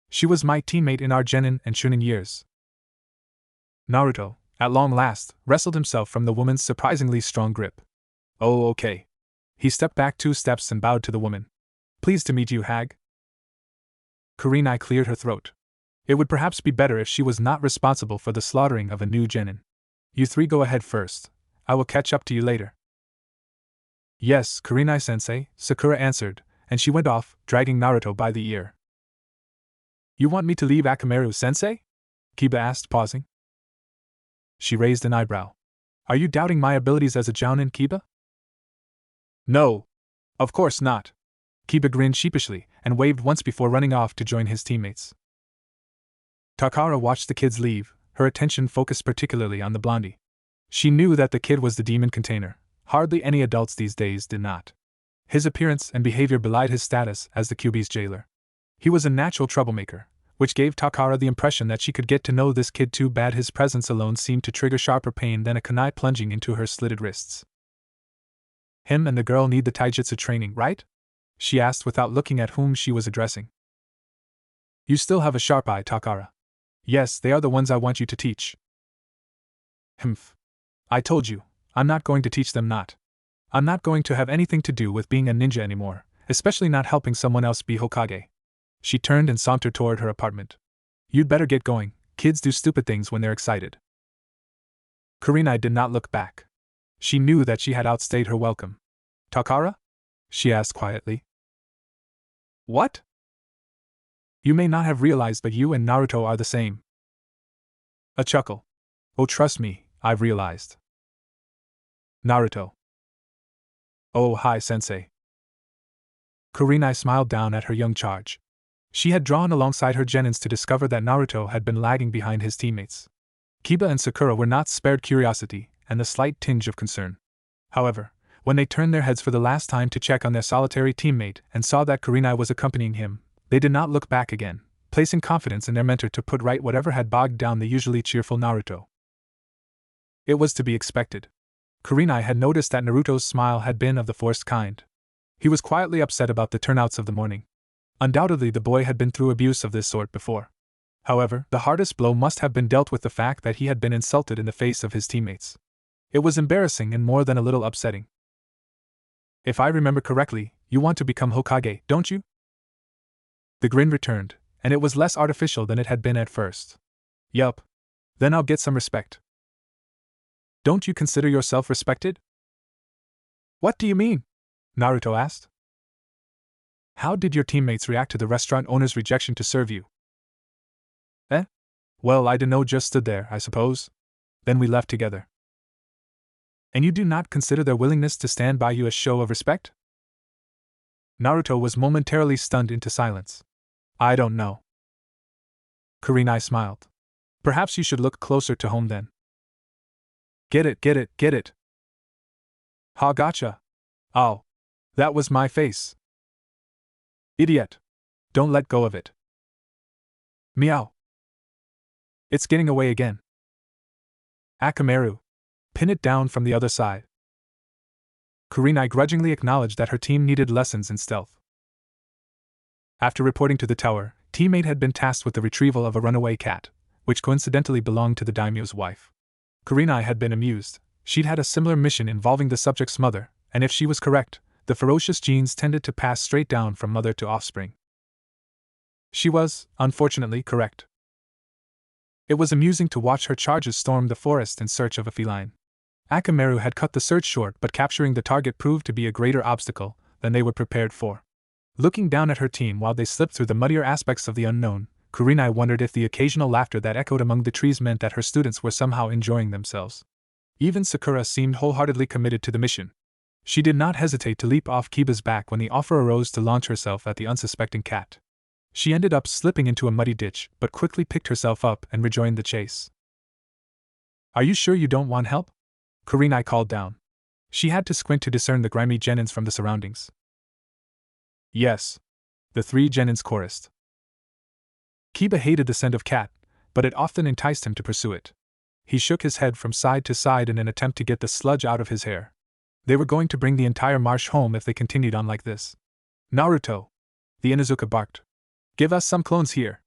She was my teammate in our genin and chunin years. Naruto, at long last, wrestled himself from the woman's surprisingly strong grip. Oh, okay. He stepped back 2 steps and bowed to the woman. Pleased to meet you, hag. Kurenai cleared her throat. It would perhaps be better if she was not responsible for the slaughtering of a new genin. You 3 go ahead first. I will catch up to you later. Yes, Kurenai-sensei, Sakura answered, and she went off, dragging Naruto by the ear. You want me to leave Akamaru-sensei? Kiba asked, pausing. She raised an eyebrow. Are you doubting my abilities as a jounin, Kiba? No. Of course not. Kiba grinned sheepishly and waved once before running off to join his teammates. Takara watched the kids leave, her attention focused particularly on the blondie. She knew that the kid was the demon container. Hardly any adults these days did not. His appearance and behavior belied his status as the QB's jailer. He was a natural troublemaker, which gave Takara the impression that she could get to know this kid too bad. His presence alone seemed to trigger sharper pain than a kunai plunging into her slitted wrists. Him and the girl need the taijutsu training, right? She asked without looking at whom she was addressing. You still have a sharp eye, Takara. Yes, they are the ones I want you to teach. Humph. I told you, I'm not going to teach them not. I'm not going to have anything to do with being a ninja anymore, especially not helping someone else be Hokage. She turned and sauntered toward her apartment. You'd better get going, kids do stupid things when they're excited. Kurenai did not look back. She knew that she had outstayed her welcome. Takara? She asked quietly. What? You may not have realized, but you and Naruto are the same. A chuckle. Oh, trust me, I've realized. Naruto. Oh, hi, sensei. Kurenai smiled down at her young charge. She had drawn alongside her genins to discover that Naruto had been lagging behind his teammates. Kiba and Sakura were not spared curiosity and the slight tinge of concern. However, when they turned their heads for the last time to check on their solitary teammate and saw that Kurenai was accompanying him, they did not look back again, placing confidence in their mentor to put right whatever had bogged down the usually cheerful Naruto. It was to be expected. Kurenai had noticed that Naruto's smile had been of the forced kind. He was quietly upset about the turnouts of the morning. Undoubtedly, the boy had been through abuse of this sort before. However, the hardest blow must have been dealt with the fact that he had been insulted in the face of his teammates. It was embarrassing and more than a little upsetting. If I remember correctly, you want to become Hokage, don't you? The grin returned, and it was less artificial than it had been at first. Yup. Then I'll get some respect. Don't you consider yourself respected? What do you mean? Naruto asked. How did your teammates react to the restaurant owner's rejection to serve you? Well, I dunno, just stood there, I suppose. Then we left together. And you do not consider their willingness to stand by you a show of respect? Naruto was momentarily stunned into silence. I don't know. Kurenai smiled. Perhaps you should look closer to home then. Get it. Ha, gotcha. Oh. That was my face. Idiot. Don't let go of it. Meow. It's getting away again. Akamaru. Pin it down from the other side. Kurenai grudgingly acknowledged that her team needed lessons in stealth. After reporting to the tower, teammate had been tasked with the retrieval of a runaway cat, which coincidentally belonged to the daimyo's wife. Kurenai had been amused. She'd had a similar mission involving the subject's mother, and if she was correct, the ferocious genes tended to pass straight down from mother to offspring. She was, unfortunately, correct. It was amusing to watch her charges storm the forest in search of a feline. Akamaru had cut the search short, but capturing the target proved to be a greater obstacle than they were prepared for. Looking down at her team while they slipped through the muddier aspects of the unknown, Kurenai wondered if the occasional laughter that echoed among the trees meant that her students were somehow enjoying themselves. Even Sakura seemed wholeheartedly committed to the mission. She did not hesitate to leap off Kiba's back when the offer arose to launch herself at the unsuspecting cat. She ended up slipping into a muddy ditch, but quickly picked herself up and rejoined the chase. Are you sure you don't want help? Kurenai called down. She had to squint to discern the grimy genins from the surroundings. Yes. The three genins chorused. Kiba hated the scent of cat, but it often enticed him to pursue it. He shook his head from side to side in an attempt to get the sludge out of his hair. They were going to bring the entire marsh home if they continued on like this. Naruto! The Inuzuka barked. Give us some clones here.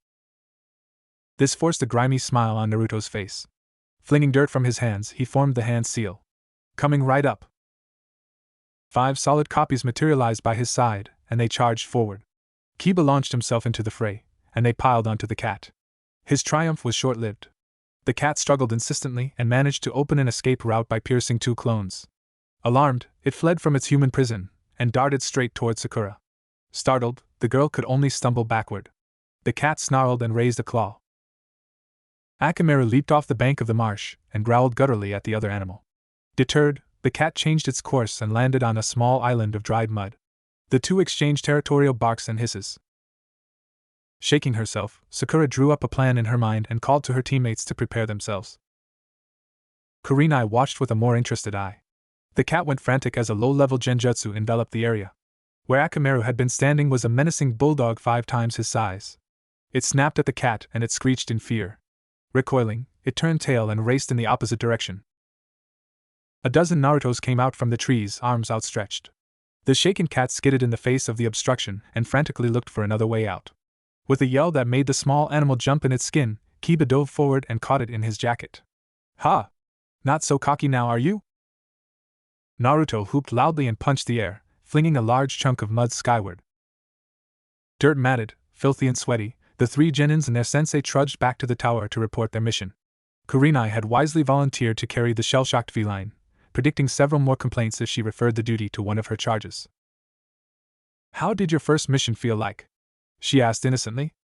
This forced a grimy smile on Naruto's face. Flinging dirt from his hands, he formed the hand seal. Coming right up. 5 solid copies materialized by his side, and they charged forward. Kiba launched himself into the fray, and they piled onto the cat. His triumph was short-lived. The cat struggled insistently and managed to open an escape route by piercing 2 clones. Alarmed, it fled from its human prison, and darted straight toward Sakura. Startled, the girl could only stumble backward. The cat snarled and raised a claw. Akamaru leaped off the bank of the marsh, and growled gutturally at the other animal. Deterred, the cat changed its course and landed on a small island of dried mud. The two exchanged territorial barks and hisses. Shaking herself, Sakura drew up a plan in her mind and called to her teammates to prepare themselves. Kurenai watched with a more interested eye. The cat went frantic as a low-level genjutsu enveloped the area. Where Akamaru had been standing was a menacing bulldog 5 times his size. It snapped at the cat and it screeched in fear. Recoiling, it turned tail and raced in the opposite direction. A dozen Narutos came out from the trees, arms outstretched. The shaken cat skidded in the face of the obstruction and frantically looked for another way out. With a yell that made the small animal jump in its skin, Kiba dove forward and caught it in his jacket. Ha! Not so cocky now, are you? Naruto whooped loudly and punched the air, flinging a large chunk of mud skyward. Dirt-matted, filthy and sweaty, the 3 genins and their sensei trudged back to the tower to report their mission. Kurenai had wisely volunteered to carry the shell-shocked feline, predicting several more complaints if she referred the duty to one of her charges. How did your first mission feel like? She asked innocently.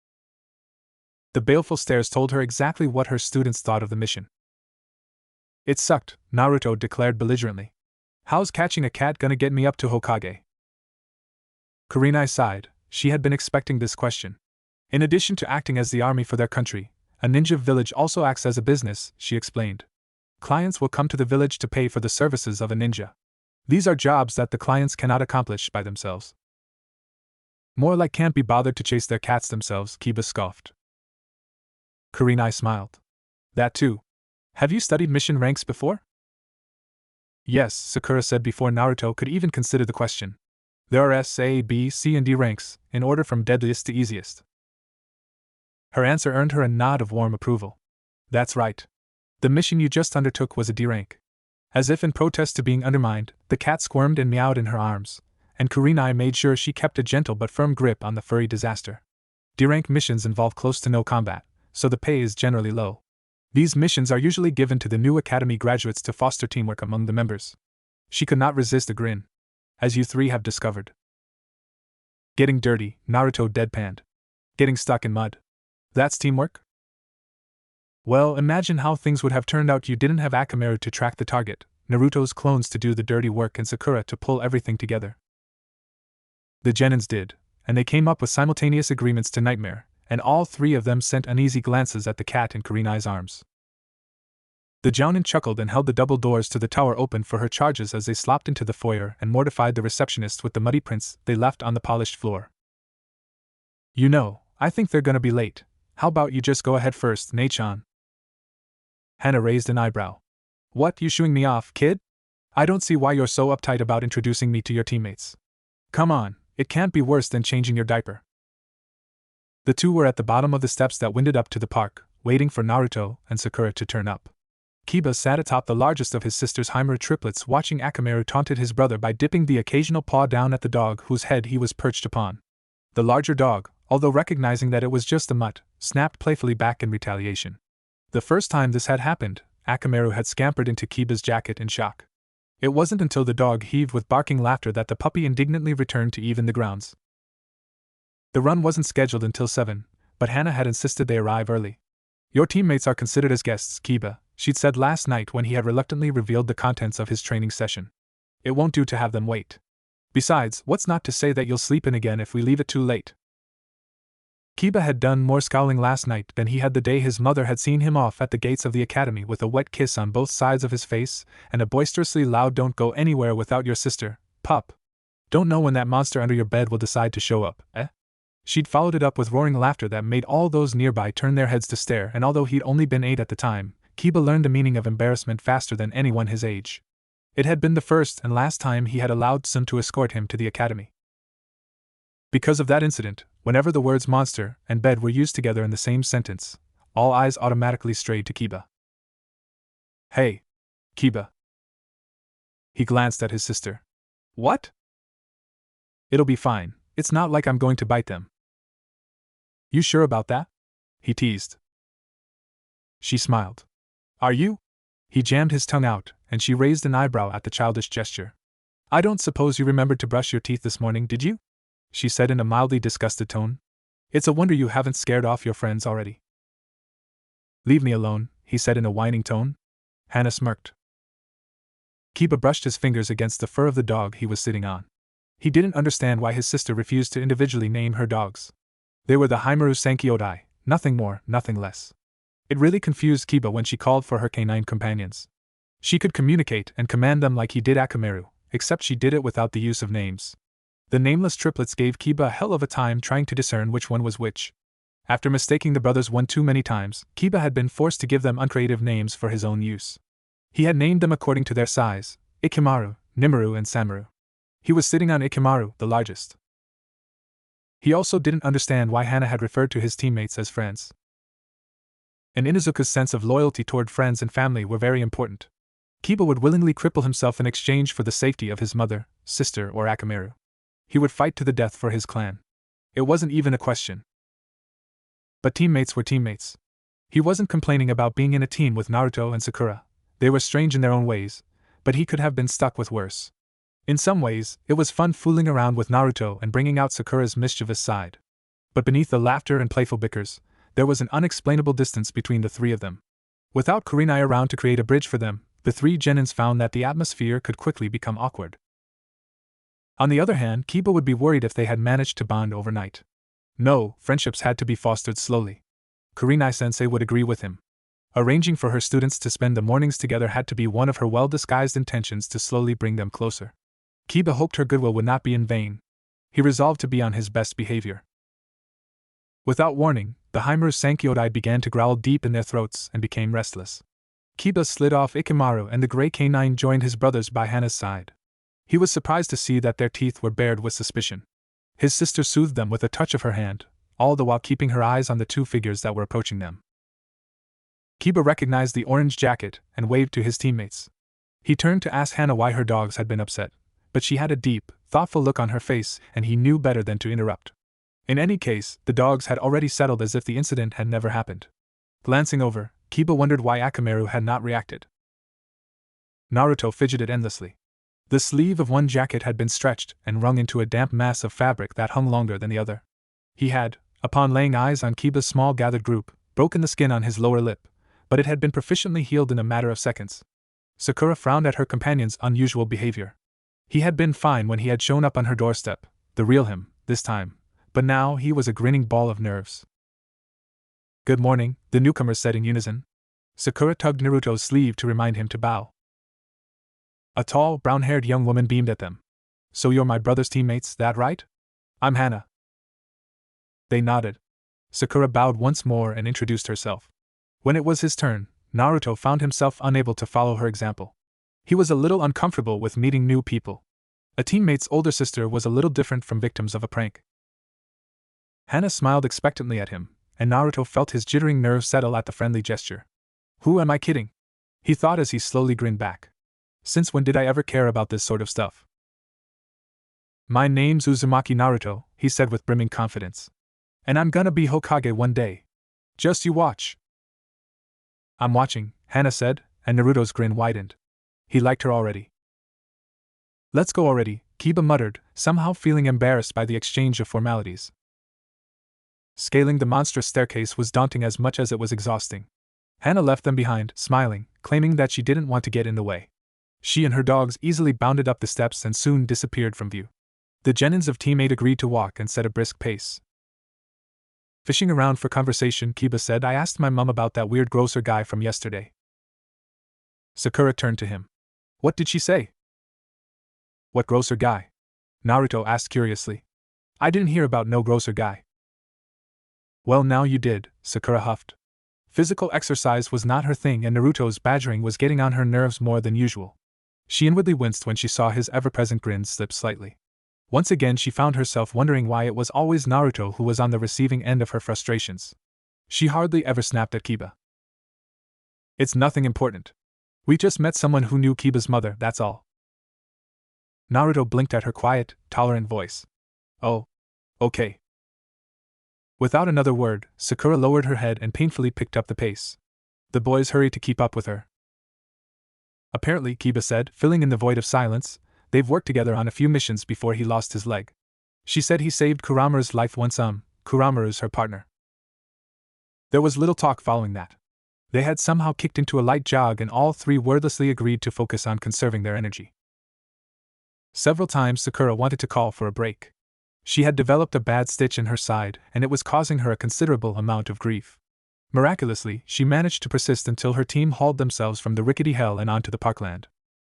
The baleful stares told her exactly what her students thought of the mission. It sucked, Naruto declared belligerently. How's catching a cat gonna get me up to Hokage? Kurenai sighed. She had been expecting this question. In addition to acting as the army for their country, a ninja village also acts as a business, she explained. Clients will come to the village to pay for the services of a ninja. These are jobs that the clients cannot accomplish by themselves. More like can't be bothered to chase their cats themselves, Kiba scoffed. Kurenai smiled. That too. Have you studied mission ranks before? Yes, Sakura said before Naruto could even consider the question. There are S, A, B, C, and D ranks, in order from deadliest to easiest. Her answer earned her a nod of warm approval. That's right. The mission you just undertook was a D rank. As if in protest to being undermined, the cat squirmed and meowed in her arms, and Kurenai made sure she kept a gentle but firm grip on the furry disaster. D rank missions involve close to no combat, so the pay is generally low. These missions are usually given to the new academy graduates to foster teamwork among the members. She could not resist a grin. As you three have discovered. Getting dirty, Naruto deadpanned. Getting stuck in mud. That's teamwork? Well, imagine how things would have turned out. You didn't have Akamaru to track the target, Naruto's clones to do the dirty work, and Sakura to pull everything together. The Genins did, and they came up with simultaneous agreements to Nightmare, and all three of them sent uneasy glances at the cat in Kurenai's arms. The Jounin chuckled and held the double doors to the tower open for her charges as they slopped into the foyer and mortified the receptionist with the muddy prints they left on the polished floor. You know, I think they're gonna be late. How about you just go ahead first, Nei-chan? Hana raised an eyebrow. What, you shooing me off, kid? I don't see why you're so uptight about introducing me to your teammates. Come on, it can't be worse than changing your diaper. The two were at the bottom of the steps that winded up to the park, waiting for Naruto and Sakura to turn up. Kiba sat atop the largest of his sister's Himura triplets, watching Akamaru taunted his brother by dipping the occasional paw down at the dog whose head he was perched upon. The larger dog, although recognizing that it was just a mutt, snapped playfully back in retaliation. The first time this had happened, Akamaru had scampered into Kiba's jacket in shock. It wasn't until the dog heaved with barking laughter that the puppy indignantly returned to even the grounds. The run wasn't scheduled until 7, but Hana had insisted they arrive early. Your teammates are considered as guests, Kiba, she'd said last night when he had reluctantly revealed the contents of his training session. It won't do to have them wait. Besides, what's not to say that you'll sleep in again if we leave it too late? Kiba had done more scowling last night than he had the day his mother had seen him off at the gates of the academy with a wet kiss on both sides of his face and a boisterously loud "Don't go anywhere without your sister, pup. Don't know when that monster under your bed will decide to show up, eh?" She'd followed it up with roaring laughter that made all those nearby turn their heads to stare, and although he'd only been 8 at the time, Kiba learned the meaning of embarrassment faster than anyone his age. It had been the first and last time he had allowed Sun to escort him to the academy. Because of that incident, whenever the words monster and bed were used together in the same sentence, all eyes automatically strayed to Kiba. Hey, Kiba. He glanced at his sister. What? It'll be fine, it's not like I'm going to bite them. You sure about that? He teased. She smiled. Are you? He jammed his tongue out, and she raised an eyebrow at the childish gesture. I don't suppose you remembered to brush your teeth this morning, did you? She said in a mildly disgusted tone. It's a wonder you haven't scared off your friends already. Leave me alone, he said in a whining tone. Hana smirked. Kiba brushed his fingers against the fur of the dog he was sitting on. He didn't understand why his sister refused to individually name her dogs. They were the Himuru Sankyodai, nothing more, nothing less. It really confused Kiba when she called for her canine companions. She could communicate and command them like he did Akamaru, except she did it without the use of names. The nameless triplets gave Kiba a hell of a time trying to discern which one was which. After mistaking the brothers one too many times, Kiba had been forced to give them uncreative names for his own use. He had named them according to their size: Ikimaru, Nimaru, and Samaru. He was sitting on Ikimaru, the largest. He also didn't understand why Hana had referred to his teammates as friends. And Inuzuka's sense of loyalty toward friends and family were very important. Kiba would willingly cripple himself in exchange for the safety of his mother, sister, or Akamaru. He would fight to the death for his clan. It wasn't even a question. But teammates were teammates. He wasn't complaining about being in a team with Naruto and Sakura. They were strange in their own ways, but he could have been stuck with worse. In some ways, it was fun fooling around with Naruto and bringing out Sakura's mischievous side. But beneath the laughter and playful bickers, there was an unexplainable distance between the three of them. Without Kurenai around to create a bridge for them, the three genins found that the atmosphere could quickly become awkward. On the other hand, Kiba would be worried if they had managed to bond overnight. No, friendships had to be fostered slowly. Kurenai-sensei would agree with him. Arranging for her students to spend the mornings together had to be one of her well-disguised intentions to slowly bring them closer. Kiba hoped her goodwill would not be in vain. He resolved to be on his best behavior. Without warning, the Himuru Sankyodai began to growl deep in their throats and became restless. Kiba slid off Ikimaru and the gray canine joined his brothers by Hana's side. He was surprised to see that their teeth were bared with suspicion. His sister soothed them with a touch of her hand, all the while keeping her eyes on the two figures that were approaching them. Kiba recognized the orange jacket and waved to his teammates. He turned to ask Hana why her dogs had been upset, but she had a deep, thoughtful look on her face and he knew better than to interrupt. In any case, the dogs had already settled as if the incident had never happened. Glancing over, Kiba wondered why Akamaru had not reacted. Naruto fidgeted endlessly. The sleeve of one jacket had been stretched and wrung into a damp mass of fabric that hung longer than the other. He had, upon laying eyes on Kiba's small gathered group, broken the skin on his lower lip, but it had been proficiently healed in a matter of seconds. Sakura frowned at her companion's unusual behavior. He had been fine when he had shown up on her doorstep, the real him, this time, but now he was a grinning ball of nerves. "Good morning," the newcomers said in unison. Sakura tugged Naruto's sleeve to remind him to bow. A tall, brown-haired young woman beamed at them. "So you're my brother's teammates, that right? I'm Hana." They nodded. Sakura bowed once more and introduced herself. When it was his turn, Naruto found himself unable to follow her example. He was a little uncomfortable with meeting new people. A teammate's older sister was a little different from victims of a prank. Hana smiled expectantly at him, and Naruto felt his jittering nerves settle at the friendly gesture. "Who am I kidding?" he thought as he slowly grinned back. "Since when did I ever care about this sort of stuff?" "My name's Uzumaki Naruto," he said with brimming confidence. "And I'm gonna be Hokage one day. Just you watch." "I'm watching," Hana said, and Naruto's grin widened. He liked her already. "Let's go already," Kiba muttered, somehow feeling embarrassed by the exchange of formalities. Scaling the monstrous staircase was daunting as much as it was exhausting. Hana left them behind, smiling, claiming that she didn't want to get in the way. She and her dogs easily bounded up the steps and soon disappeared from view. The genins of Team 8 agreed to walk and set a brisk pace. Fishing around for conversation, Kiba said, "I asked my mum about that weird grocer guy from yesterday." Sakura turned to him. "What did she say?" "What grocer guy?" Naruto asked curiously. "I didn't hear about no grocer guy." "Well, now you did," Sakura huffed. Physical exercise was not her thing and Naruto's badgering was getting on her nerves more than usual. She inwardly winced when she saw his ever-present grin slip slightly. Once again she found herself wondering why it was always Naruto who was on the receiving end of her frustrations. She hardly ever snapped at Kiba. "It's nothing important. We just met someone who knew Kiba's mother, that's all." Naruto blinked at her quiet, tolerant voice. "Oh. Okay." Without another word, Sakura lowered her head and painfully picked up the pace. The boys hurried to keep up with her. "Apparently," Kiba said, filling in the void of silence, "they've worked together on a few missions before he lost his leg. She said he saved Kuramaru's life once. Kuramaru's her partner." There was little talk following that. They had somehow kicked into a light jog and all three wordlessly agreed to focus on conserving their energy. Several times Sakura wanted to call for a break. She had developed a bad stitch in her side and it was causing her a considerable amount of grief. Miraculously, she managed to persist until her team hauled themselves from the rickety hell and onto the parkland.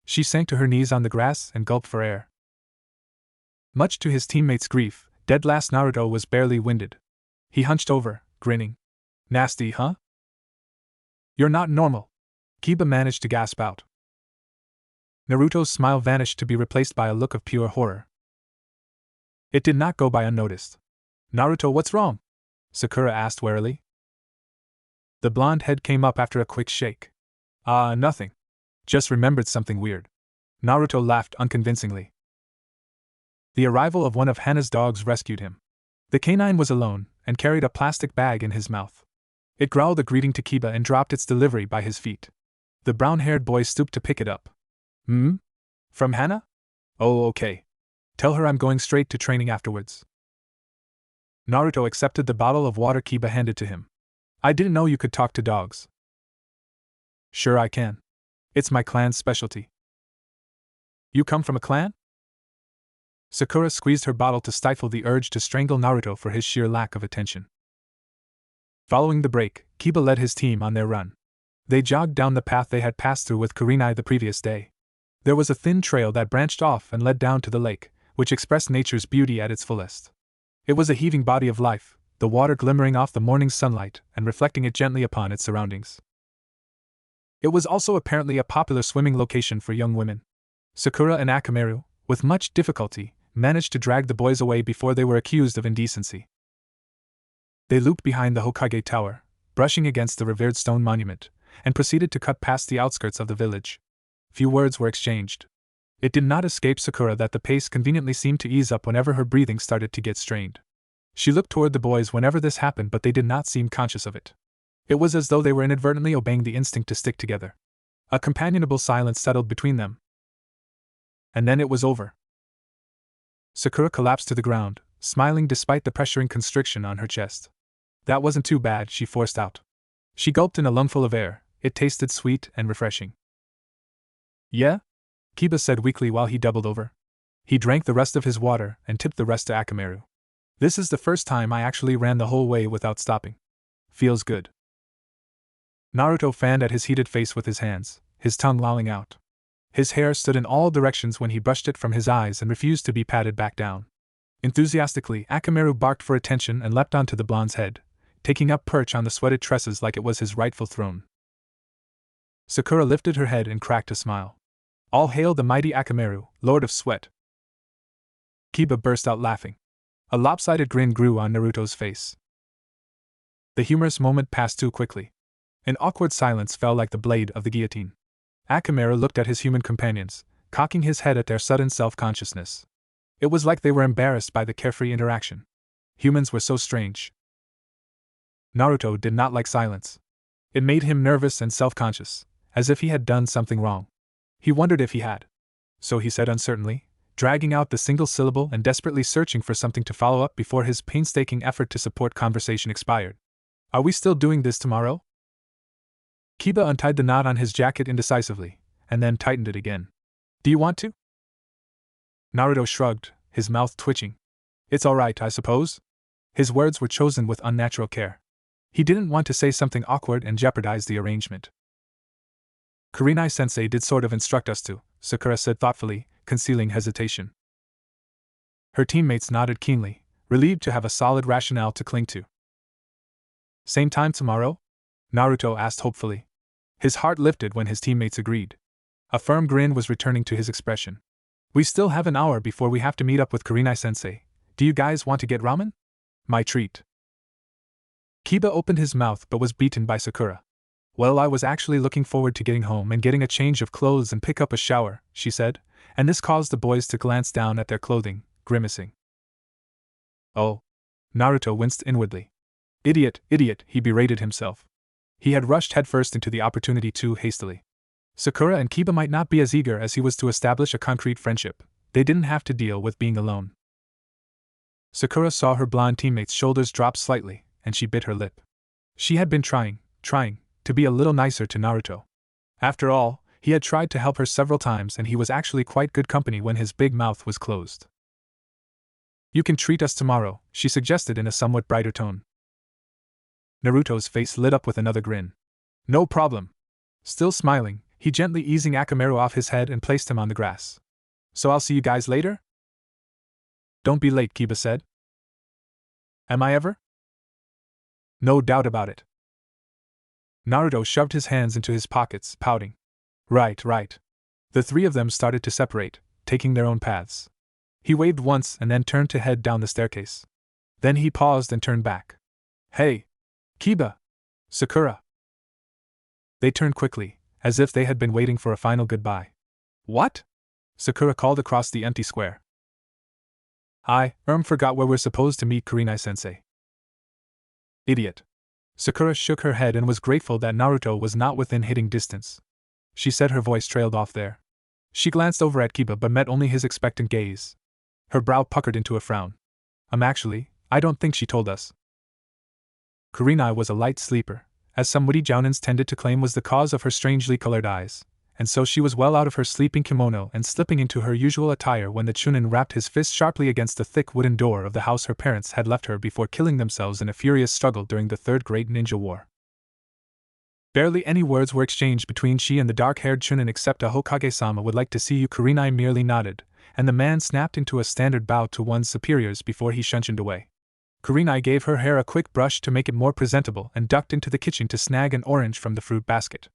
She sank to her knees on the grass and gulped for air. Much to his teammates' grief, dead last Naruto was barely winded. He hunched over, grinning. "Nasty, huh? You're not normal," Kiba managed to gasp out. Naruto's smile vanished to be replaced by a look of pure horror. It did not go by unnoticed. "Naruto, what's wrong?" Sakura asked warily. The blonde head came up after a quick shake. Nothing. Just remembered something weird." Naruto laughed unconvincingly. The arrival of one of Hana's dogs rescued him. The canine was alone, and carried a plastic bag in his mouth. It growled a greeting to Kiba and dropped its delivery by his feet. The brown-haired boy stooped to pick it up. From Hana? Oh, okay. Tell her I'm going straight to training afterwards." Naruto accepted the bottle of water Kiba handed to him. "I didn't know you could talk to dogs." "Sure I can. It's my clan's specialty." "You come from a clan?" Sakura squeezed her bottle to stifle the urge to strangle Naruto for his sheer lack of attention. Following the break, Kiba led his team on their run. They jogged down the path they had passed through with Kurenai the previous day. There was a thin trail that branched off and led down to the lake, which expressed nature's beauty at its fullest. It was a heaving body of life, the water glimmering off the morning sunlight and reflecting it gently upon its surroundings. It was also apparently a popular swimming location for young women. Sakura and Akamaru, with much difficulty, managed to drag the boys away before they were accused of indecency. They looped behind the Hokage Tower, brushing against the revered stone monument, and proceeded to cut past the outskirts of the village. Few words were exchanged. It did not escape Sakura that the pace conveniently seemed to ease up whenever her breathing started to get strained. She looked toward the boys whenever this happened, but they did not seem conscious of it. It was as though they were inadvertently obeying the instinct to stick together. A companionable silence settled between them. And then it was over. Sakura collapsed to the ground, smiling despite the pressuring constriction on her chest. That wasn't too bad, she forced out. She gulped in a lungful of air. It tasted sweet and refreshing. Yeah? Kiba said weakly while he doubled over. He drank the rest of his water and tipped the rest to Akamaru. This is the first time I actually ran the whole way without stopping. Feels good. Naruto fanned at his heated face with his hands, his tongue lolling out. His hair stood in all directions when he brushed it from his eyes and refused to be patted back down. Enthusiastically, Akamaru barked for attention and leapt onto the blonde's head, taking up perch on the sweated tresses like it was his rightful throne. Sakura lifted her head and cracked a smile. All hail the mighty Akamaru, Lord of Sweat. Kiba burst out laughing. A lopsided grin grew on Naruto's face. The humorous moment passed too quickly. An awkward silence fell like the blade of the guillotine. Akamaru looked at his human companions, cocking his head at their sudden self-consciousness. It was like they were embarrassed by the carefree interaction. Humans were so strange. Naruto did not like silence. It made him nervous and self-conscious, as if he had done something wrong. He wondered if he had. So he said uncertainly, dragging out the single syllable and desperately searching for something to follow up before his painstaking effort to support conversation expired. Are we still doing this tomorrow? Kiba untied the knot on his jacket indecisively, and then tightened it again. Do you want to? Naruto shrugged, his mouth twitching. It's all right, I suppose? His words were chosen with unnatural care. He didn't want to say something awkward and jeopardize the arrangement. Kurenai-sensei did sort of instruct us to, Sakura said thoughtfully, concealing hesitation. Her teammates nodded keenly, relieved to have a solid rationale to cling to. Same time tomorrow? Naruto asked hopefully. His heart lifted when his teammates agreed. A firm grin was returning to his expression. We still have an hour before we have to meet up with Kurenai-sensei. Do you guys want to get ramen? My treat. Kiba opened his mouth but was beaten by Sakura. Well, I was actually looking forward to getting home and getting a change of clothes and pick up a shower, she said, and this caused the boys to glance down at their clothing, grimacing. Oh. Naruto winced inwardly. Idiot, he berated himself. He had rushed headfirst into the opportunity too hastily. Sakura and Kiba might not be as eager as he was to establish a concrete friendship. They didn't have to deal with being alone. Sakura saw her blonde teammate's shoulders drop slightly, and she bit her lip. She had been trying to be a little nicer to Naruto. After all, he had tried to help her several times and he was actually quite good company when his big mouth was closed. You can treat us tomorrow, she suggested in a somewhat brighter tone. Naruto's face lit up with another grin. No problem. Still smiling, he gently easing Akamaru off his head and placed him on the grass. So I'll see you guys later? Don't be late, Kiba said. Am I ever? No doubt about it. Naruto shoved his hands into his pockets, pouting. Right. The three of them started to separate, taking their own paths. He waved once and then turned to head down the staircase. Then he paused and turned back. Hey! Kiba! Sakura! They turned quickly, as if they had been waiting for a final goodbye. What? Sakura called across the empty square. I forgot where we're supposed to meet Kurenai-sensei. Idiot. Sakura shook her head and was grateful that Naruto was not within hitting distance. She said, her voice trailed off there. She glanced over at Kiba but met only his expectant gaze. Her brow puckered into a frown. I don't think she told us. Kurenai was a light sleeper, as some witty jounins tended to claim was the cause of her strangely colored eyes, and so she was well out of her sleeping kimono and slipping into her usual attire when the Chunin rapped his fist sharply against the thick wooden door of the house her parents had left her before killing themselves in a furious struggle during the Third Great Ninja War. Barely any words were exchanged between she and the dark-haired Chunin except a Hokage-sama would like to see you. Kurenai merely nodded, and the man snapped into a standard bow to one's superiors before he shunshined away. Kurenai gave her hair a quick brush to make it more presentable and ducked into the kitchen to snag an orange from the fruit basket.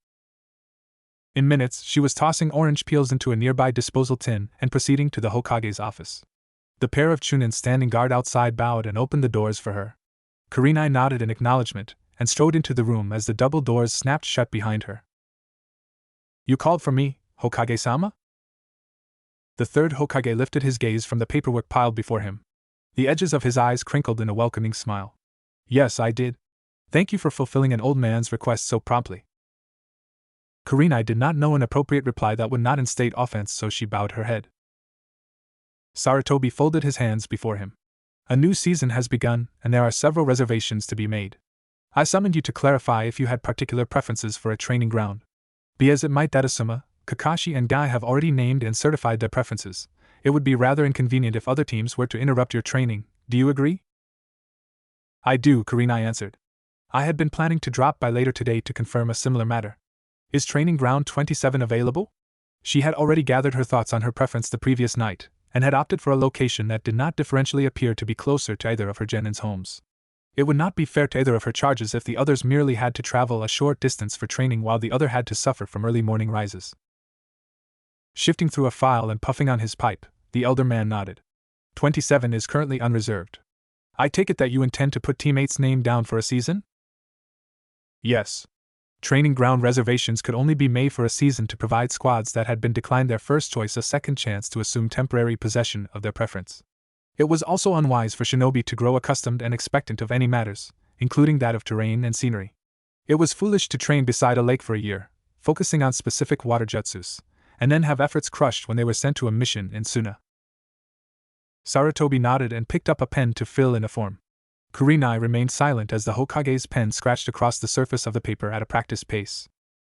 In minutes, she was tossing orange peels into a nearby disposal tin and proceeding to the Hokage's office. The pair of Chunin standing guard outside bowed and opened the doors for her. Kurenai nodded in acknowledgement and strode into the room as the double doors snapped shut behind her. You called for me, Hokage-sama? The third Hokage lifted his gaze from the paperwork piled before him. The edges of his eyes crinkled in a welcoming smile. Yes, I did. Thank you for fulfilling an old man's request so promptly. Kurenai did not know an appropriate reply that would not instate offense, so she bowed her head. Sarutobi folded his hands before him. A new season has begun, and there are several reservations to be made. I summoned you to clarify if you had particular preferences for a training ground. Be as it might that Asuma, Kakashi and Guy have already named and certified their preferences. It would be rather inconvenient if other teams were to interrupt your training. Do you agree? I do, Kurenai answered. I had been planning to drop by later today to confirm a similar matter. Is training ground 27 available? She had already gathered her thoughts on her preference the previous night, and had opted for a location that did not differentially appear to be closer to either of her genins' homes. It would not be fair to either of her charges if the others merely had to travel a short distance for training while the other had to suffer from early morning rises. Shifting through a file and puffing on his pipe, the elder man nodded. 27 is currently unreserved. I take it that you intend to put teammates' name down for a season? Yes. Training ground reservations could only be made for a season to provide squads that had been declined their first choice a second chance to assume temporary possession of their preference. It was also unwise for shinobi to grow accustomed and expectant of any matters, including that of terrain and scenery. It was foolish to train beside a lake for a year, focusing on specific water jutsus, and then have efforts crushed when they were sent to a mission in Suna. Sarutobi nodded and picked up a pen to fill in a form. Kurenai remained silent as the Hokage's pen scratched across the surface of the paper at a practiced pace.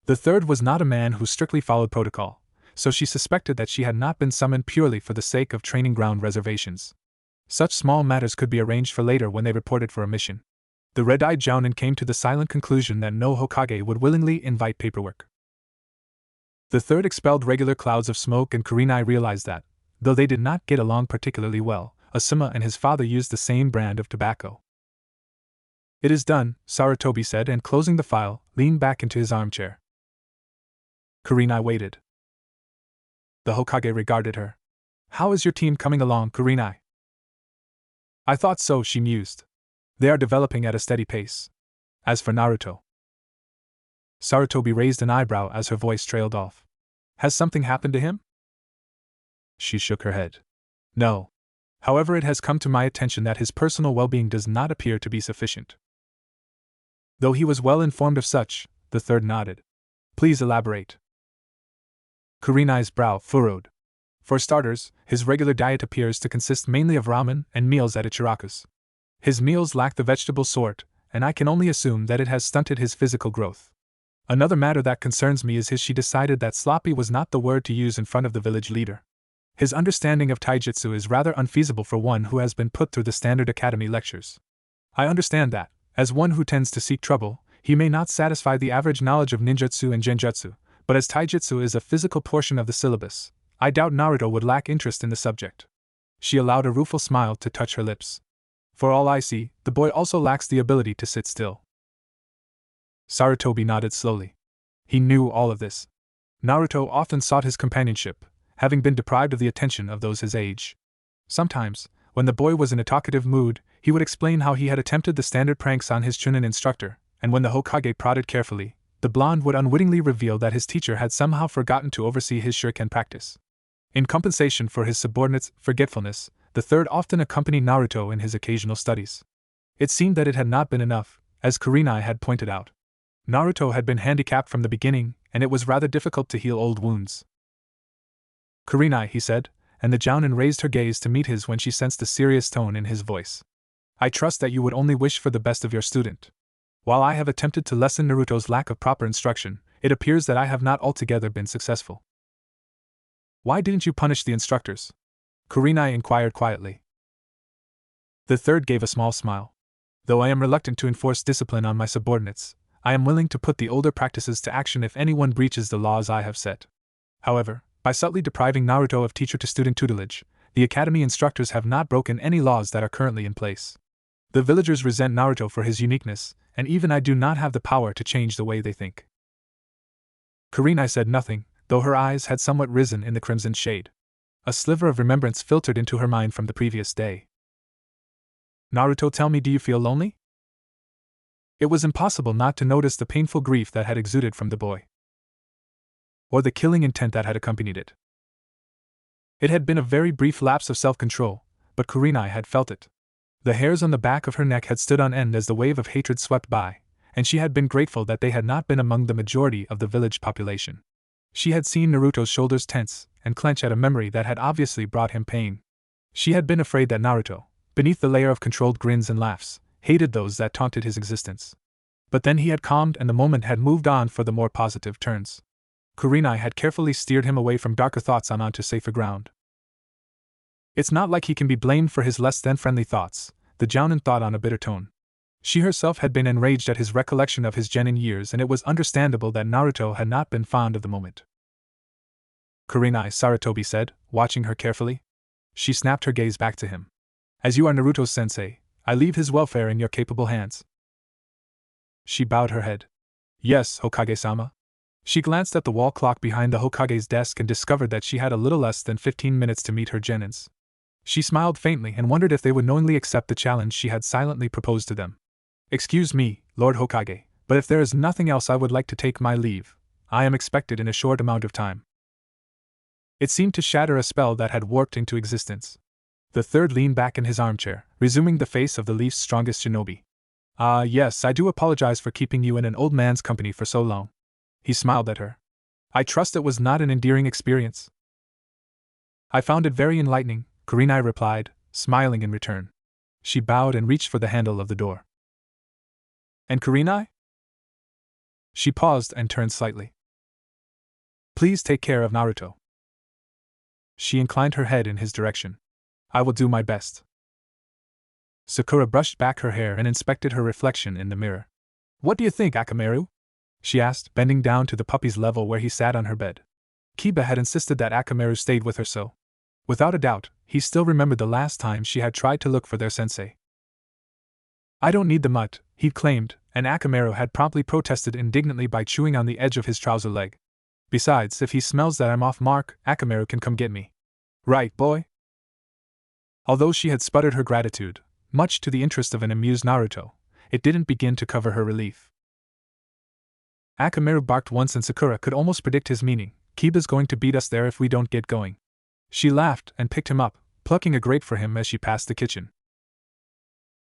The third was not a man who strictly followed protocol, so she suspected that she had not been summoned purely for the sake of training ground reservations. Such small matters could be arranged for later when they reported for a mission. The red-eyed Jounin came to the silent conclusion that no Hokage would willingly invite paperwork. The third expelled regular clouds of smoke, and Kurenai realized that, though they did not get along particularly well, Asuma and his father used the same brand of tobacco. It is done, Sarutobi said, and closing the file, leaned back into his armchair. Kurenai waited. The Hokage regarded her. How is your team coming along, Kurenai? I thought so, she mused. They are developing at a steady pace. As for Naruto. Sarutobi raised an eyebrow as her voice trailed off. Has something happened to him? She shook her head. No. However, it has come to my attention that his personal well-being does not appear to be sufficient. Though he was well informed of such, the third nodded. Please elaborate. Kurenai's brow furrowed. For starters, his regular diet appears to consist mainly of ramen and meals at Ichiraku's. His meals lack the vegetable sort, and I can only assume that it has stunted his physical growth. Another matter that concerns me is she decided that sloppy was not the word to use in front of the village leader. His understanding of taijutsu is rather unfeasible for one who has been put through the standard academy lectures. I understand that, as one who tends to seek trouble, he may not satisfy the average knowledge of ninjutsu and genjutsu, but as taijutsu is a physical portion of the syllabus, I doubt Naruto would lack interest in the subject. She allowed a rueful smile to touch her lips. For all I see, the boy also lacks the ability to sit still. Sarutobi nodded slowly. He knew all of this. Naruto often sought his companionship, having been deprived of the attention of those his age. Sometimes, when the boy was in a talkative mood, he would explain how he had attempted the standard pranks on his Chunin instructor, and when the Hokage prodded carefully, the blonde would unwittingly reveal that his teacher had somehow forgotten to oversee his shuriken practice. In compensation for his subordinate's forgetfulness, the third often accompanied Naruto in his occasional studies. It seemed that it had not been enough, as Kurenai had pointed out. Naruto had been handicapped from the beginning, and it was rather difficult to heal old wounds. Kurenai, he said, and the Jounin raised her gaze to meet his when she sensed the serious tone in his voice. I trust that you would only wish for the best of your student. While I have attempted to lessen Naruto's lack of proper instruction, it appears that I have not altogether been successful. Why didn't you punish the instructors? Kurenai inquired quietly. The third gave a small smile. Though I am reluctant to enforce discipline on my subordinates, I am willing to put the older practices to action if anyone breaches the laws I have set. However, by subtly depriving Naruto of teacher-to-student tutelage, the academy instructors have not broken any laws that are currently in place. The villagers resent Naruto for his uniqueness, and even I do not have the power to change the way they think. Kurenai said nothing, though her eyes had somewhat risen in the crimson shade. A sliver of remembrance filtered into her mind from the previous day. Naruto, tell me, do you feel lonely? It was impossible not to notice the painful grief that had exuded from the boy, or the killing intent that had accompanied it. It had been a very brief lapse of self-control, but Kurenai had felt it. The hairs on the back of her neck had stood on end as the wave of hatred swept by, and she had been grateful that they had not been among the majority of the village population. She had seen Naruto's shoulders tense and clench at a memory that had obviously brought him pain. She had been afraid that Naruto, beneath the layer of controlled grins and laughs, hated those that taunted his existence. But then he had calmed and the moment had moved on for the more positive turns. Kurenai had carefully steered him away from darker thoughts and onto safer ground. It's not like he can be blamed for his less than friendly thoughts, the Jounin thought on a bitter tone. She herself had been enraged at his recollection of his genin years, and it was understandable that Naruto had not been fond of the moment. Kurenai, Sarutobi said, watching her carefully. She snapped her gaze back to him. As you are Naruto's sensei, I leave his welfare in your capable hands. She bowed her head. Yes, Hokage-sama. She glanced at the wall clock behind the Hokage's desk and discovered that she had a little less than 15 minutes to meet her genins. She smiled faintly and wondered if they would knowingly accept the challenge she had silently proposed to them. Excuse me, Lord Hokage, but if there is nothing else I would like to take my leave. I am expected in a short amount of time. It seemed to shatter a spell that had warped into existence. The third leaned back in his armchair, resuming the face of the Leaf's strongest shinobi. Ah, yes, I do apologize for keeping you in an old man's company for so long. He smiled at her. I trust it was not an endearing experience. I found it very enlightening, Kurenai replied, smiling in return. She bowed and reached for the handle of the door. And Kurenai? She paused and turned slightly. Please take care of Naruto. She inclined her head in his direction. I will do my best. Sakura brushed back her hair and inspected her reflection in the mirror. What do you think, Akamaru? She asked, bending down to the puppy's level where he sat on her bed. Kiba had insisted that Akamaru stayed with her, so without a doubt, he still remembered the last time she had tried to look for their sensei. I don't need the mutt, he claimed, and Akamaru had promptly protested indignantly by chewing on the edge of his trouser leg. Besides, if he smells that I'm off mark, Akamaru can come get me. Right, boy? Although she had sputtered her gratitude, much to the interest of an amused Naruto, it didn't begin to cover her relief. Akamaru barked once and Sakura could almost predict his meaning. Kiba's going to beat us there if we don't get going. She laughed and picked him up, plucking a grape for him as she passed the kitchen.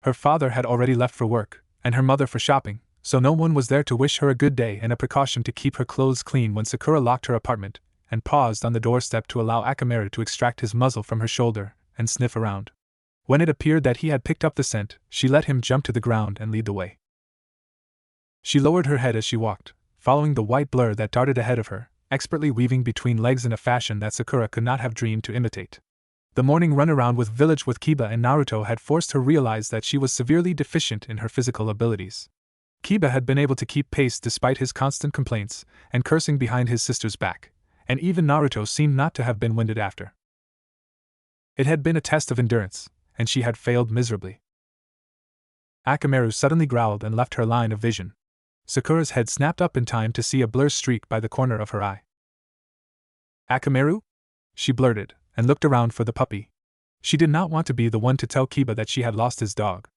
Her father had already left for work, and her mother for shopping, so no one was there to wish her a good day and a precaution to keep her clothes clean when Sakura locked her apartment and paused on the doorstep to allow Akamaru to extract his muzzle from her shoulder and sniff around. When it appeared that he had picked up the scent, she let him jump to the ground and lead the way. She lowered her head as she walked, following the white blur that darted ahead of her, expertly weaving between legs in a fashion that Sakura could not have dreamed to imitate. The morning runaround with Kiba and Naruto had forced her realize that she was severely deficient in her physical abilities. Kiba had been able to keep pace despite his constant complaints and cursing behind his sister's back, and even Naruto seemed not to have been winded after. It had been a test of endurance, and she had failed miserably. Akamaru suddenly growled and left her line of vision. Sakura's head snapped up in time to see a blur streak by the corner of her eye. Akamaru? She blurted, and looked around for the puppy. She did not want to be the one to tell Kiba that she had lost his dog.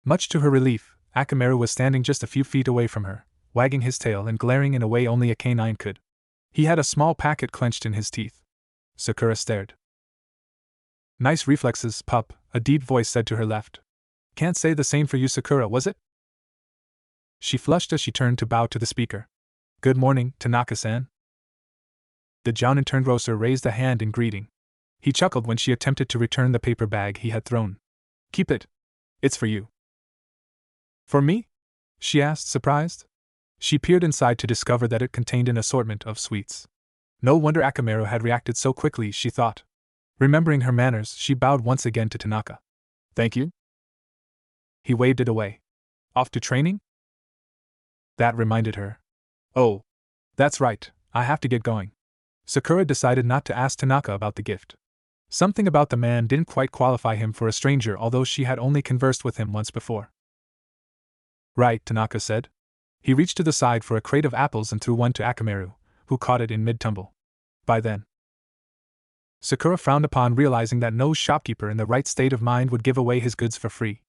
Much to her relief, Akamaru was standing just a few feet away from her, wagging his tail and glaring in a way only a canine could. He had a small packet clenched in his teeth. Sakura stared. Nice reflexes, pup, a deep voice said to her left. Can't say the same for you, Sakura, was it? She flushed as she turned to bow to the speaker. Good morning, Tanaka-san. The Jounin turned grocer raised a hand in greeting. He chuckled when she attempted to return the paper bag he had thrown. Keep it. It's for you. For me? She asked, surprised. She peered inside to discover that it contained an assortment of sweets. No wonder Akamaru had reacted so quickly, she thought. Remembering her manners, she bowed once again to Tanaka. Thank you. He waved it away. Off to training? That reminded her. Oh, that's right, I have to get going. Sakura decided not to ask Tanaka about the gift. Something about the man didn't quite qualify him for a stranger, although she had only conversed with him once before. Right, Tanaka said. He reached to the side for a crate of apples and threw one to Akamaru, who caught it in mid-tumble. By then, Sakura frowned upon realizing that no shopkeeper in the right state of mind would give away his goods for free.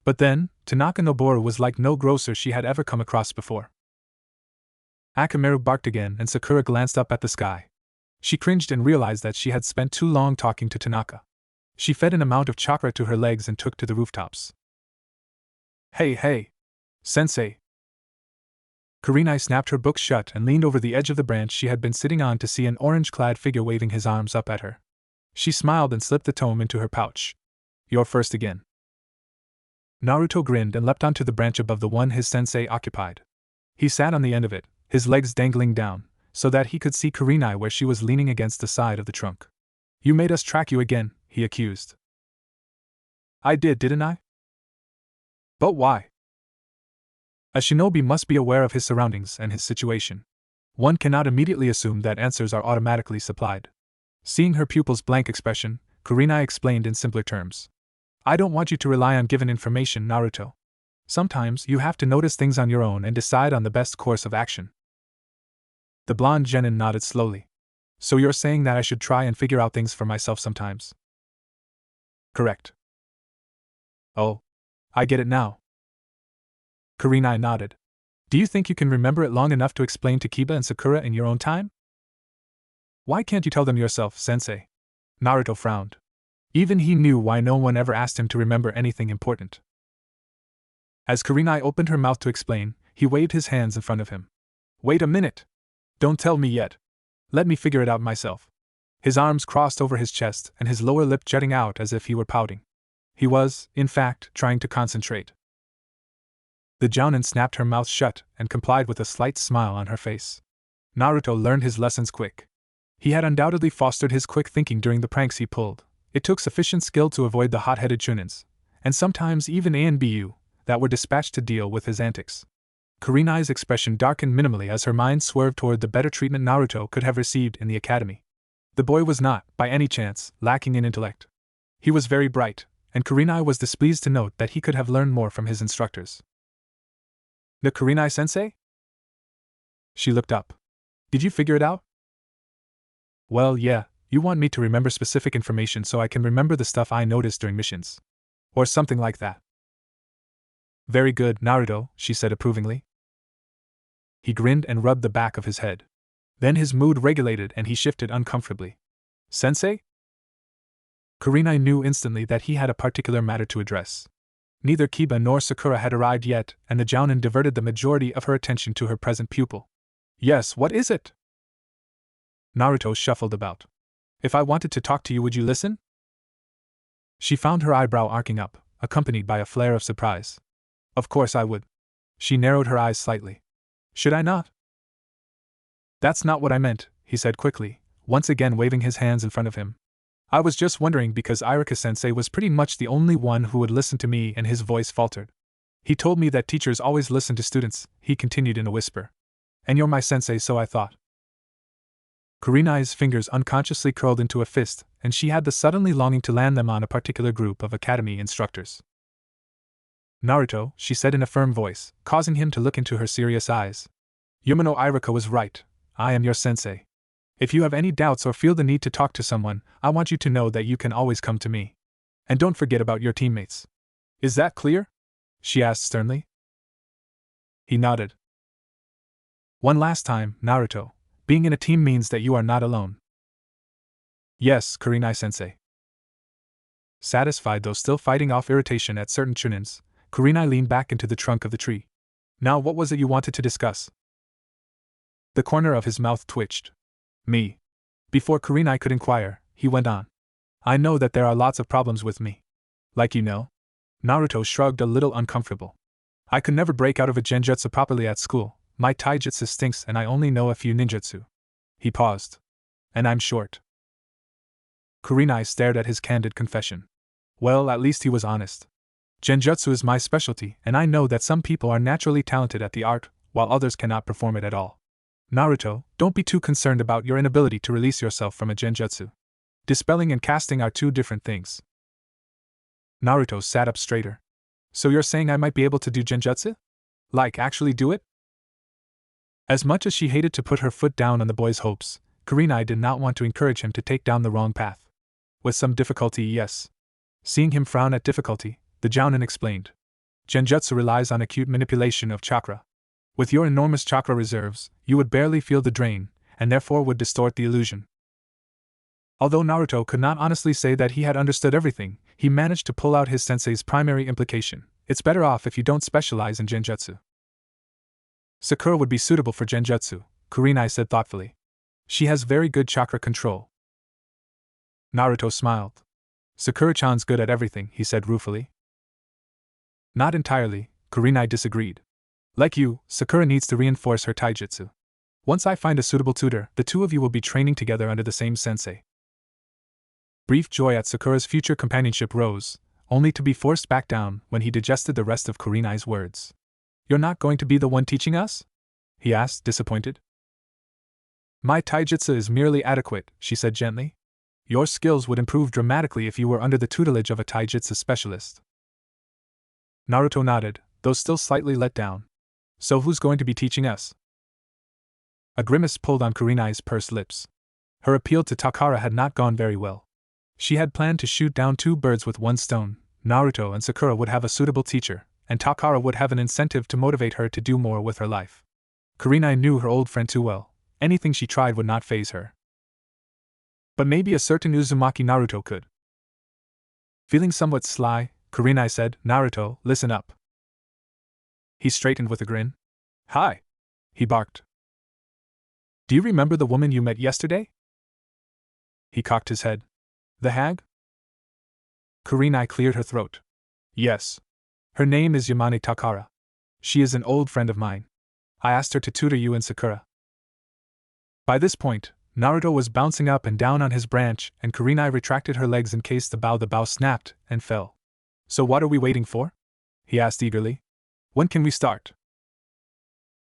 But then, Tanaka Noboru was like no grocer she had ever come across before. Akamaru barked again and Sakura glanced up at the sky. She cringed and realized that she had spent too long talking to Tanaka. She fed an amount of chakra to her legs and took to the rooftops. Hey, sensei! Kurenai snapped her book shut and leaned over the edge of the branch she had been sitting on to see an orange-clad figure waving his arms up at her. She smiled and slipped the tome into her pouch. You're first again. Naruto grinned and leapt onto the branch above the one his sensei occupied. He sat on the end of it, his legs dangling down, so that he could see Kurenai where she was leaning against the side of the trunk. You made us track you again, he accused. I did, didn't I? But why? A shinobi must be aware of his surroundings and his situation. One cannot immediately assume that answers are automatically supplied. Seeing her pupil's blank expression, Kurenai explained in simpler terms. I don't want you to rely on given information, Naruto. Sometimes you have to notice things on your own and decide on the best course of action. The blonde genin nodded slowly. So you're saying that I should try and figure out things for myself sometimes? Correct. Oh, I get it now. Kurenai nodded. Do you think you can remember it long enough to explain to Kiba and Sakura in your own time? Why can't you tell them yourself, sensei? Naruto frowned. Even he knew why no one ever asked him to remember anything important. As Kurenai opened her mouth to explain, he waved his hands in front of him. Wait a minute! Don't tell me yet. Let me figure it out myself. His arms crossed over his chest and his lower lip jutting out as if he were pouting. He was, in fact, trying to concentrate. The jounin snapped her mouth shut and complied with a slight smile on her face. Naruto learned his lessons quick. He had undoubtedly fostered his quick thinking during the pranks he pulled. It took sufficient skill to avoid the hot-headed chunins, and sometimes even A and BU, that were dispatched to deal with his antics. Kurenai's expression darkened minimally as her mind swerved toward the better treatment Naruto could have received in the academy. The boy was not, by any chance, lacking in intellect. He was very bright, and Kurenai was displeased to note that he could have learned more from his instructors. The Kurenai-sensei? She looked up. Did you figure it out? Well, yeah, you want me to remember specific information so I can remember the stuff I noticed during missions. Or something like that. Very good, Naruto, she said approvingly. He grinned and rubbed the back of his head. Then his mood regulated and he shifted uncomfortably. Sensei? Kurenai knew instantly that he had a particular matter to address. Neither Kiba nor Sakura had arrived yet, and the jounin diverted the majority of her attention to her present pupil. Yes, what is it? Naruto shuffled about. If I wanted to talk to you, would you listen? She found her eyebrow arcing up, accompanied by a flare of surprise. Of course I would. She narrowed her eyes slightly. Should I not? That's not what I meant, he said quickly, once again waving his hands in front of him. I was just wondering because Irika-sensei was pretty much the only one who would listen to me, and his voice faltered. He told me that teachers always listen to students, he continued in a whisper. And you're my sensei, so I thought. Kurenai's fingers unconsciously curled into a fist, and she had the suddenly longing to land them on a particular group of academy instructors. Naruto, she said in a firm voice, causing him to look into her serious eyes. Yumino Irika was right. I am your sensei. If you have any doubts or feel the need to talk to someone, I want you to know that you can always come to me. And don't forget about your teammates. Is that clear? She asked sternly. He nodded. One last time, Naruto. Being in a team means that you are not alone. Yes, Kurenai-sensei. Satisfied though still fighting off irritation at certain chunins, Kurenai leaned back into the trunk of the tree. Now what was it you wanted to discuss? The corner of his mouth twitched. Me. Before Kurenai could inquire, he went on. I know that there are lots of problems with me. Like you know? Naruto shrugged a little uncomfortable. I could never break out of a genjutsu properly at school. My taijutsu stinks and I only know a few ninjutsu. He paused. And I'm short. Kurenai stared at his candid confession. Well, at least he was honest. Genjutsu is my specialty, and I know that some people are naturally talented at the art, while others cannot perform it at all. Naruto, don't be too concerned about your inability to release yourself from a genjutsu. Dispelling and casting are two different things. Naruto sat up straighter. So you're saying I might be able to do genjutsu? Like, actually do it? As much as she hated to put her foot down on the boy's hopes, Kurenai did not want to encourage him to take down the wrong path. With some difficulty, yes. Seeing him frown at difficulty, the Jounin explained. Genjutsu relies on acute manipulation of chakra. With your enormous chakra reserves, you would barely feel the drain, and therefore would distort the illusion. Although Naruto could not honestly say that he had understood everything, he managed to pull out his sensei's primary implication: it's better off if you don't specialize in Genjutsu. Sakura would be suitable for Genjutsu, Kurenai said thoughtfully. She has very good chakra control. Naruto smiled. Sakura-chan's good at everything, he said ruefully. Not entirely, Kurenai disagreed. Like you, Sakura needs to reinforce her taijutsu. Once I find a suitable tutor, the two of you will be training together under the same sensei. Brief joy at Sakura's future companionship rose, only to be forced back down when he digested the rest of Kurenai's words. You're not going to be the one teaching us? He asked, disappointed. My taijutsu is merely adequate, she said gently. Your skills would improve dramatically if you were under the tutelage of a taijutsu specialist. Naruto nodded, though still slightly let down. So who's going to be teaching us? A grimace pulled on Kurenai's pursed lips. Her appeal to Takara had not gone very well. She had planned to shoot down two birds with one stone. Naruto and Sakura would have a suitable teacher, and Takara would have an incentive to motivate her to do more with her life. Kurenai knew her old friend too well. Anything she tried would not faze her. But maybe a certain Uzumaki Naruto could. Feeling somewhat sly, Kurenai said, Naruto, listen up. He straightened with a grin. Hi! He barked. Do you remember the woman you met yesterday? He cocked his head. The hag? Kurenai cleared her throat. Yes. Her name is Yamane Takara. She is an old friend of mine. I asked her to tutor you and Sakura. By this point, Naruto was bouncing up and down on his branch, and Kurenai retracted her legs in case the bough snapped and fell. So what are we waiting for? He asked eagerly. When can we start?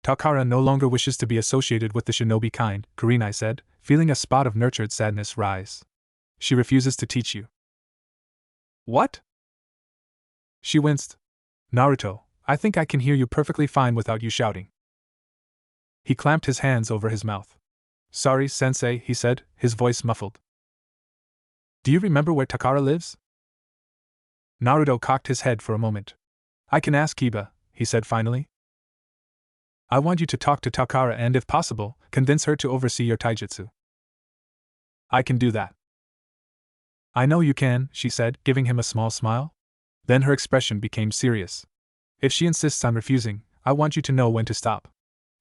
Takara no longer wishes to be associated with the shinobi kind, Kurenai said, feeling a spot of nurtured sadness rise. She refuses to teach you. What? She winced. Naruto, I think I can hear you perfectly fine without you shouting. He clamped his hands over his mouth. Sorry, sensei, he said, his voice muffled. Do you remember where Takara lives? Naruto cocked his head for a moment. I can ask Kiba, he said finally. I want you to talk to Takara and, if possible, convince her to oversee your taijutsu. I can do that. I know you can, she said, giving him a small smile. Then her expression became serious. If she insists on refusing, I want you to know when to stop.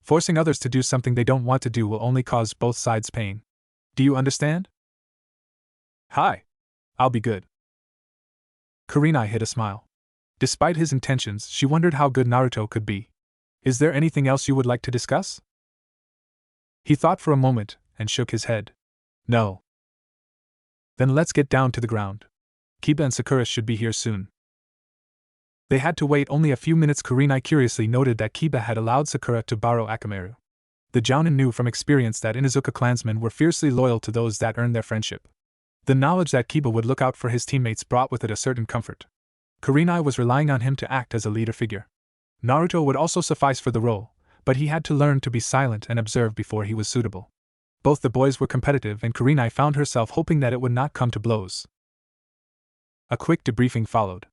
Forcing others to do something they don't want to do will only cause both sides pain. Do you understand? Hi. I'll be good. Kurenai hid a smile. Despite his intentions, she wondered how good Naruto could be. Is there anything else you would like to discuss? He thought for a moment, and shook his head. No. Then let's get down to the ground. Kiba and Sakura should be here soon. They had to wait only a few minutes. Kurenai curiously noted that Kiba had allowed Sakura to borrow Akamaru. The Jounin knew from experience that Inuzuka clansmen were fiercely loyal to those that earned their friendship. The knowledge that Kiba would look out for his teammates brought with it a certain comfort. Kurenai was relying on him to act as a leader figure. Naruto would also suffice for the role, but he had to learn to be silent and observe before he was suitable. Both the boys were competitive, and Kurenai found herself hoping that it would not come to blows. A quick debriefing followed.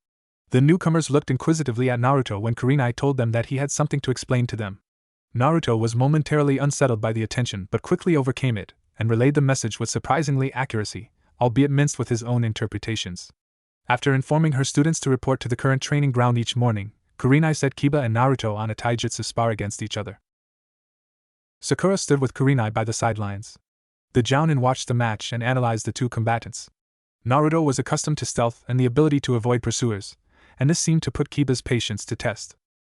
The newcomers looked inquisitively at Naruto when Kurenai told them that he had something to explain to them. Naruto was momentarily unsettled by the attention but quickly overcame it, and relayed the message with surprisingly accuracy, albeit minced with his own interpretations. After informing her students to report to the current training ground each morning, Kurenai set Kiba and Naruto on a taijutsu spar against each other. Sakura stood with Kurenai by the sidelines. The Jounin watched the match and analyzed the two combatants. Naruto was accustomed to stealth and the ability to avoid pursuers, and this seemed to put Kiba's patience to test.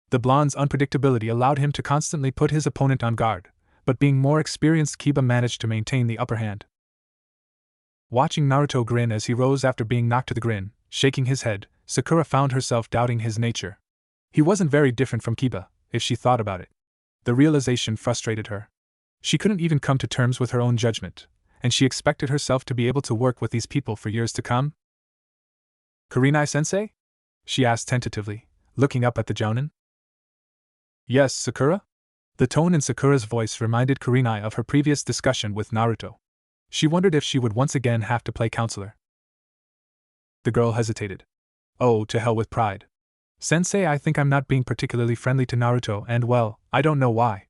The blonde's unpredictability allowed him to constantly put his opponent on guard, but being more experienced, Kiba managed to maintain the upper hand. Watching Naruto grin as he rose after being knocked to the ground, shaking his head, Sakura found herself doubting his nature. He wasn't very different from Kiba, if she thought about it. The realization frustrated her. She couldn't even come to terms with her own judgment, and she expected herself to be able to work with these people for years to come. Kurenai-sensei? She asked tentatively, looking up at the Jounin. Yes, Sakura? The tone in Sakura's voice reminded Kurenai of her previous discussion with Naruto. She wondered if she would once again have to play counselor. The girl hesitated. Oh, to hell with pride. Sensei, I think I'm not being particularly friendly to Naruto and, well, I don't know why.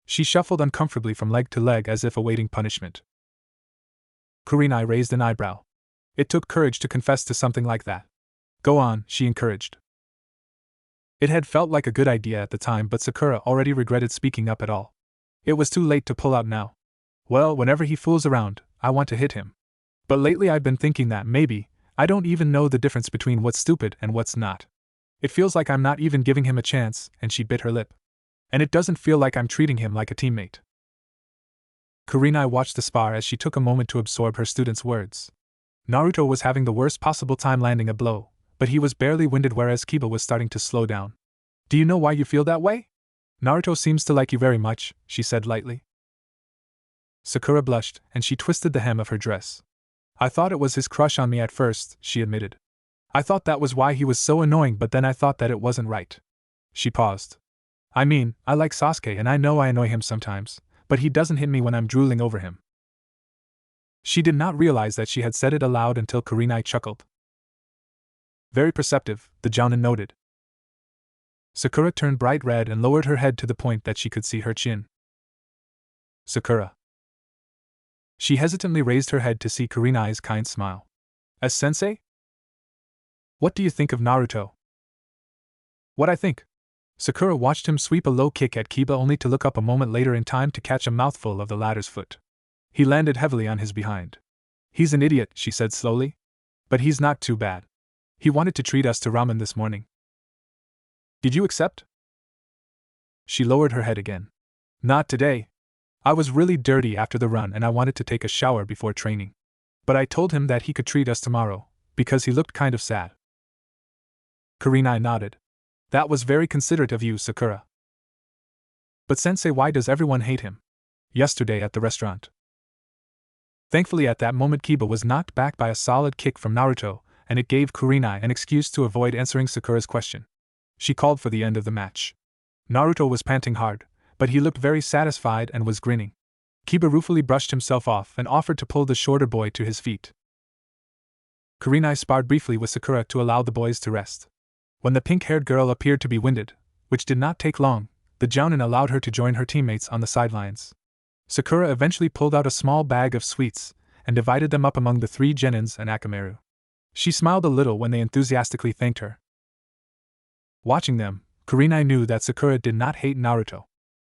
She shuffled uncomfortably from leg to leg as if awaiting punishment. Kurenai raised an eyebrow. It took courage to confess to something like that. Go on, she encouraged. It had felt like a good idea at the time, but Sakura already regretted speaking up at all. It was too late to pull out now. Well, whenever he fools around, I want to hit him. But lately I've been thinking that maybe, I don't even know the difference between what's stupid and what's not. It feels like I'm not even giving him a chance, and she bit her lip. And it doesn't feel like I'm treating him like a teammate. Kurenai watched the spar as she took a moment to absorb her student's words. Naruto was having the worst possible time landing a blow, but he was barely winded, whereas Kiba was starting to slow down. Do you know why you feel that way? Naruto seems to like you very much, she said lightly. Sakura blushed, and she twisted the hem of her dress. I thought it was his crush on me at first, she admitted. I thought that was why he was so annoying, but then I thought that it wasn't right. She paused. I mean, I like Sasuke and I know I annoy him sometimes, but he doesn't hit me when I'm drooling over him. She did not realize that she had said it aloud until Kurenai chuckled. Very perceptive, the Jounin noted. Sakura turned bright red and lowered her head to the point that she could see her chin. Sakura. She hesitantly raised her head to see Kurenai's kind smile. As sensei? What do you think of Naruto? What I think? Sakura watched him sweep a low kick at Kiba only to look up a moment later in time to catch a mouthful of the latter's foot. He landed heavily on his behind. He's an idiot, she said slowly. But he's not too bad. He wanted to treat us to ramen this morning. Did you accept? She lowered her head again. Not today. I was really dirty after the run and I wanted to take a shower before training. But I told him that he could treat us tomorrow, because he looked kind of sad. Kurenai nodded. That was very considerate of you, Sakura. But sensei, why does everyone hate him? Yesterday at the restaurant. Thankfully at that moment Kiba was knocked back by a solid kick from Naruto, and it gave Kurenai an excuse to avoid answering Sakura's question. She called for the end of the match. Naruto was panting hard, but he looked very satisfied and was grinning. Kiba ruefully brushed himself off and offered to pull the shorter boy to his feet. Kurenai sparred briefly with Sakura to allow the boys to rest. When the pink-haired girl appeared to be winded, which did not take long, the Jounin allowed her to join her teammates on the sidelines. Sakura eventually pulled out a small bag of sweets and divided them up among the 3 Genins and Akamaru. She smiled a little when they enthusiastically thanked her. Watching them, Kurenai knew that Sakura did not hate Naruto.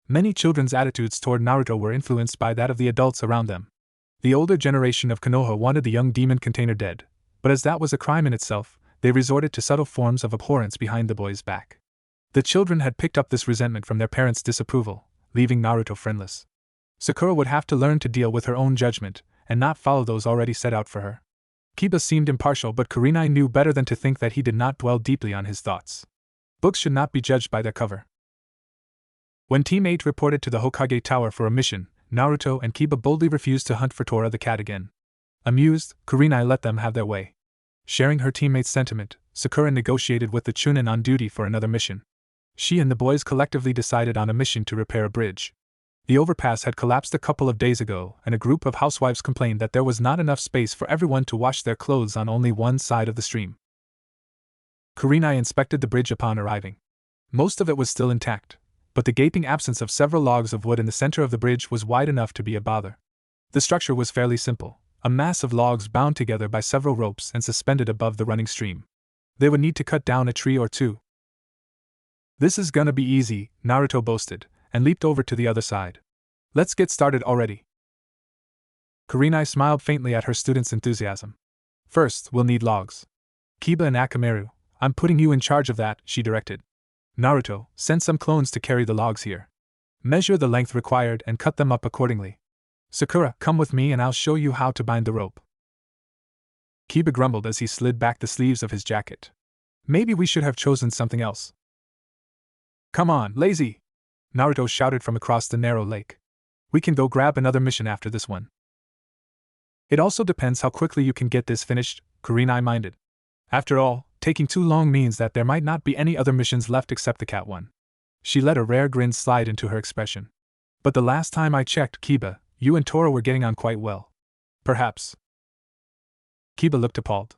Many children's attitudes toward Naruto were influenced by that of the adults around them. The older generation of Konoha wanted the young demon container dead, but as that was a crime in itself, they resorted to subtle forms of abhorrence behind the boy's back. The children had picked up this resentment from their parents' disapproval, leaving Naruto friendless. Sakura would have to learn to deal with her own judgment, and not follow those already set out for her. Kiba seemed impartial, but Kurenai knew better than to think that he did not dwell deeply on his thoughts. Books should not be judged by their cover. When Team 8 reported to the Hokage Tower for a mission, Naruto and Kiba boldly refused to hunt for Tora the cat again. Amused, Kurenai let them have their way. Sharing her teammates' sentiment, Sakura negotiated with the Chunin on duty for another mission. She and the boys collectively decided on a mission to repair a bridge. The overpass had collapsed a couple of days ago, and a group of housewives complained that there was not enough space for everyone to wash their clothes on only one side of the stream. Kurenai inspected the bridge upon arriving. Most of it was still intact, but the gaping absence of several logs of wood in the center of the bridge was wide enough to be a bother. The structure was fairly simple, a mass of logs bound together by several ropes and suspended above the running stream. They would need to cut down a tree or two. This is gonna be easy, Naruto boasted, and leaped over to the other side. Let's get started already. Kurenai smiled faintly at her student's enthusiasm. First, we'll need logs. Kiba and Akamaru, I'm putting you in charge of that, she directed. Naruto, send some clones to carry the logs here. Measure the length required and cut them up accordingly. Sakura, come with me and I'll show you how to bind the rope. Kiba grumbled as he slid back the sleeves of his jacket. Maybe we should have chosen something else. Come on, lazy! Naruto shouted from across the narrow lake. We can go grab another mission after this one. It also depends how quickly you can get this finished, Kurenai minded. After all, taking too long means that there might not be any other missions left except the cat one. She let a rare grin slide into her expression. But the last time I checked, Kiba, you and Tora were getting on quite well. Perhaps. Kiba looked appalled.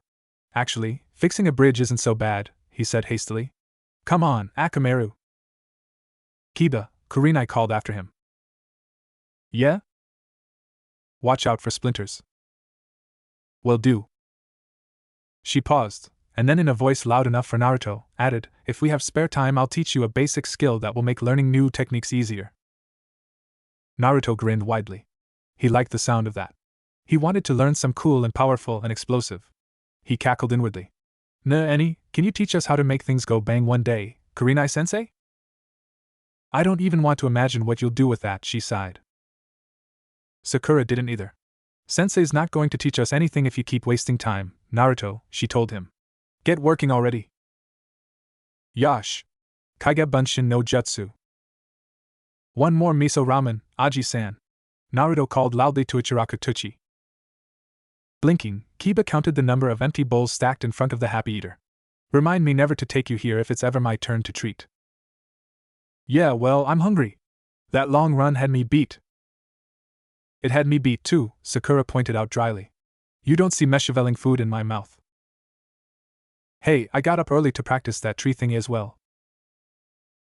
Actually, fixing a bridge isn't so bad, he said hastily. Come on, Akamaru. Kiba, Kurenai called after him. Yeah? Watch out for splinters. Will do. She paused, and then in a voice loud enough for Naruto, added, if we have spare time I'll teach you a basic skill that will make learning new techniques easier. Naruto grinned widely. He liked the sound of that. He wanted to learn some cool and powerful and explosive. He cackled inwardly. Any, can you teach us how to make things go bang one day, Kurenai-sensei? I don't even want to imagine what you'll do with that, she sighed. Sakura didn't either. Sensei's not going to teach us anything if you keep wasting time, Naruto, she told him. Get working already. Yash. Kage Bunshin no Jutsu. One more miso ramen, Aji-san. Naruto called loudly to Ichiraku Tuchi. Blinking, Kiba counted the number of empty bowls stacked in front of the happy eater. Remind me never to take you here if it's ever my turn to treat. Yeah, well, I'm hungry. That long run had me beat. It had me beat too, Sakura pointed out dryly. You don't see me shoveling food in my mouth. Hey, I got up early to practice that tree thingy as well.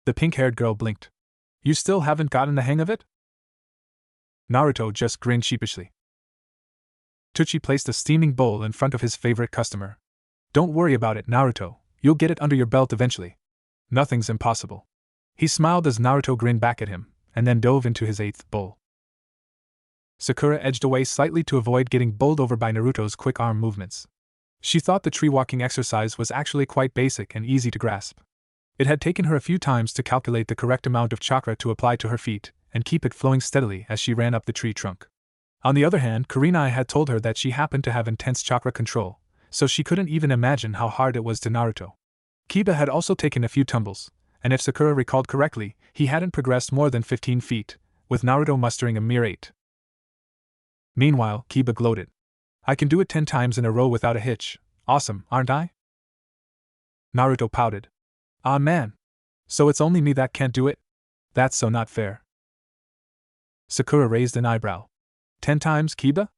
The pink-haired girl blinked. You still haven't gotten the hang of it? Naruto just grinned sheepishly. Tucci placed a steaming bowl in front of his favorite customer. Don't worry about it, Naruto, you'll get it under your belt eventually. Nothing's impossible. He smiled as Naruto grinned back at him, and then dove into his 8th bowl. Sakura edged away slightly to avoid getting bowled over by Naruto's quick arm movements. She thought the tree-walking exercise was actually quite basic and easy to grasp. It had taken her a few times to calculate the correct amount of chakra to apply to her feet, and keep it flowing steadily as she ran up the tree trunk. On the other hand, Kurenai had told her that she happened to have intense chakra control, so she couldn't even imagine how hard it was to Naruto. Kiba had also taken a few tumbles, and if Sakura recalled correctly, he hadn't progressed more than 15 feet, with Naruto mustering a mere 8. Meanwhile, Kiba gloated. I can do it 10 times in a row without a hitch. Awesome, aren't I? Naruto pouted. Ah man. So it's only me that can't do it? That's so not fair. Sakura raised an eyebrow. 10 times, Kiba?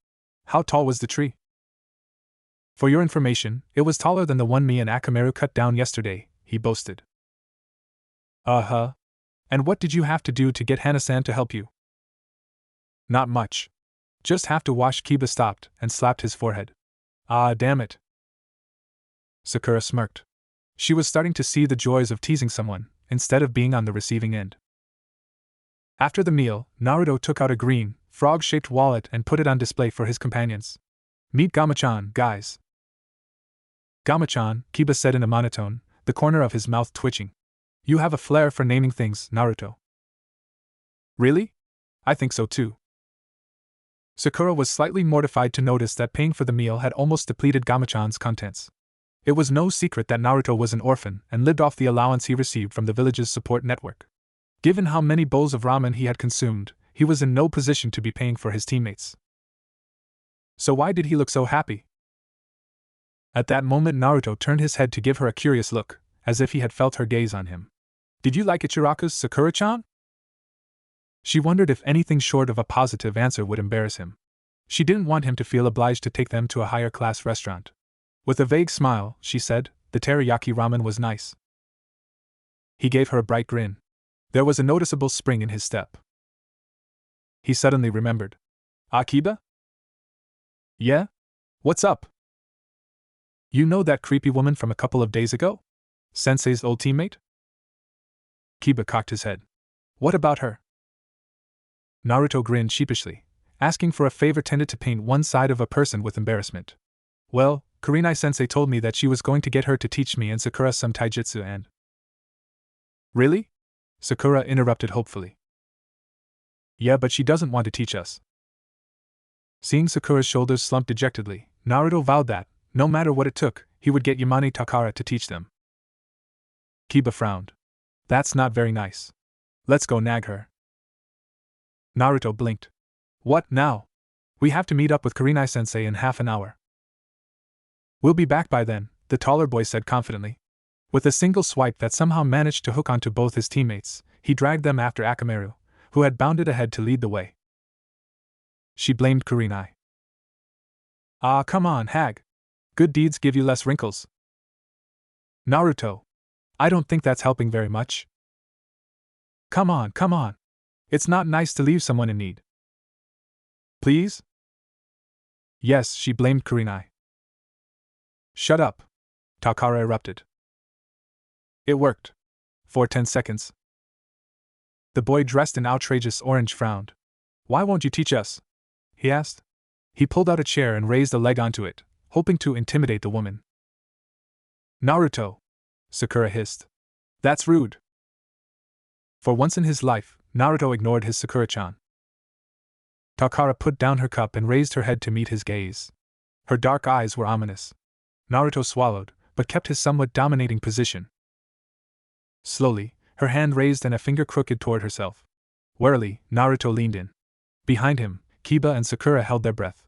How tall was the tree? For your information, it was taller than the one me and Akamaru cut down yesterday, he boasted. Uh-huh. And what did you have to do to get Hana-san to help you? Not much. Just have to wash. Kiba stopped and slapped his forehead. Ah, damn it. Sakura smirked. She was starting to see the joys of teasing someone, instead of being on the receiving end. After the meal, Naruto took out a green, frog-shaped wallet and put it on display for his companions. Meet Gama-chan, guys. Gama-chan, Kiba said in a monotone, the corner of his mouth twitching. You have a flair for naming things, Naruto. Really? I think so too. Sakura was slightly mortified to notice that paying for the meal had almost depleted Gama-chan's contents. It was no secret that Naruto was an orphan and lived off the allowance he received from the village's support network. Given how many bowls of ramen he had consumed, he was in no position to be paying for his teammates. So why did he look so happy? At that moment Naruto turned his head to give her a curious look, as if he had felt her gaze on him. Did you like Ichiraku's, Sakura-chan? She wondered if anything short of a positive answer would embarrass him. She didn't want him to feel obliged to take them to a higher-class restaurant. With a vague smile, she said, the teriyaki ramen was nice. He gave her a bright grin. There was a noticeable spring in his step. He suddenly remembered. Akiba? Yeah? What's up? You know that creepy woman from a couple of days ago? Sensei's old teammate? Kiba cocked his head. What about her? Naruto grinned sheepishly. Asking for a favor tended to paint one side of a person with embarrassment. Well, Kurenai-sensei told me that she was going to get her to teach me and Sakura some taijutsu and… Really? Sakura interrupted hopefully. Yeah, but she doesn't want to teach us. Seeing Sakura's shoulders slump dejectedly, Naruto vowed that, no matter what it took, he would get Yamane Takara to teach them. Kiba frowned. That's not very nice. Let's go nag her. Naruto blinked. What now? We have to meet up with Kurenai-sensei in half an hour. We'll be back by then, the taller boy said confidently. With a single swipe that somehow managed to hook onto both his teammates, he dragged them after Akamaru, who had bounded ahead to lead the way. She blamed Kurenai. Ah, come on, hag. Good deeds give you less wrinkles. Naruto. I don't think that's helping very much. Come on, come on. It's not nice to leave someone in need. Please? Yes, she blamed Kurenai. Shut up. Takara erupted. It worked. For 10 seconds. The boy dressed in outrageous orange frowned. Why won't you teach us? He asked. He pulled out a chair and raised a leg onto it, hoping to intimidate the woman. Naruto, Sakura hissed. That's rude. For once in his life, Naruto ignored his Sakura-chan. Takara put down her cup and raised her head to meet his gaze. Her dark eyes were ominous. Naruto swallowed, but kept his somewhat dominating position. Slowly, her hand raised and a finger crooked toward herself. Warily, Naruto leaned in. Behind him, Kiba and Sakura held their breath.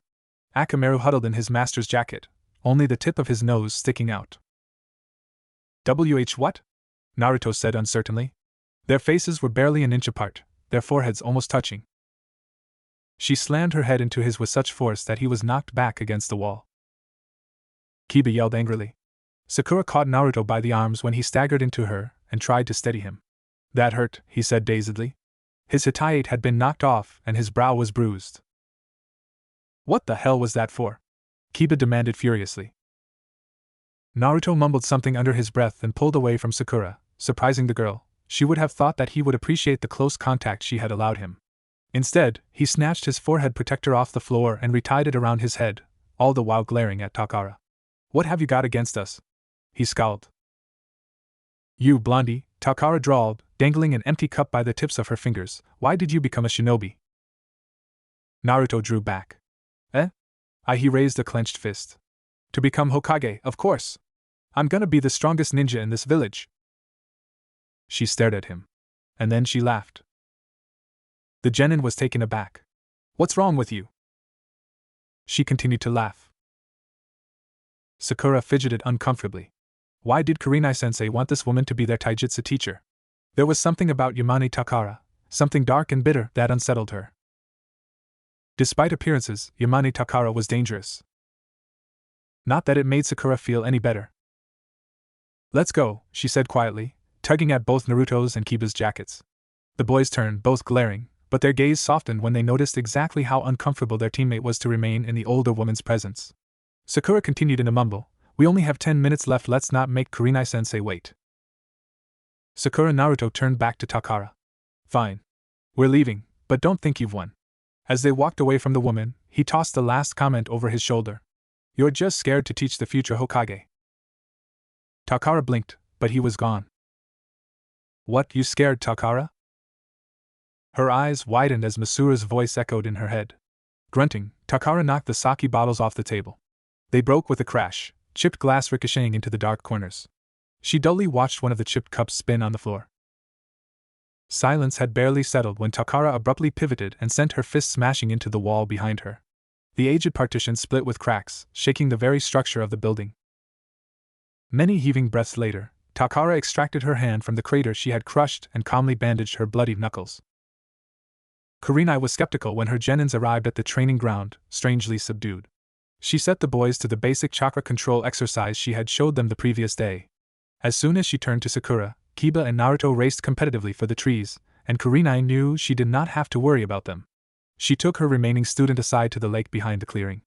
Akamaru huddled in his master's jacket, only the tip of his nose sticking out. What? Naruto said uncertainly. Their faces were barely an inch apart, their foreheads almost touching. She slammed her head into his with such force that he was knocked back against the wall. Kiba yelled angrily. Sakura caught Naruto by the arms when he staggered into her and tried to steady him. That hurt, he said dazedly. His hitayate had been knocked off and his brow was bruised. What the hell was that for? Kiba demanded furiously. Naruto mumbled something under his breath and pulled away from Sakura, surprising the girl. She would have thought that he would appreciate the close contact she had allowed him. Instead, he snatched his forehead protector off the floor and retied it around his head, all the while glaring at Takara. What have you got against us? He scowled. You blondie, Takara drawled, dangling an empty cup by the tips of her fingers. Why did you become a shinobi? Naruto drew back. He raised a clenched fist. To become Hokage, of course. I'm gonna be the strongest ninja in this village. She stared at him. And then she laughed. The genin was taken aback. What's wrong with you? She continued to laugh. Sakura fidgeted uncomfortably. Why did Kurenai-sensei want this woman to be their taijutsu teacher? There was something about Yamane Takara, something dark and bitter, that unsettled her. Despite appearances, Yamane Takara was dangerous. Not that it made Sakura feel any better. Let's go, she said quietly, tugging at both Naruto's and Kiba's jackets. The boys turned, both glaring, but their gaze softened when they noticed exactly how uncomfortable their teammate was to remain in the older woman's presence. Sakura continued in a mumble, we only have 10 minutes left, let's not make Kurenai-sensei wait. Sakura and Naruto turned back to Takara. Fine. We're leaving, but don't think you've won. As they walked away from the woman, he tossed the last comment over his shoulder. You're just scared to teach the future Hokage. Takara blinked, but he was gone. What, you scared, Takara? Her eyes widened as Masura's voice echoed in her head. Grunting, Takara knocked the sake bottles off the table. They broke with a crash, chipped glass ricocheting into the dark corners. She dully watched one of the chipped cups spin on the floor. Silence had barely settled when Takara abruptly pivoted and sent her fist smashing into the wall behind her. The aged partition split with cracks, shaking the very structure of the building. Many heaving breaths later, Takara extracted her hand from the crater she had crushed and calmly bandaged her bloodied knuckles. Kurenai was skeptical when her genins arrived at the training ground, strangely subdued. She set the boys to the basic chakra control exercise she had showed them the previous day. As soon as she turned to Sakura, Kiba and Naruto raced competitively for the trees, and Kurenai knew she did not have to worry about them. She took her remaining student aside to the lake behind the clearing.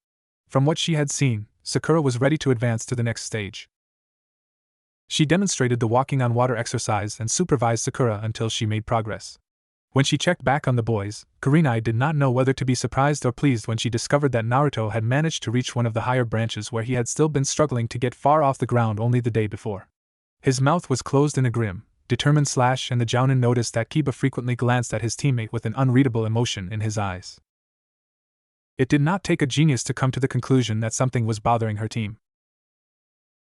From what she had seen, Sakura was ready to advance to the next stage. She demonstrated the walking on water exercise and supervised Sakura until she made progress. When she checked back on the boys, Kurenai did not know whether to be surprised or pleased when she discovered that Naruto had managed to reach one of the higher branches where he had still been struggling to get far off the ground only the day before. His mouth was closed in a grim, determined slash, and the Jounin noticed that Kiba frequently glanced at his teammate with an unreadable emotion in his eyes. It did not take a genius to come to the conclusion that something was bothering her team.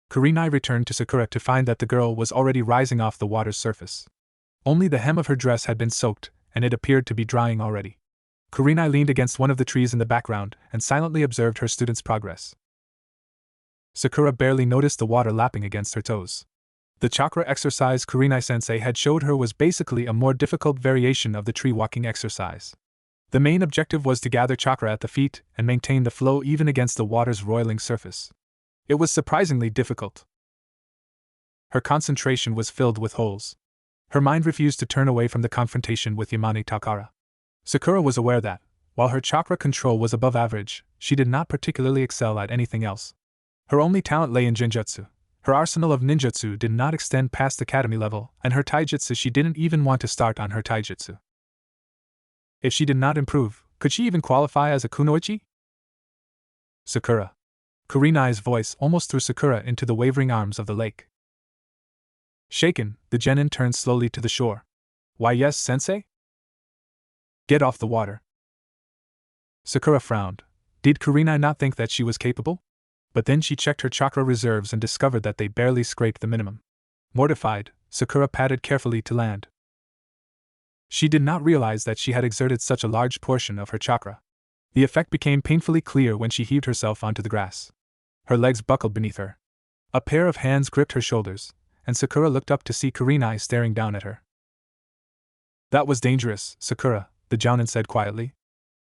Kurenai returned to Sakura to find that the girl was already rising off the water's surface. Only the hem of her dress had been soaked, and it appeared to be drying already. Kurenai leaned against one of the trees in the background and silently observed her student's progress. Sakura barely noticed the water lapping against her toes. The chakra exercise Kurenai-sensei had showed her was basically a more difficult variation of the tree-walking exercise. The main objective was to gather chakra at the feet and maintain the flow even against the water's roiling surface. It was surprisingly difficult. Her concentration was filled with holes. Her mind refused to turn away from the confrontation with Yamane Takara. Sakura was aware that, while her chakra control was above average, she did not particularly excel at anything else. Her only talent lay in Jinjutsu. Her arsenal of ninjutsu did not extend past academy level, and her taijutsu she didn't even want to start on her taijutsu. If she did not improve, could she even qualify as a kunoichi? Sakura. Kurenai's voice almost threw Sakura into the wavering arms of the lake. Shaken, the genin turned slowly to the shore. Why yes, sensei? Get off the water. Sakura frowned. Did Kurenai not think that she was capable? But then she checked her chakra reserves and discovered that they barely scraped the minimum. Mortified, Sakura padded carefully to land. She did not realize that she had exerted such a large portion of her chakra. The effect became painfully clear when she heaved herself onto the grass. Her legs buckled beneath her. A pair of hands gripped her shoulders, and Sakura looked up to see Kurenai staring down at her. That was dangerous, Sakura, the jounin said quietly.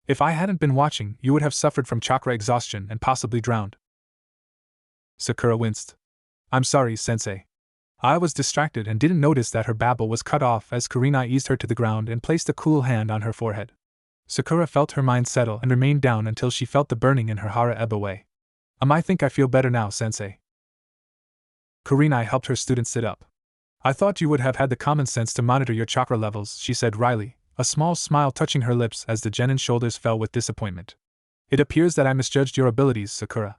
If I hadn't been watching, you would have suffered from chakra exhaustion and possibly drowned. Sakura winced. I'm sorry, sensei. I was distracted and didn't notice that her babble was cut off as Kurenai eased her to the ground and placed a cool hand on her forehead. Sakura felt her mind settle and remained down until she felt the burning in her hara ebb away. I think I feel better now, sensei. Kurenai helped her student sit up. I thought you would have had the common sense to monitor your chakra levels, she said wryly, a small smile touching her lips as the genin's shoulders fell with disappointment. It appears that I misjudged your abilities, Sakura.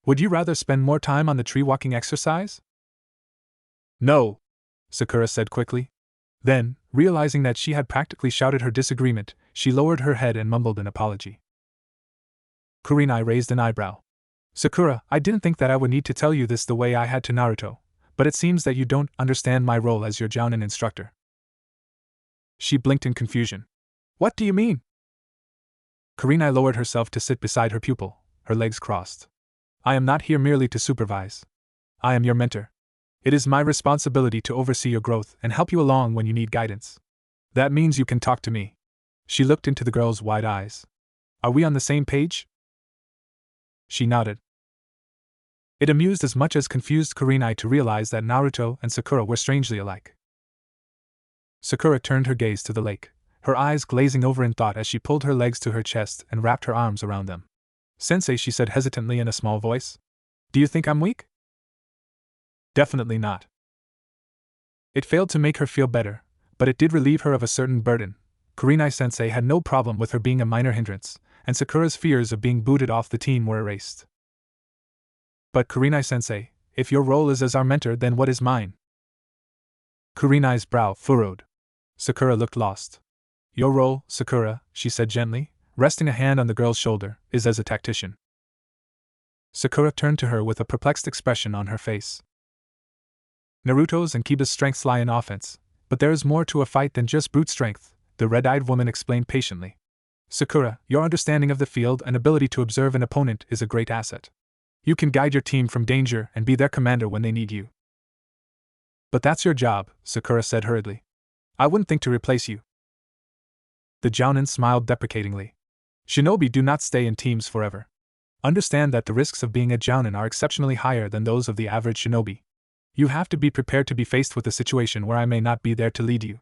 Would you rather spend more time on the tree-walking exercise? No, Sakura said quickly. Then, realizing that she had practically shouted her disagreement, she lowered her head and mumbled an apology. Kurenai raised an eyebrow. Sakura, I didn't think that I would need to tell you this the way I had to Naruto, but it seems that you don't understand my role as your jounin instructor. She blinked in confusion. What do you mean? Kurenai lowered herself to sit beside her pupil, her legs crossed. I am not here merely to supervise. I am your mentor. It is my responsibility to oversee your growth and help you along when you need guidance. That means you can talk to me. She looked into the girl's wide eyes. Are we on the same page? She nodded. It amused as much as confused Kurenai to realize that Naruto and Sakura were strangely alike. Sakura turned her gaze to the lake, her eyes glazing over in thought as she pulled her legs to her chest and wrapped her arms around them. Sensei, she said hesitantly in a small voice. Do you think I'm weak? Definitely not. It failed to make her feel better, but it did relieve her of a certain burden. Kurenai-sensei had no problem with her being a minor hindrance, and Sakura's fears of being booted off the team were erased. But Kurenai-sensei, if your role is as our mentor, then what is mine? Kurenai's brow furrowed. Sakura looked lost. Your role, Sakura, she said gently, resting a hand on the girl's shoulder, is as a tactician. Sakura turned to her with a perplexed expression on her face. Naruto's and Kiba's strengths lie in offense, but there is more to a fight than just brute strength, the red-eyed woman explained patiently. Sakura, your understanding of the field and ability to observe an opponent is a great asset. You can guide your team from danger and be their commander when they need you. But that's your job, Sakura said hurriedly. I wouldn't think to replace you. The jounin smiled deprecatingly. Shinobi do not stay in teams forever. Understand that the risks of being a jounin are exceptionally higher than those of the average shinobi. You have to be prepared to be faced with a situation where I may not be there to lead you.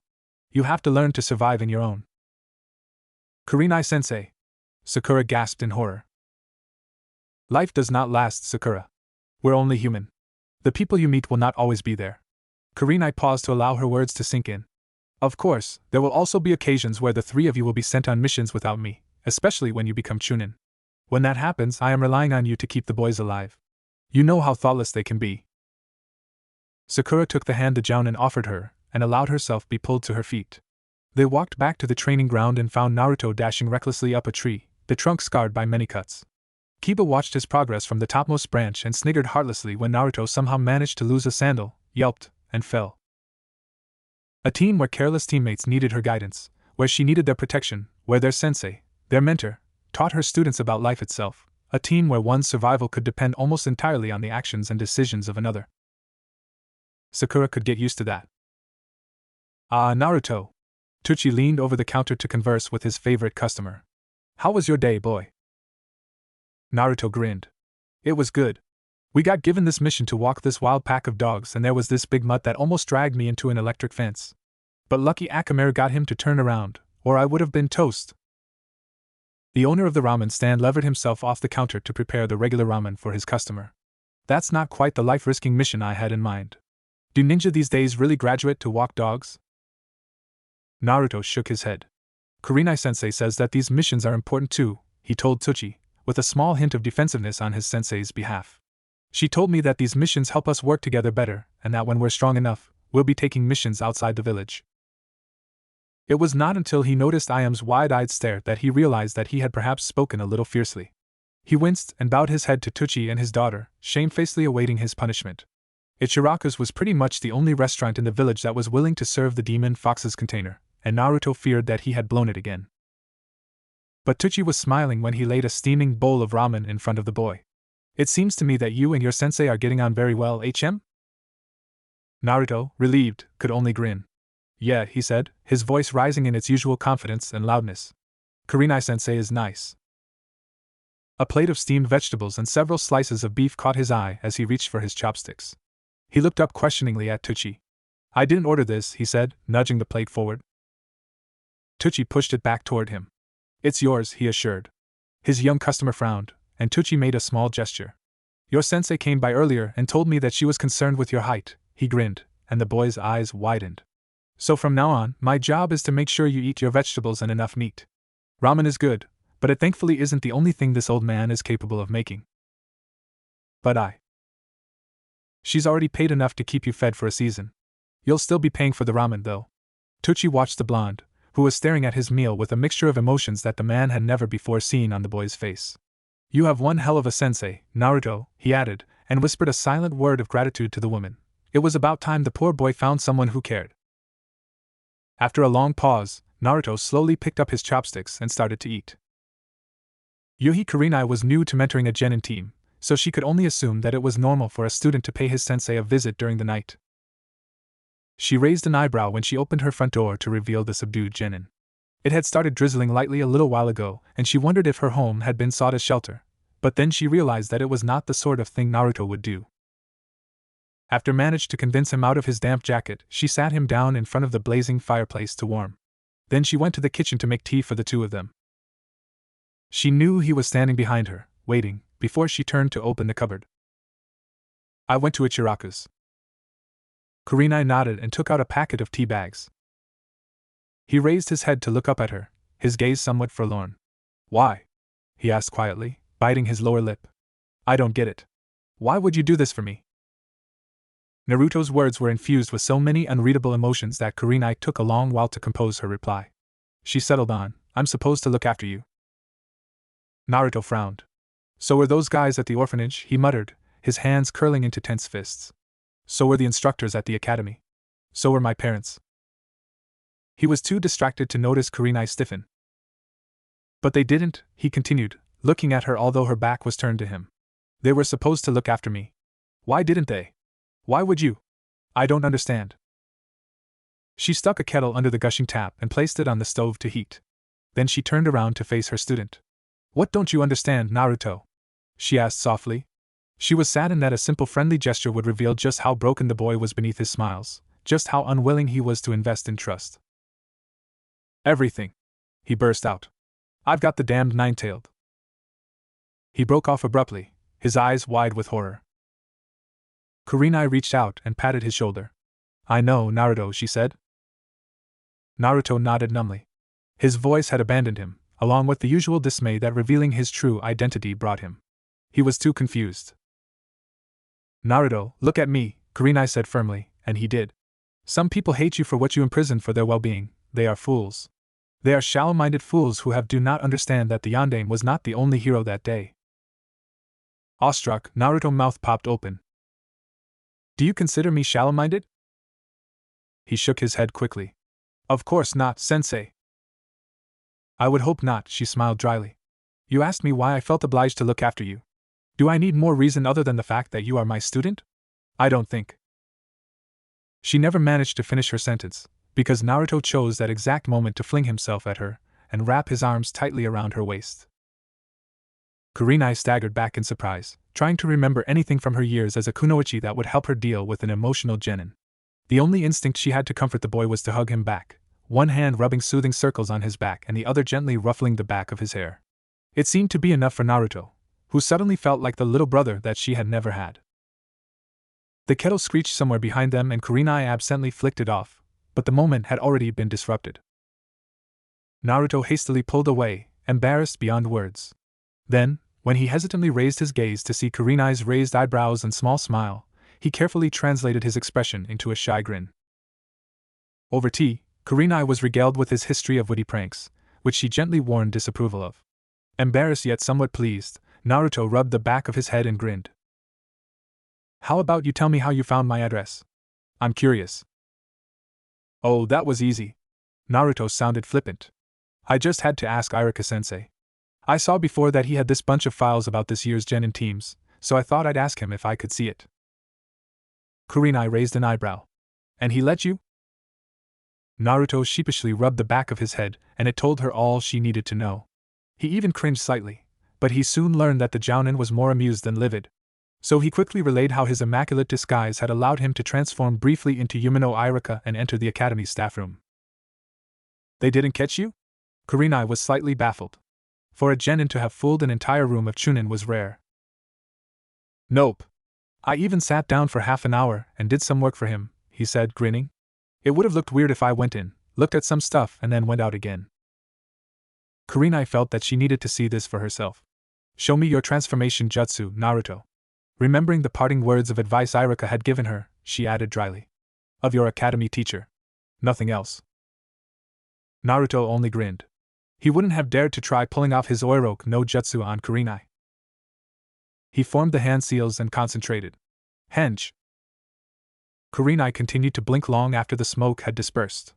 You have to learn to survive in your own. Kurenai-sensei. Sakura gasped in horror. Life does not last, Sakura. We're only human. The people you meet will not always be there. Kurenai paused to allow her words to sink in. Of course, there will also be occasions where the three of you will be sent on missions without me, especially when you become chunin. When that happens, I am relying on you to keep the boys alive. You know how thoughtless they can be. Sakura took the hand the jounin offered her, and allowed herself be pulled to her feet. They walked back to the training ground and found Naruto dashing recklessly up a tree, the trunk scarred by many cuts. Kiba watched his progress from the topmost branch and sniggered heartlessly when Naruto somehow managed to lose a sandal, yelped, and fell. A team where careless teammates needed her guidance, where she needed their protection, where their sensei, their mentor, taught her students about life itself, a team where one's survival could depend almost entirely on the actions and decisions of another. Sakura could get used to that. Ah, Naruto. Tucci leaned over the counter to converse with his favorite customer. How was your day, boy? Naruto grinned. It was good. We got given this mission to walk this wild pack of dogs, and there was this big mutt that almost dragged me into an electric fence. But lucky Akamaru got him to turn around, or I would have been toast. The owner of the ramen stand levered himself off the counter to prepare the regular ramen for his customer. That's not quite the life-risking mission I had in mind. Do ninja these days really graduate to walk dogs? Naruto shook his head. Kurenai-sensei says that these missions are important too, he told Tucci, with a small hint of defensiveness on his sensei's behalf. She told me that these missions help us work together better, and that when we're strong enough, we'll be taking missions outside the village. It was not until he noticed Iam's wide-eyed stare that he realized that he had perhaps spoken a little fiercely. He winced and bowed his head to Tucci and his daughter, shamefacedly awaiting his punishment. Ichiraku's was pretty much the only restaurant in the village that was willing to serve the demon fox's container, and Naruto feared that he had blown it again. But Tucci was smiling when he laid a steaming bowl of ramen in front of the boy. It seems to me that you and your sensei are getting on very well, HM? Naruto, relieved, could only grin. Yeah, he said, his voice rising in its usual confidence and loudness. Kurenai-sensei is nice. A plate of steamed vegetables and several slices of beef caught his eye as he reached for his chopsticks. He looked up questioningly at Tucci. I didn't order this, he said, nudging the plate forward. Tucci pushed it back toward him. It's yours, he assured. His young customer frowned, and Tucci made a small gesture. Your sensei came by earlier and told me that she was concerned with your height, he grinned, and the boy's eyes widened. So from now on, my job is to make sure you eat your vegetables and enough meat. Ramen is good, but it thankfully isn't the only thing this old man is capable of making. But She's already paid enough to keep you fed for a season. You'll still be paying for the ramen, though. Tucci watched the blonde, who was staring at his meal with a mixture of emotions that the man had never before seen on the boy's face. You have one hell of a sensei, Naruto, he added, and whispered a silent word of gratitude to the woman. It was about time the poor boy found someone who cared. After a long pause, Naruto slowly picked up his chopsticks and started to eat. Yuhi Kurenai was new to mentoring a genin team, so she could only assume that it was normal for a student to pay his sensei a visit during the night. She raised an eyebrow when she opened her front door to reveal the subdued genin. It had started drizzling lightly a little while ago, and she wondered if her home had been sought as shelter, but then she realized that it was not the sort of thing Naruto would do. After managed to convince him out of his damp jacket, she sat him down in front of the blazing fireplace to warm. Then she went to the kitchen to make tea for the two of them. She knew he was standing behind her, waiting, before she turned to open the cupboard. I went to Ichiraku's. Kurenai nodded and took out a packet of tea bags. He raised his head to look up at her, his gaze somewhat forlorn. Why? He asked quietly, biting his lower lip. I don't get it. Why would you do this for me? Naruto's words were infused with so many unreadable emotions that Kurenai took a long while to compose her reply. She settled on, I'm supposed to look after you. Naruto frowned. So were those guys at the orphanage, he muttered, his hands curling into tense fists. So were the instructors at the academy. So were my parents. He was too distracted to notice Kurenai stiffen. But they didn't, he continued, looking at her although her back was turned to him. They were supposed to look after me. Why didn't they? Why would you? I don't understand. She stuck a kettle under the gushing tap and placed it on the stove to heat. Then she turned around to face her student. What don't you understand, Naruto? She asked softly. She was saddened that a simple friendly gesture would reveal just how broken the boy was beneath his smiles, just how unwilling he was to invest in trust. Everything, he burst out. I've got the damned nine-tailed. He broke off abruptly, his eyes wide with horror. Kurenai reached out and patted his shoulder. I know, Naruto, she said. Naruto nodded numbly. His voice had abandoned him, along with the usual dismay that revealing his true identity brought him. He was too confused. Naruto, look at me, Kurenai said firmly, and he did. Some people hate you for what you imprisoned for their well-being. They are fools. They are shallow-minded fools who do not understand that the Yondaime was not the only hero that day. Awestruck, Naruto's mouth popped open. Do you consider me shallow-minded? He shook his head quickly. Of course not, sensei. I would hope not, she smiled dryly. You asked me why I felt obliged to look after you. Do I need more reason other than the fact that you are my student? I don't think. She never managed to finish her sentence, because Naruto chose that exact moment to fling himself at her and wrap his arms tightly around her waist. Kurenai staggered back in surprise, trying to remember anything from her years as a kunoichi that would help her deal with an emotional genin. The only instinct she had to comfort the boy was to hug him back, one hand rubbing soothing circles on his back and the other gently ruffling the back of his hair. It seemed to be enough for Naruto, who suddenly felt like the little brother that she had never had. The kettle screeched somewhere behind them and Kurenai absently flicked it off, but the moment had already been disrupted. Naruto hastily pulled away, embarrassed beyond words. Then, when he hesitantly raised his gaze to see Kurenai's raised eyebrows and small smile, he carefully translated his expression into a shy grin. Over tea, Kurenai was regaled with his history of witty pranks, which she gently warned disapproval of. Embarrassed yet somewhat pleased, Naruto rubbed the back of his head and grinned. "How about you tell me how you found my address? I'm curious." "Oh, that was easy." Naruto sounded flippant. "I just had to ask Iruka-sensei. I saw before that he had this bunch of files about this year's genin teams, so I thought I'd ask him if I could see it." Kurenai raised an eyebrow. "And he let you?" Naruto sheepishly rubbed the back of his head, and it told her all she needed to know. He even cringed slightly, but he soon learned that the jounin was more amused than livid. So he quickly relayed how his immaculate disguise had allowed him to transform briefly into Yumino Iruka and enter the academy staff room. "They didn't catch you?" Kurenai was slightly baffled. For a genin to have fooled an entire room of chunin was rare. "Nope. I even sat down for half an hour and did some work for him," he said, grinning. "It would have looked weird if I went in, looked at some stuff and then went out again." Kurenai felt that she needed to see this for herself. "Show me your transformation jutsu, Naruto." Remembering the parting words of advice Iruka had given her, she added dryly. "Of your academy teacher. Nothing else." Naruto only grinned. He wouldn't have dared to try pulling off his Oiroke no Jutsu on Kurenai. He formed the hand seals and concentrated. Henge. Kurenai continued to blink long after the smoke had dispersed.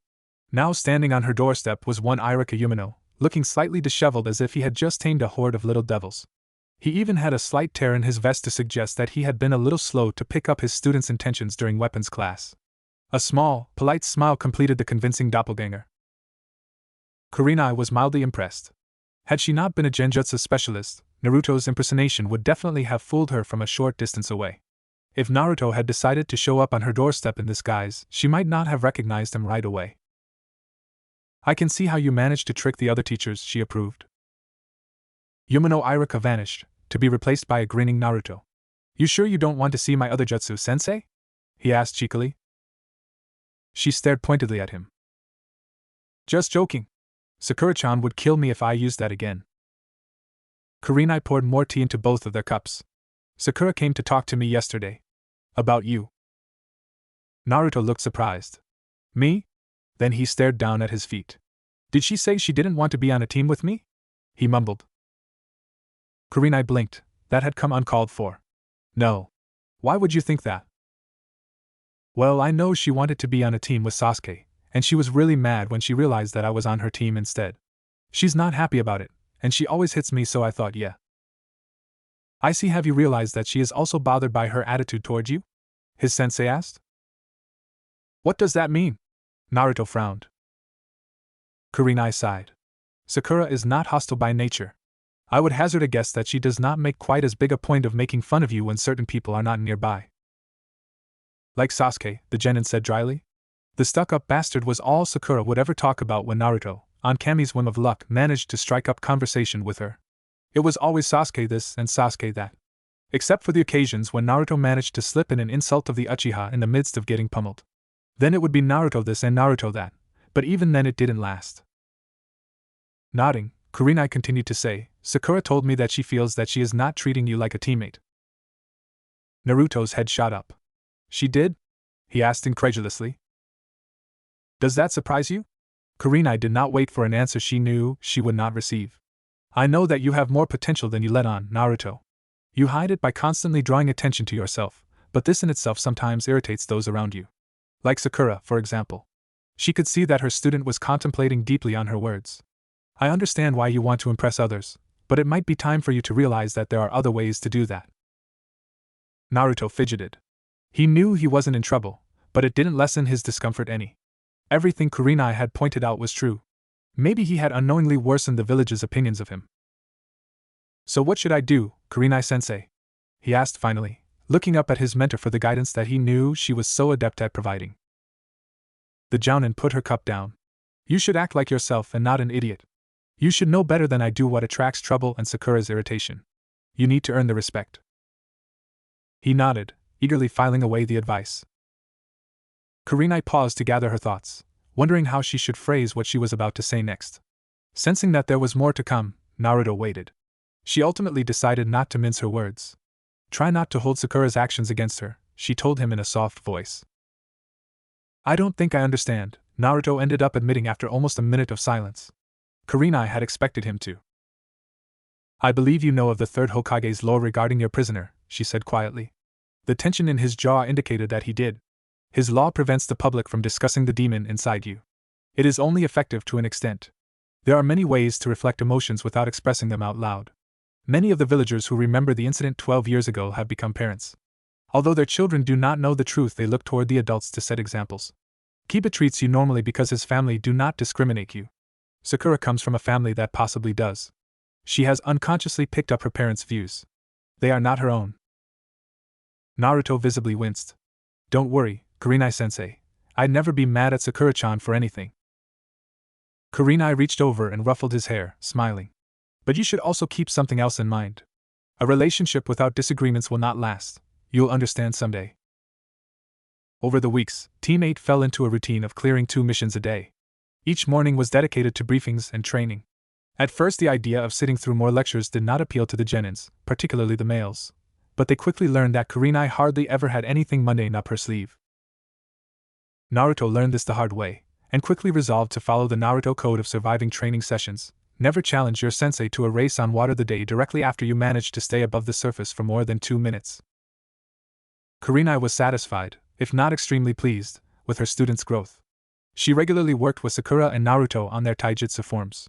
Now standing on her doorstep was one Iruka Yumino, looking slightly disheveled as if he had just tamed a horde of little devils. He even had a slight tear in his vest to suggest that he had been a little slow to pick up his students' intentions during weapons class. A small, polite smile completed the convincing doppelganger. Kurenai was mildly impressed. Had she not been a genjutsu specialist, Naruto's impersonation would definitely have fooled her from a short distance away. If Naruto had decided to show up on her doorstep in this guise, she might not have recognized him right away. "I can see how you managed to trick the other teachers," she approved. Yumino Iruka vanished, to be replaced by a grinning Naruto. "You sure you don't want to see my other jutsu, sensei?" he asked cheekily. She stared pointedly at him. "Just joking. Sakura-chan would kill me if I used that again." Kurenai poured more tea into both of their cups. "Sakura came to talk to me yesterday. About you." Naruto looked surprised. "Me?" Then he stared down at his feet. "Did she say she didn't want to be on a team with me?" he mumbled. Kurenai blinked. That had come uncalled for. "No. Why would you think that?" "Well, I know she wanted to be on a team with Sasuke, and she was really mad when she realized that I was on her team instead. She's not happy about it, and she always hits me, so I thought, yeah." "I see. Have you realized that she is also bothered by her attitude toward you?" his sensei asked. "What does that mean?" Naruto frowned. Kurenai sighed. "Sakura is not hostile by nature. I would hazard a guess that she does not make quite as big a point of making fun of you when certain people are not nearby." "Like Sasuke," the genin said dryly. The stuck-up bastard was all Sakura would ever talk about when Naruto, on Kami's whim of luck, managed to strike up conversation with her. It was always Sasuke this and Sasuke that. Except for the occasions when Naruto managed to slip in an insult of the Uchiha in the midst of getting pummeled. Then it would be Naruto this and Naruto that, but even then it didn't last. Nodding, Kurenai continued to say, "Sakura told me that she feels that she is not treating you like a teammate." Naruto's head shot up. "She did?" he asked incredulously. "Does that surprise you?" Kurenai did not wait for an answer she knew she would not receive. "I know that you have more potential than you let on, Naruto. You hide it by constantly drawing attention to yourself, but this in itself sometimes irritates those around you. Like Sakura, for example." She could see that her student was contemplating deeply on her words. "I understand why you want to impress others, but it might be time for you to realize that there are other ways to do that." Naruto fidgeted. He knew he wasn't in trouble, but it didn't lessen his discomfort any. Everything Kurenai had pointed out was true. Maybe he had unknowingly worsened the village's opinions of him. So what should I do, Kurenai-sensei? He asked finally, looking up at his mentor for the guidance that he knew she was so adept at providing. The Jounin put her cup down. You should act like yourself and not an idiot. You should know better than I do what attracts trouble and Sakura's irritation. You need to earn the respect. He nodded, eagerly filing away the advice. Kurenai paused to gather her thoughts, wondering how she should phrase what she was about to say next. Sensing that there was more to come, Naruto waited. She ultimately decided not to mince her words. Try not to hold Sakura's actions against her, she told him in a soft voice. I don't think I understand, Naruto ended up admitting after almost a minute of silence. Kurenai had expected him to. I believe you know of the third Hokage's lore regarding your prisoner, she said quietly. The tension in his jaw indicated that he did. His law prevents the public from discussing the demon inside you. It is only effective to an extent. There are many ways to reflect emotions without expressing them out loud. Many of the villagers who remember the incident 12 years ago have become parents. Although their children do not know the truth, they look toward the adults to set examples. Kiba treats you normally because his family do not discriminate you. Sakura comes from a family that possibly does. She has unconsciously picked up her parents' views. They are not her own. Naruto visibly winced. Don't worry, Kurenai-sensei. I'd never be mad at Sakura-chan for anything. Kurenai reached over and ruffled his hair, smiling. But you should also keep something else in mind. A relationship without disagreements will not last. You'll understand someday. Over the weeks, Team 8 fell into a routine of clearing 2 missions a day. Each morning was dedicated to briefings and training. At first, the idea of sitting through more lectures did not appeal to the genins, particularly the males. But they quickly learned that Kurenai hardly ever had anything mundane up her sleeve. Naruto learned this the hard way, and quickly resolved to follow the Naruto code of surviving training sessions. Never challenge your sensei to a race on water the day directly after you manage to stay above the surface for more than 2 minutes. Kurenai was satisfied, if not extremely pleased, with her students' growth. She regularly worked with Sakura and Naruto on their taijutsu forms.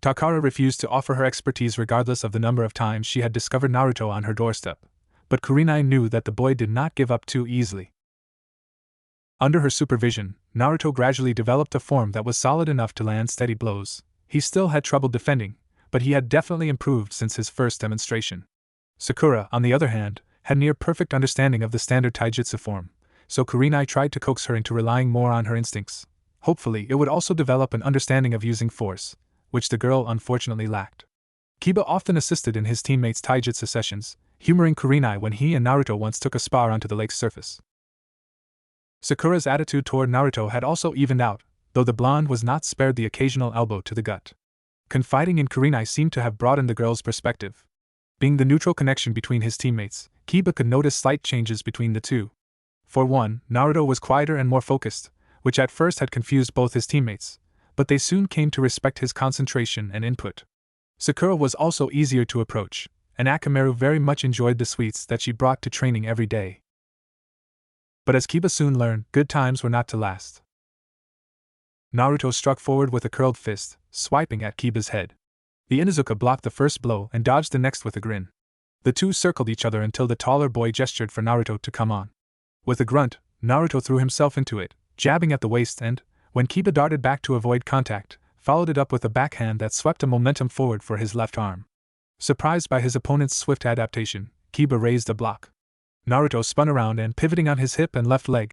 Takara refused to offer her expertise regardless of the number of times she had discovered Naruto on her doorstep, but Kurenai knew that the boy did not give up too easily. Under her supervision, Naruto gradually developed a form that was solid enough to land steady blows. He still had trouble defending, but he had definitely improved since his first demonstration. Sakura, on the other hand, had near-perfect understanding of the standard taijutsu form, so Kurenai tried to coax her into relying more on her instincts. Hopefully it would also develop an understanding of using force, which the girl unfortunately lacked. Kiba often assisted in his teammates' taijutsu sessions, humoring Kurenai when he and Naruto once took a spar onto the lake's surface. Sakura's attitude toward Naruto had also evened out, though the blonde was not spared the occasional elbow to the gut. Confiding in Kurenai seemed to have broadened the girl's perspective. Being the neutral connection between his teammates, Kiba could notice slight changes between the two. For one, Naruto was quieter and more focused, which at first had confused both his teammates, but they soon came to respect his concentration and input. Sakura was also easier to approach, and Akamaru very much enjoyed the sweets that she brought to training every day. But as Kiba soon learned, good times were not to last. Naruto struck forward with a curled fist, swiping at Kiba's head. The Inuzuka blocked the first blow and dodged the next with a grin. The two circled each other until the taller boy gestured for Naruto to come on. With a grunt, Naruto threw himself into it, jabbing at the waist and, when Kiba darted back to avoid contact, followed it up with a backhand that swept a momentum forward for his left arm. Surprised by his opponent's swift adaptation, Kiba raised a block. Naruto spun around and, pivoting on his hip and left leg,